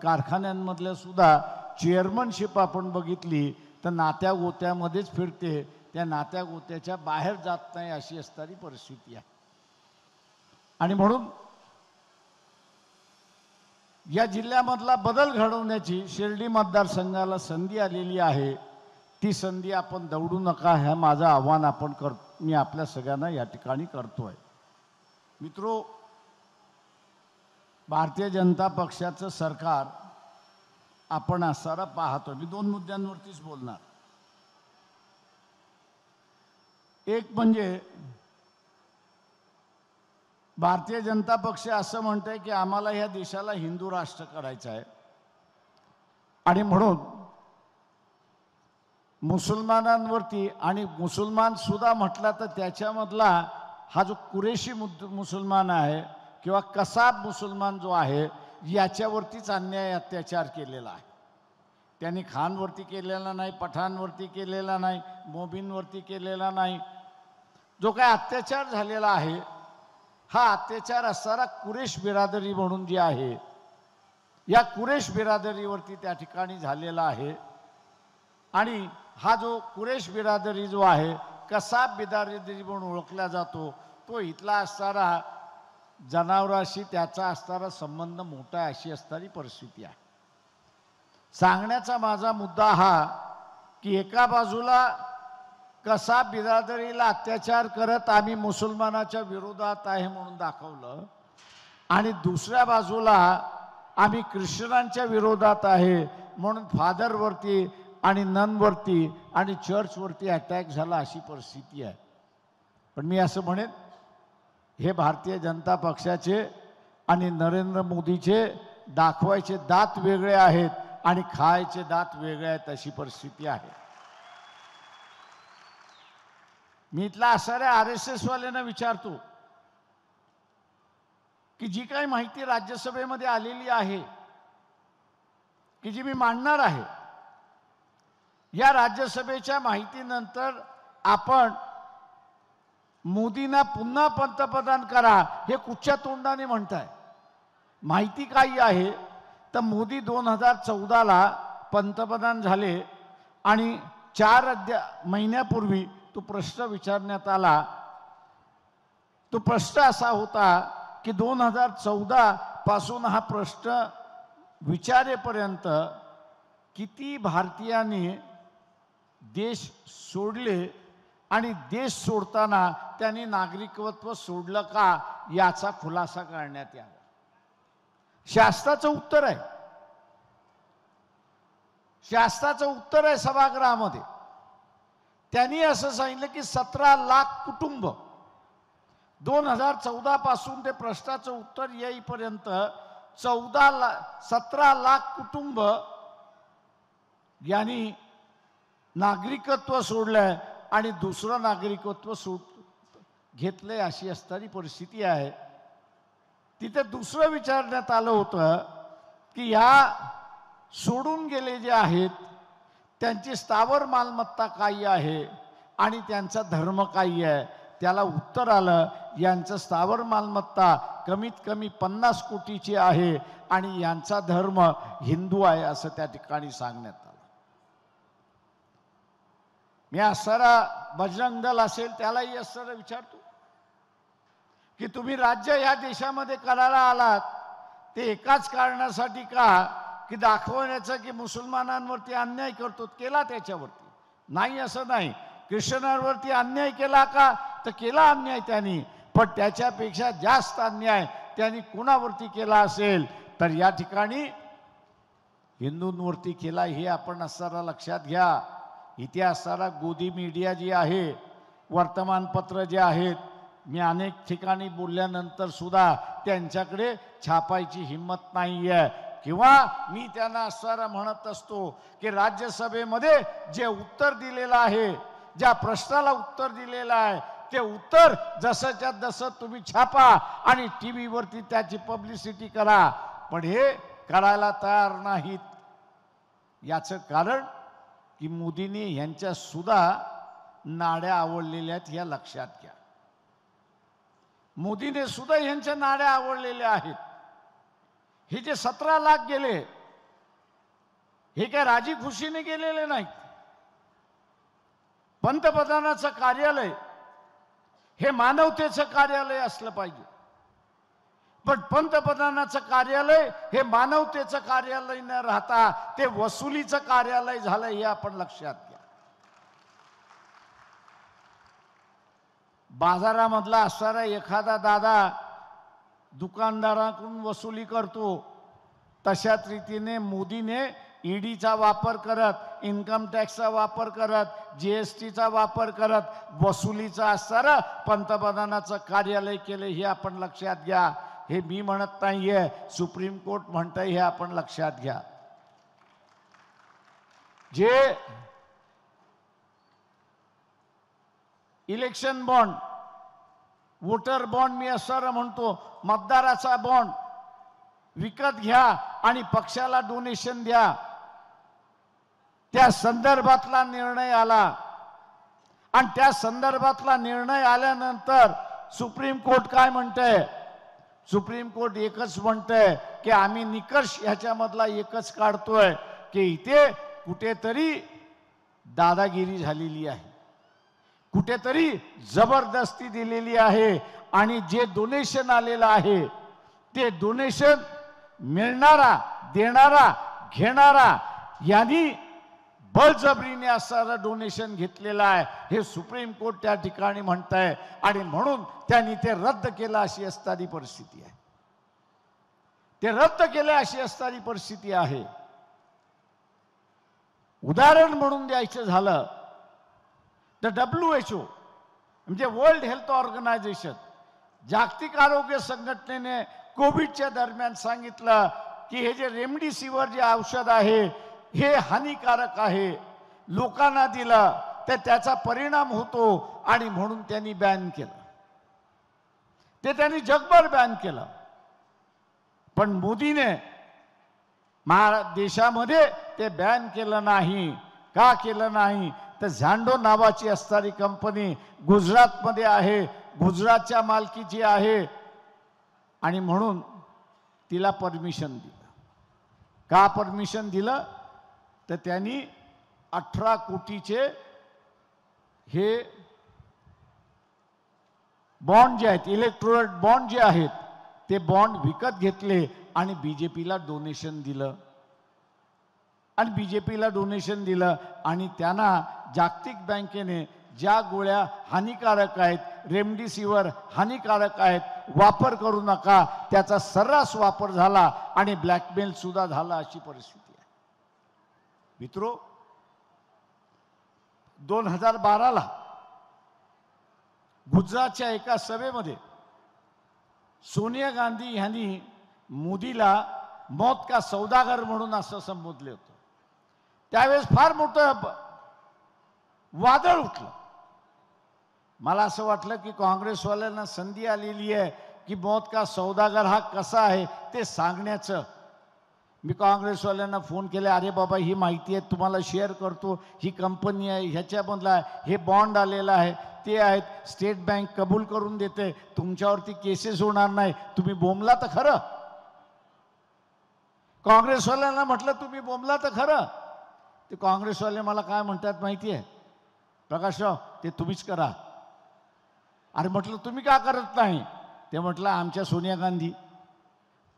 कारखान्यांमधल्या सुद्धा चेअरमनशिप आपण बघितली तर नात्या गोत्यामध्येच फिरते, त्या नात्या गोत्याच्या बाहेर जात नाही अशी असणारी परिस्थिती आहे. आणि म्हणून या जिल्ह्यामधला बदल घडवण्याची शिर्डी मतदारसंघाला संधी आलेली आहे. ती संधी आपण दवडू नका हे माझं आव्हान मी आपल्या सगळ्यांना या ठिकाणी करतोय. मित्रो, भारतीय जनता पक्षाचं सरकार आपण असणारा पाहतो. मी दोन मुद्द्यांवरतीच बोलणार. एक म्हणजे भारतीय जनता पक्ष असं म्हणतंय की आम्हाला ह्या देशाला हिंदू राष्ट्र करायचं आहे आणि म्हणून मुसलमानांवरती, आणि मुसलमान सुद्धा म्हटला तर त्याच्यामधला हा जो कुरेशी मुसलमान आहे किंवा कसाब मुसलमान जो आहे याच्यावरतीच अन्याय अत्याचार केलेला आहे. त्यांनी खानवरती केलेला नाही, पठाणवरती केलेला नाही, मोमीनवरती केलेला नाही. जो काय अत्याचार झालेला आहे हा अत्याचार असणारा कुरेश बिरादरी म्हणून जी आहे या कुरेश बिरादरीवरती त्या ठिकाणी झालेला आहे. आणि हा जो कुरेश बिरादरी जो आहे कसाब बिरादरी म्हणून ओळखला जातो तो इथला असणारा जनावराशी त्याचा असणारा संबंध मोठा अशी असणारी परिस्थिती आहे. सांगण्याचा माझा मुद्दा हा की एका बाजूला कसाब बिरादरीला अत्याचार करत आम्ही मुसलमानाच्या विरोधात आहे म्हणून दाखवलं आणि दुसऱ्या बाजूला आम्ही ख्रिश्चनांच्या विरोधात आहे म्हणून फादरवरती आणि ननवरती आणि चर्चवरती अटॅक झाला अशी परिस्थिती आहे. पण मी असं म्हणेन, हे भारतीय जनता पक्षाचे आणि नरेंद्र मोदीचे दाखवायचे दात वेगळे आहेत आणि खायचे दात वेगळे आहेत अशी परिस्थिती आहे. मी इथला असणाऱ्या RSS वाल्यांना विचारतो की जी काही माहिती राज्यसभेमध्ये आलेली आहे की जी मी मांडणार आहे, या राज्यसभेच्या माहितीनंतर आपण मोदींना पुन्हा पंतप्रधान करा हे कुठच्या तोंडाने म्हणताय? माहिती काय आहे तर मोदी 2014ला पंतप्रधान झाले आणि 4 महिन्यापूर्वी तो प्रश्न विचारण्यात आला. तो प्रश्न असा होता की 2014 पासून हा प्रश्न विचारेपर्यंत किती भारतीयांनी देश सोडले आणि देश सोडताना त्यांनी नागरिकत्व सोडलं का याचा खुलासा करण्यात यावा. शास्त्राचं उत्तर आहे, शास्त्राचं उत्तर आहे सभागृहामध्ये. त्यांनी असं सांगितलं की 17 लाख कुटुंब 2014 पासून ते प्रश्नाचं उत्तर येईपर्यंत 17 लाख कुटुंब यांनी नागरिकत्व सोडलंय आणि दुसरं नागरिकत्व घेतलंय अशी असणारी परिस्थिती आहे. तिथे दुसरं विचारण्यात आलं होतं की या सोडून गेले जे आहेत त्यांची स्थावर मालमत्ता काय आहे आणि त्यांचा धर्म काय आहे. त्याला उत्तर आलं यांचं स्थावर मालमत्ता कमीत कमी 50 कोटीची आहे आणि यांचा धर्म हिंदू आहे असं त्या ठिकाणी सांगण्यात आलं. मी असणारा बजरंग दल असेल त्यालाही असणारा विचारतो की तुम्ही राज्य या देशामध्ये करायला आलात ते एकाच कारणासाठी का की दाखवण्याचं की मुसलमानांवरती अन्याय करतो, केला त्याच्यावरती नाही असं नाही. ख्रिश्चनांवरती अन्याय केला का तर केला अन्याय त्यांनी, पण त्याच्यापेक्षा जास्त अन्याय त्यांनी कोणावरती केला असेल तर या ठिकाणी हिंदूंवरती केला. हे आपण असणारा लक्षात घ्या. इथे असणारा गोदी मीडिया जी आहे, वर्तमानपत्र जे आहेत, मी अनेक ठिकाणी बोलल्यानंतर सुद्धा त्यांच्याकडे छापायची हिंमत नाही आहे. किंवा मी त्यांना असणारा म्हणत असतो की राज्यसभेमध्ये जे उत्तर दिलेलं आहे, ज्या प्रश्नाला उत्तर दिलेलं आहे ते उत्तर जसंच्या तसं तुम्ही छापा आणि TV वरती त्याची पब्लिसिटी करा, पण हे करायला तयार नाहीत. याचं कारण की मोदींनी यांच्या सुद्धा नाड्या आवडलेल्या आहेत या लक्षात घ्या. मोदीने सुद्धा यांच्या नाड्या आवडलेल्या आहेत. हे जे 17 लाख गेले हे काय राजी खुशीने गेलेले नाहीत. पंतप्रधानाचं कार्यालय हे मानवतेचं कार्यालय असलं पाहिजे, पण पंतप्रधानाचं कार्यालय हे मानवतेचं कार्यालय न राहता ते वसुलीचं कार्यालय झालं हे आपण लक्षात घ्या. बाजारामधला असणारा एखादा दादा दुकानदाराकडून वसुली करतो, तशाच रीतीने मोदीने ईडीचा वापर करत, इन्कम टॅक्सचा वापर करत, GSTचा वापर करत वसुलीचा असणारं पंतप्रधानाचं कार्यालय केलं हे आपण लक्षात घ्या. हे मी म्हणत नाहीये, सुप्रीम कोर्ट म्हणतंय हे आपण लक्षात घ्या. जे इलेक्शन बॉन्ड, वोटर बॉन्ड मी असं म्हणतो, मतदाराचा बॉन्ड विकत घ्या आणि पक्षाला डोनेशन द्या, त्या संदर्भातला निर्णय आला आणि त्या संदर्भातला निर्णय आल्यानंतर सुप्रीम कोर्ट काय म्हणतंय? सुप्रीम कोर्ट एकच म्हणतंय की आम्ही निकष ह्याच्यामधला एकच काढतोय की इथे कुठेतरी दादागिरी झालेली आहे, कुठेतरी जबरदस्ती दिलेली आहे आणि जे डोनेशन आलेलं आहे ते डोनेशन मिळणारा, देणारा, घेणारा यांनी बळजबरीने असणारं डोनेशन घेतलेलं आहे हे सुप्रीम कोर्ट त्या ठिकाणी म्हणतंय आणि म्हणून त्यांनी ते रद्द केलं अशी असणारी परिस्थिती आहे. ते रद्द केले अशी असणारी परिस्थिती आहे. उदाहरण म्हणून द्यायचं झालं तर WHO म्हणजे वर्ल्ड हेल्थ ऑर्गनायझेशन, जागतिक आरोग्य संघटनेने कोविडच्या दरम्यान सांगितलं की हे जे रेमडेसिवीर जे औषध आहे हे हानिकारक आहे, लोकांना दिलं तर त्याचा परिणाम होतो आणि म्हणून त्यांनी बॅन केलं. ते त्यांनी जगभर बॅन केलं. पण मोदीने देशामध्ये ते बॅन केलं नाही. का केलं नाही तर झांडो नावाची असणारी कंपनी गुजरातमध्ये आहे, गुजरातच्या मालकीची आहे आणि म्हणून तिला परमिशन दिलं. का परमिशन दिलं तर त्यांनी 18 कोटीचे हे बॉन्ड जे आहेत, इलेक्ट्रोल बॉन्ड जे आहेत ते बॉन्ड विकत घेतले आणि बीजेपीला डोनेशन दिलं. आणि बीजेपीला डोनेशन दिलं आणि त्यांना जागतिक बँकेने ज्या गोळ्या हानिकारक आहेत, रेमडेसिवीर हानिकारक आहेत, वापर करू नका, त्याचा सर्रास वापर झाला आणि ब्लॅकमेल सुद्धा झाला, अशी परिस्थिती आहे. मित्रो, 2012ला गुजरातच्या एका सभेमध्ये सोनिया गांधी यांनी मोदीला मौत का सौदागर म्हणून असं संबोधले होतं. त्यावेळेस फार मोठं वादळ उठलं. मला असं वाटलं की काँग्रेसवाल्यांना संधी आलेली आहे की मौत का सौदागर हा कसा आहे ते सांगण्याचं. मी काँग्रेसवाल्यांना फोन केले, अरे बाबा ही माहिती आहे तुम्हाला शेअर करतो, ही कंपनी आहे, ह्याच्यामधला हे बॉन्ड आलेला आहे, ते आहेत, स्टेट बँक कबूल करून देते, तुमच्यावरती केसेस होणार नाही, तुम्ही बोंबला तर खरं. काँग्रेसवाल्यांना म्हटलं तुम्ही बोंबला तर खरं. ते काँग्रेसवाले मला काय म्हणतात माहिती आहे, प्रकाशराव ते तुम्हीच करा. अरे म्हटलं तुम्ही का करत नाही. ते म्हटलं आमच्या सोनिया गांधी,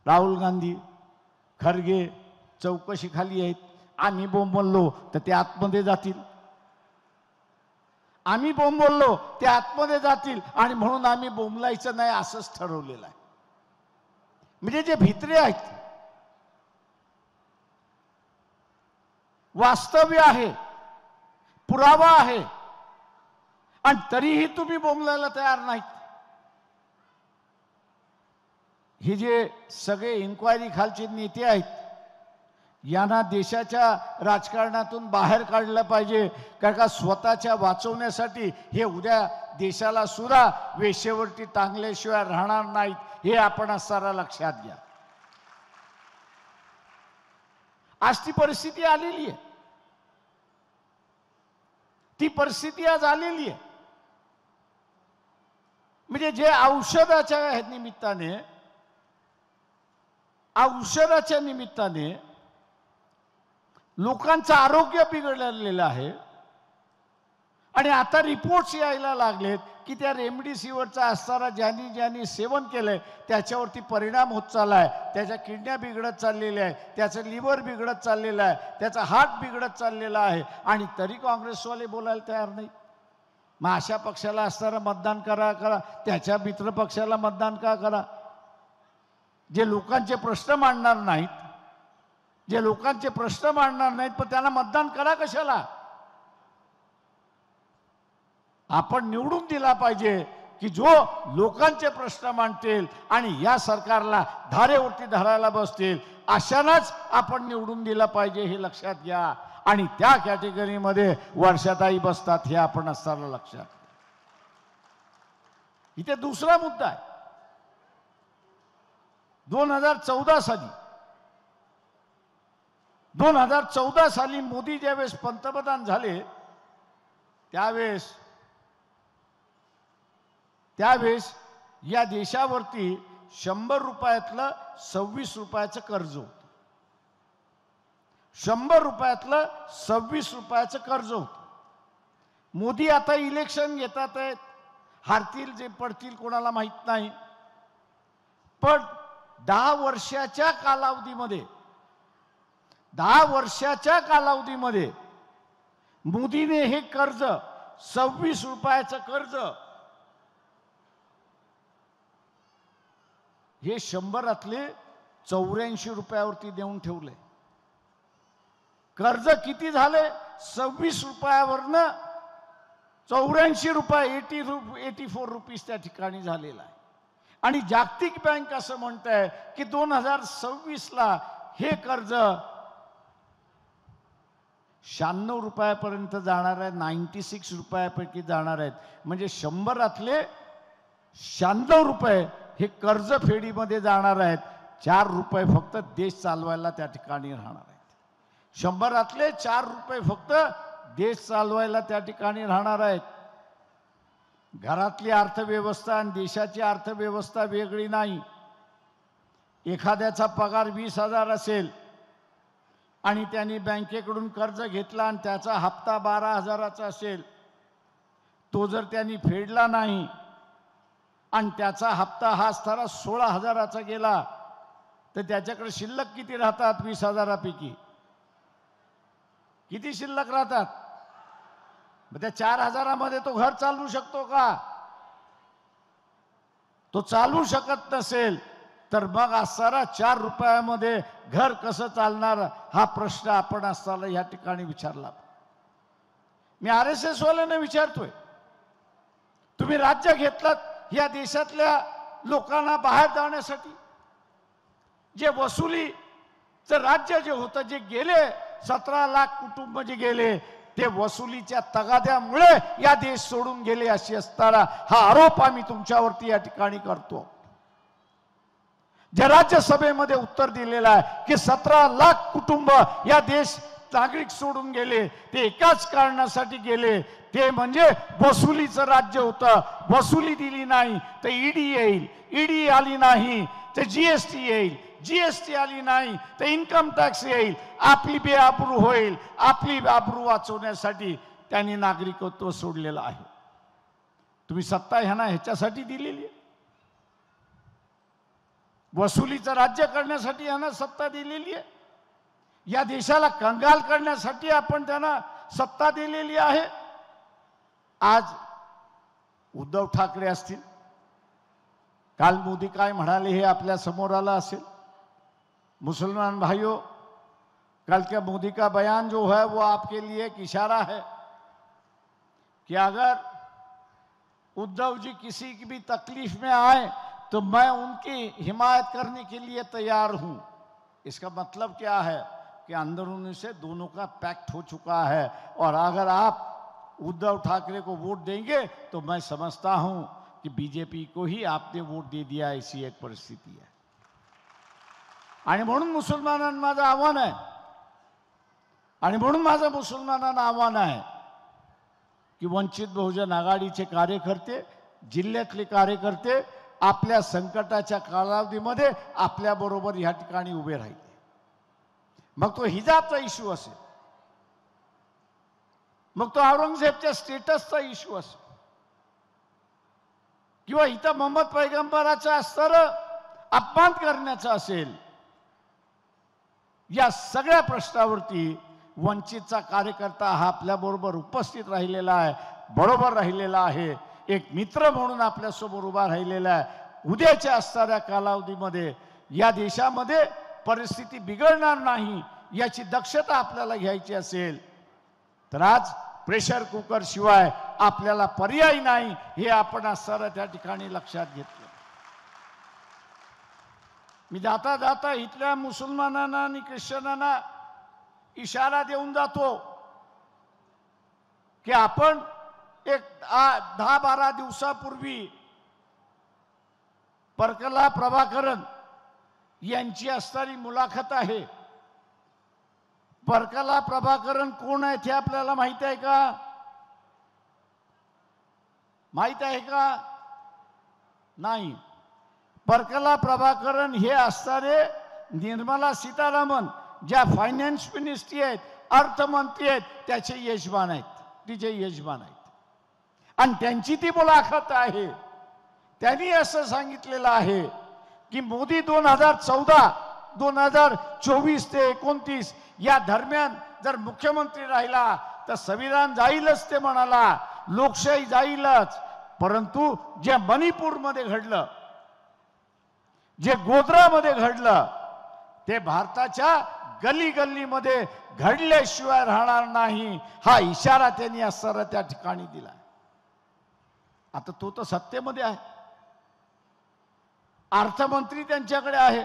राहुल गांधी, खरगे चौकशी खाली आहेत, आम्ही बोंब बोललो तर ते आतमध्ये जातील, आम्ही बोंब बोललो ते आतमध्ये जातील आणि म्हणून आम्ही बोंबलायचं नाही असंच ठरवलेलं आहे. म्हणजे जे भित्रे आहेत, वास्तव्य आहे, पुरावा आहे आणि तरीही तुम्ही बोंबलायला तयार नाहीत. हे जे सगळे इन्क्वायरी खालचे नेते आहेत यांना देशाच्या राजकारणातून बाहेर काढलं पाहिजे. कारण का स्वतःच्या वाचवण्यासाठी हे उद्या देशाला सुद्धा वेशेवरती टांगल्याशिवाय राहणार नाहीत, हे आपण सारा लक्षात घ्या. आज ती परिस्थिती आलेली आहे, ती परिस्थिती आज आलेली आहे. म्हणजे जे औषधाच्या निमित्ताने लोकांचं आरोग्य बिघडलेलं आहे आणि आता रिपोर्ट्स यायला लागलेत की त्या रेमडेसिवीरचा असणारा ज्यांनी सेवन केलंय त्याच्यावरती परिणाम होत चाललाय, त्याच्या किडन्या बिघडत चाललेल्या आहे, त्याचं लिव्हर बिघडत चाललेलं आहे, त्याचा हार्ट बिघडत चाललेला आहे आणि तरी काँग्रेसवाले बोलायला तयार नाही. मग अशा पक्षाला असणारा मतदान करा, त्याच्या मित्र पक्षाला मतदान का करा. जे लोकांचे प्रश्न मांडणार नाहीत, पण त्यांना मतदान करा कशाला. आपण निवडून दिला पाहिजे की जो लोकांचे प्रश्न मांडतील आणि या सरकारला धारेवरती धरायला बसतील अशांनाच आपण निवडून दिला पाहिजे, हे लक्षात घ्या. आणि त्या कॅटेगरीमध्ये वर्षाताई बसतात हे आपण असताना लक्षात. इथे दुसरा मुद्दा आहे. 2014 साली मोदी ज्यावेळेस पंतप्रधान झाले त्यावेळेस या देशावरती 100 रुपयातलं 26 रुपयाचं कर्ज होतं. 100 रुपयातलं 26 रुपयाचं कर्ज होतं. मोदी आता इलेक्शन घेतात आहेत, हारतील जे पडतील कोणाला माहित नाही, पण 10 वर्षाच्या कालावधीमध्ये मोदीने हे कर्ज 26 रुपयाचं कर्ज हे 100 84 रुपयावरती देऊन ठेवले. कर्ज किती झाले? 26 रुपयावरनं 84 रुपये 84 रुपीज त्या ठिकाणी झालेला आहे. आणि जागतिक बँक असं म्हणत आहे की 2026ला हे कर्ज 96 रुपयापर्यंत जाणार आहे, 96 रुपयापैकी जाणार आहेत. म्हणजे 100रातले 96 रुपये हे कर्ज फेडीमध्ये जाणार आहेत. 4 रुपये फक्त देश चालवायला त्या ठिकाणी राहणार आहेत. 100रातले 4 रुपये फक्त देश चालवायला त्या ठिकाणी राहणार आहेत. घरातली अर्थव्यवस्था आणि देशाची अर्थव्यवस्था वेगळी नाही. एखाद्याचा पगार 20,000 असेल आणि त्यांनी बँकेकडून कर्ज घेतला आणि त्याचा हप्ता 12,000चा असेल, तो जर त्यांनी फेडला नाही आणि त्याचा हप्ता हा असताना 16,000चा गेला तर त्याच्याकडे शिल्लक किती राहतात? 20,000पैकी किती शिल्लक राहतात? मग त्या 4,000मध्ये तो घर चालवू शकतो का? तो चालवू शकत नसेल तर मग असताना 4 रुपयामध्ये घर कसं चालणार हा प्रश्न आपण असताना या ठिकाणी विचारला. मी RSS वाल्यांना विचारतोय, तुम्ही राज्य घेतलात या देशातल्या लोकांना बाहेर जाण्यासाठी. जे वसुलीचं राज्य जे होतं, जे गेले 17 लाख कुटुंब जे गेले ते वसुलीच्या तगाद्यामुळे या देश सोडून गेले अशी असताना हा आरोप आम्ही तुमच्यावरती या ठिकाणी करतो. जे राज्यसभेमध्ये उत्तर दिलेलं आहे की 17 लाख कुटुंब या देश नागरिक सोडून गेले, ते एकाच कारणासाठी गेले, ते म्हणजे वसुलीचं राज्य होतं. वसुली दिली नाही तर ईडी येईल, ईडी आली नाही तर GST येईल, GST आली नाही तर इन्कम टॅक्स येईल, आपली बेआबरू होईल. आपली आबरू वाचवण्यासाठी त्यांनी नागरिकत्व सोडलेलं आहे. तुम्ही सत्ता ह्यांना ह्याच्यासाठी दिलेली आहे, वसुलीचं राज्य करण्यासाठी ह्यांना सत्ता दिलेली आहे. या देशाला कंगाल करण्यासाठी आपण त्यांना सत्ता दिलेली आहे. आज उद्धव ठाकरे असतील, काल मोदी काय म्हणाले हे आपल्या समोर आलं असेल. मुसलमान भाइयों, कल के मोदी का बयान जो है वो आपके लिए एक इशारा है कि अगर उद्धव जी किसी की भी तकलीफ में आए तो मैं उनकी हिमायत करने के लिए तैयार हूं. इसका मतलब क्या है कि अंदरूनी से दोनों का पैक्ट हो चुका है. और अगर आप उद्धव ठाकरे को वोट देंगे तो मैं समझता हूं कि बीजेपी को ही आपने वोट दे दिया, ऐसी एक परिस्थिती है. आणि म्हणून मुसलमानांना माझं आव्हान आहे, आणि म्हणून माझं मुसलमानांना आव्हान आहे की वंचित बहुजन आघाडीचे कार्यकर्ते, जिल्ह्यातले कार्यकर्ते आपल्या संकटाच्या कालावधीमध्ये आपल्या बरोबर या ठिकाणी उभे राहिले. मग तो हिजाबचा इश्यू असेल, मग तो औरंगजेबच्या स्टेटसचा इश्यू असेल, किंवा इथं मोहम्मद पैगंबराचा अस्तर अपमान करण्याचा असेल, या सगळ्या प्रश्नावरती वंचितचा कार्यकर्ता हा आपल्या बरोबर उपस्थित राहिलेला आहे, बरोबर राहिलेला आहे, एक मित्र म्हणून आपल्यासमोर उभा राहिलेला आहे. उद्याच्या असणाऱ्या कालावधीमध्ये या देशामध्ये परिस्थिती बिघडणार नाही याची दक्षता आपल्याला घ्यायची असेल तर आज प्रेशर कुकर शिवाय आपल्याला पर्याय नाही, हे आपण असणाऱ्या त्या ठिकाणी लक्षात घेतलं. मी जाता जाता इथल्या मुसलमानांना आणि ख्रिश्चनांना इशारा देऊन जातो की आपण एक 10-12 दिवसापूर्वी परकला प्रभाकरन यांची असणारी मुलाखत आहे. परकला प्रभाकरन कोण आहे ते आपल्याला माहित आहे का? माहित आहे का? नाही. परकला प्रभाकरन हे असणारे निर्मला सीतारामन ज्या फायनान्स मिनिस्ट्री आहेत, अर्थमंत्री आहेत, त्याचे यजमान आहेत, तिचे यजमान आहेत. आणि त्यांची ती मुलाखत आहे. त्यांनी असं सांगितलेलं आहे की मोदी 2014, 2024 ते 29 या दरम्यान जर मुख्यमंत्री राहिला तर संविधान जाईलच ते म्हणाला, लोकशाही जाईलच. परंतु जे मणिपूरमध्ये घडलं, जे गोध्रामध्ये घडलं, ते भारताच्या गली गल्लीमध्ये घडल्याशिवाय राहणार नाही, हा इशारा त्यांनी असणारा त्या ठिकाणी दिला. आता तो तर सत्तेमध्ये आहे, अर्थमंत्री त्यांच्याकडे आहे,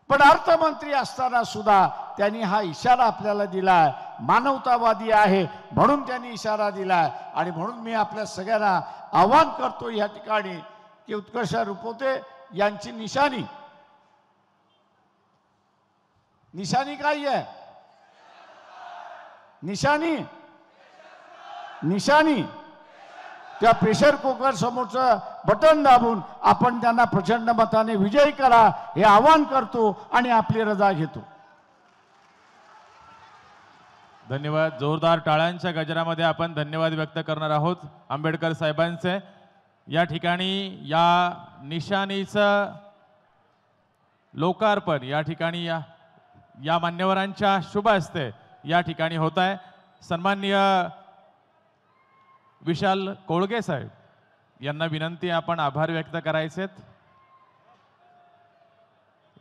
पण अर्थमंत्री असताना सुद्धा त्यांनी हा इशारा आपल्याला दिलाय. मानवतावादी आहे म्हणून त्यांनी इशारा दिलाय. आणि म्हणून मी आपल्या सगळ्यांना आवाहन करतो या ठिकाणी की उत्कर्ष रुपवते यांची निशाणी काय आहे? निशाणी त्या प्रेशर कुकर समोरचं बटन दाबून आपण त्यांना प्रचंड मताने विजयी करा हे आवाहन करतो आणि आपली रजा घेतो. धन्यवाद. जोरदार टाळ्यांच्या गजरामध्ये आपण धन्यवाद व्यक्त करणार आहोत आंबेडकर साहेबांचे. या ठिकाणी या निशाणीचं लोकार्पण या ठिकाणी या मान्यवरांच्या शुभ हस्ते या ठिकाणी होत आहे. सन्माननीय विशाल कोळगे साहेब यांना विनंती आपण आभार व्यक्त करायचेत.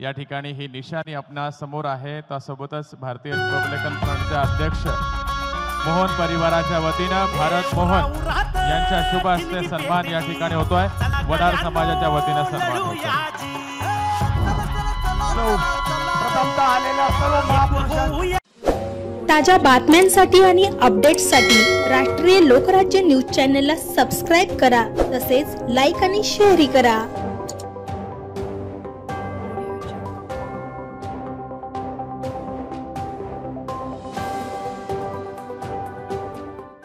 या ठिकाणी ही निशाणी आपणा समोर आहे. त्यासोबतच भारतीय रिपब्लिकन फ्रंटचे अध्यक्ष मोहन परिवाराच्या वतीनं भारत मोहन यांच्या शुभ हस्ते सन्मान या ठिकाणी होतोय. वडार समाजाच्या वतीनं सन्मान होतोय. ताज्या बातम्यांसाठी आणि अपडेट्ससाठी राष्ट्रीय लोकराज्य न्यूज चॅनलला सबस्क्राईब करा, तसेच लाईक आणि शेअरही करा.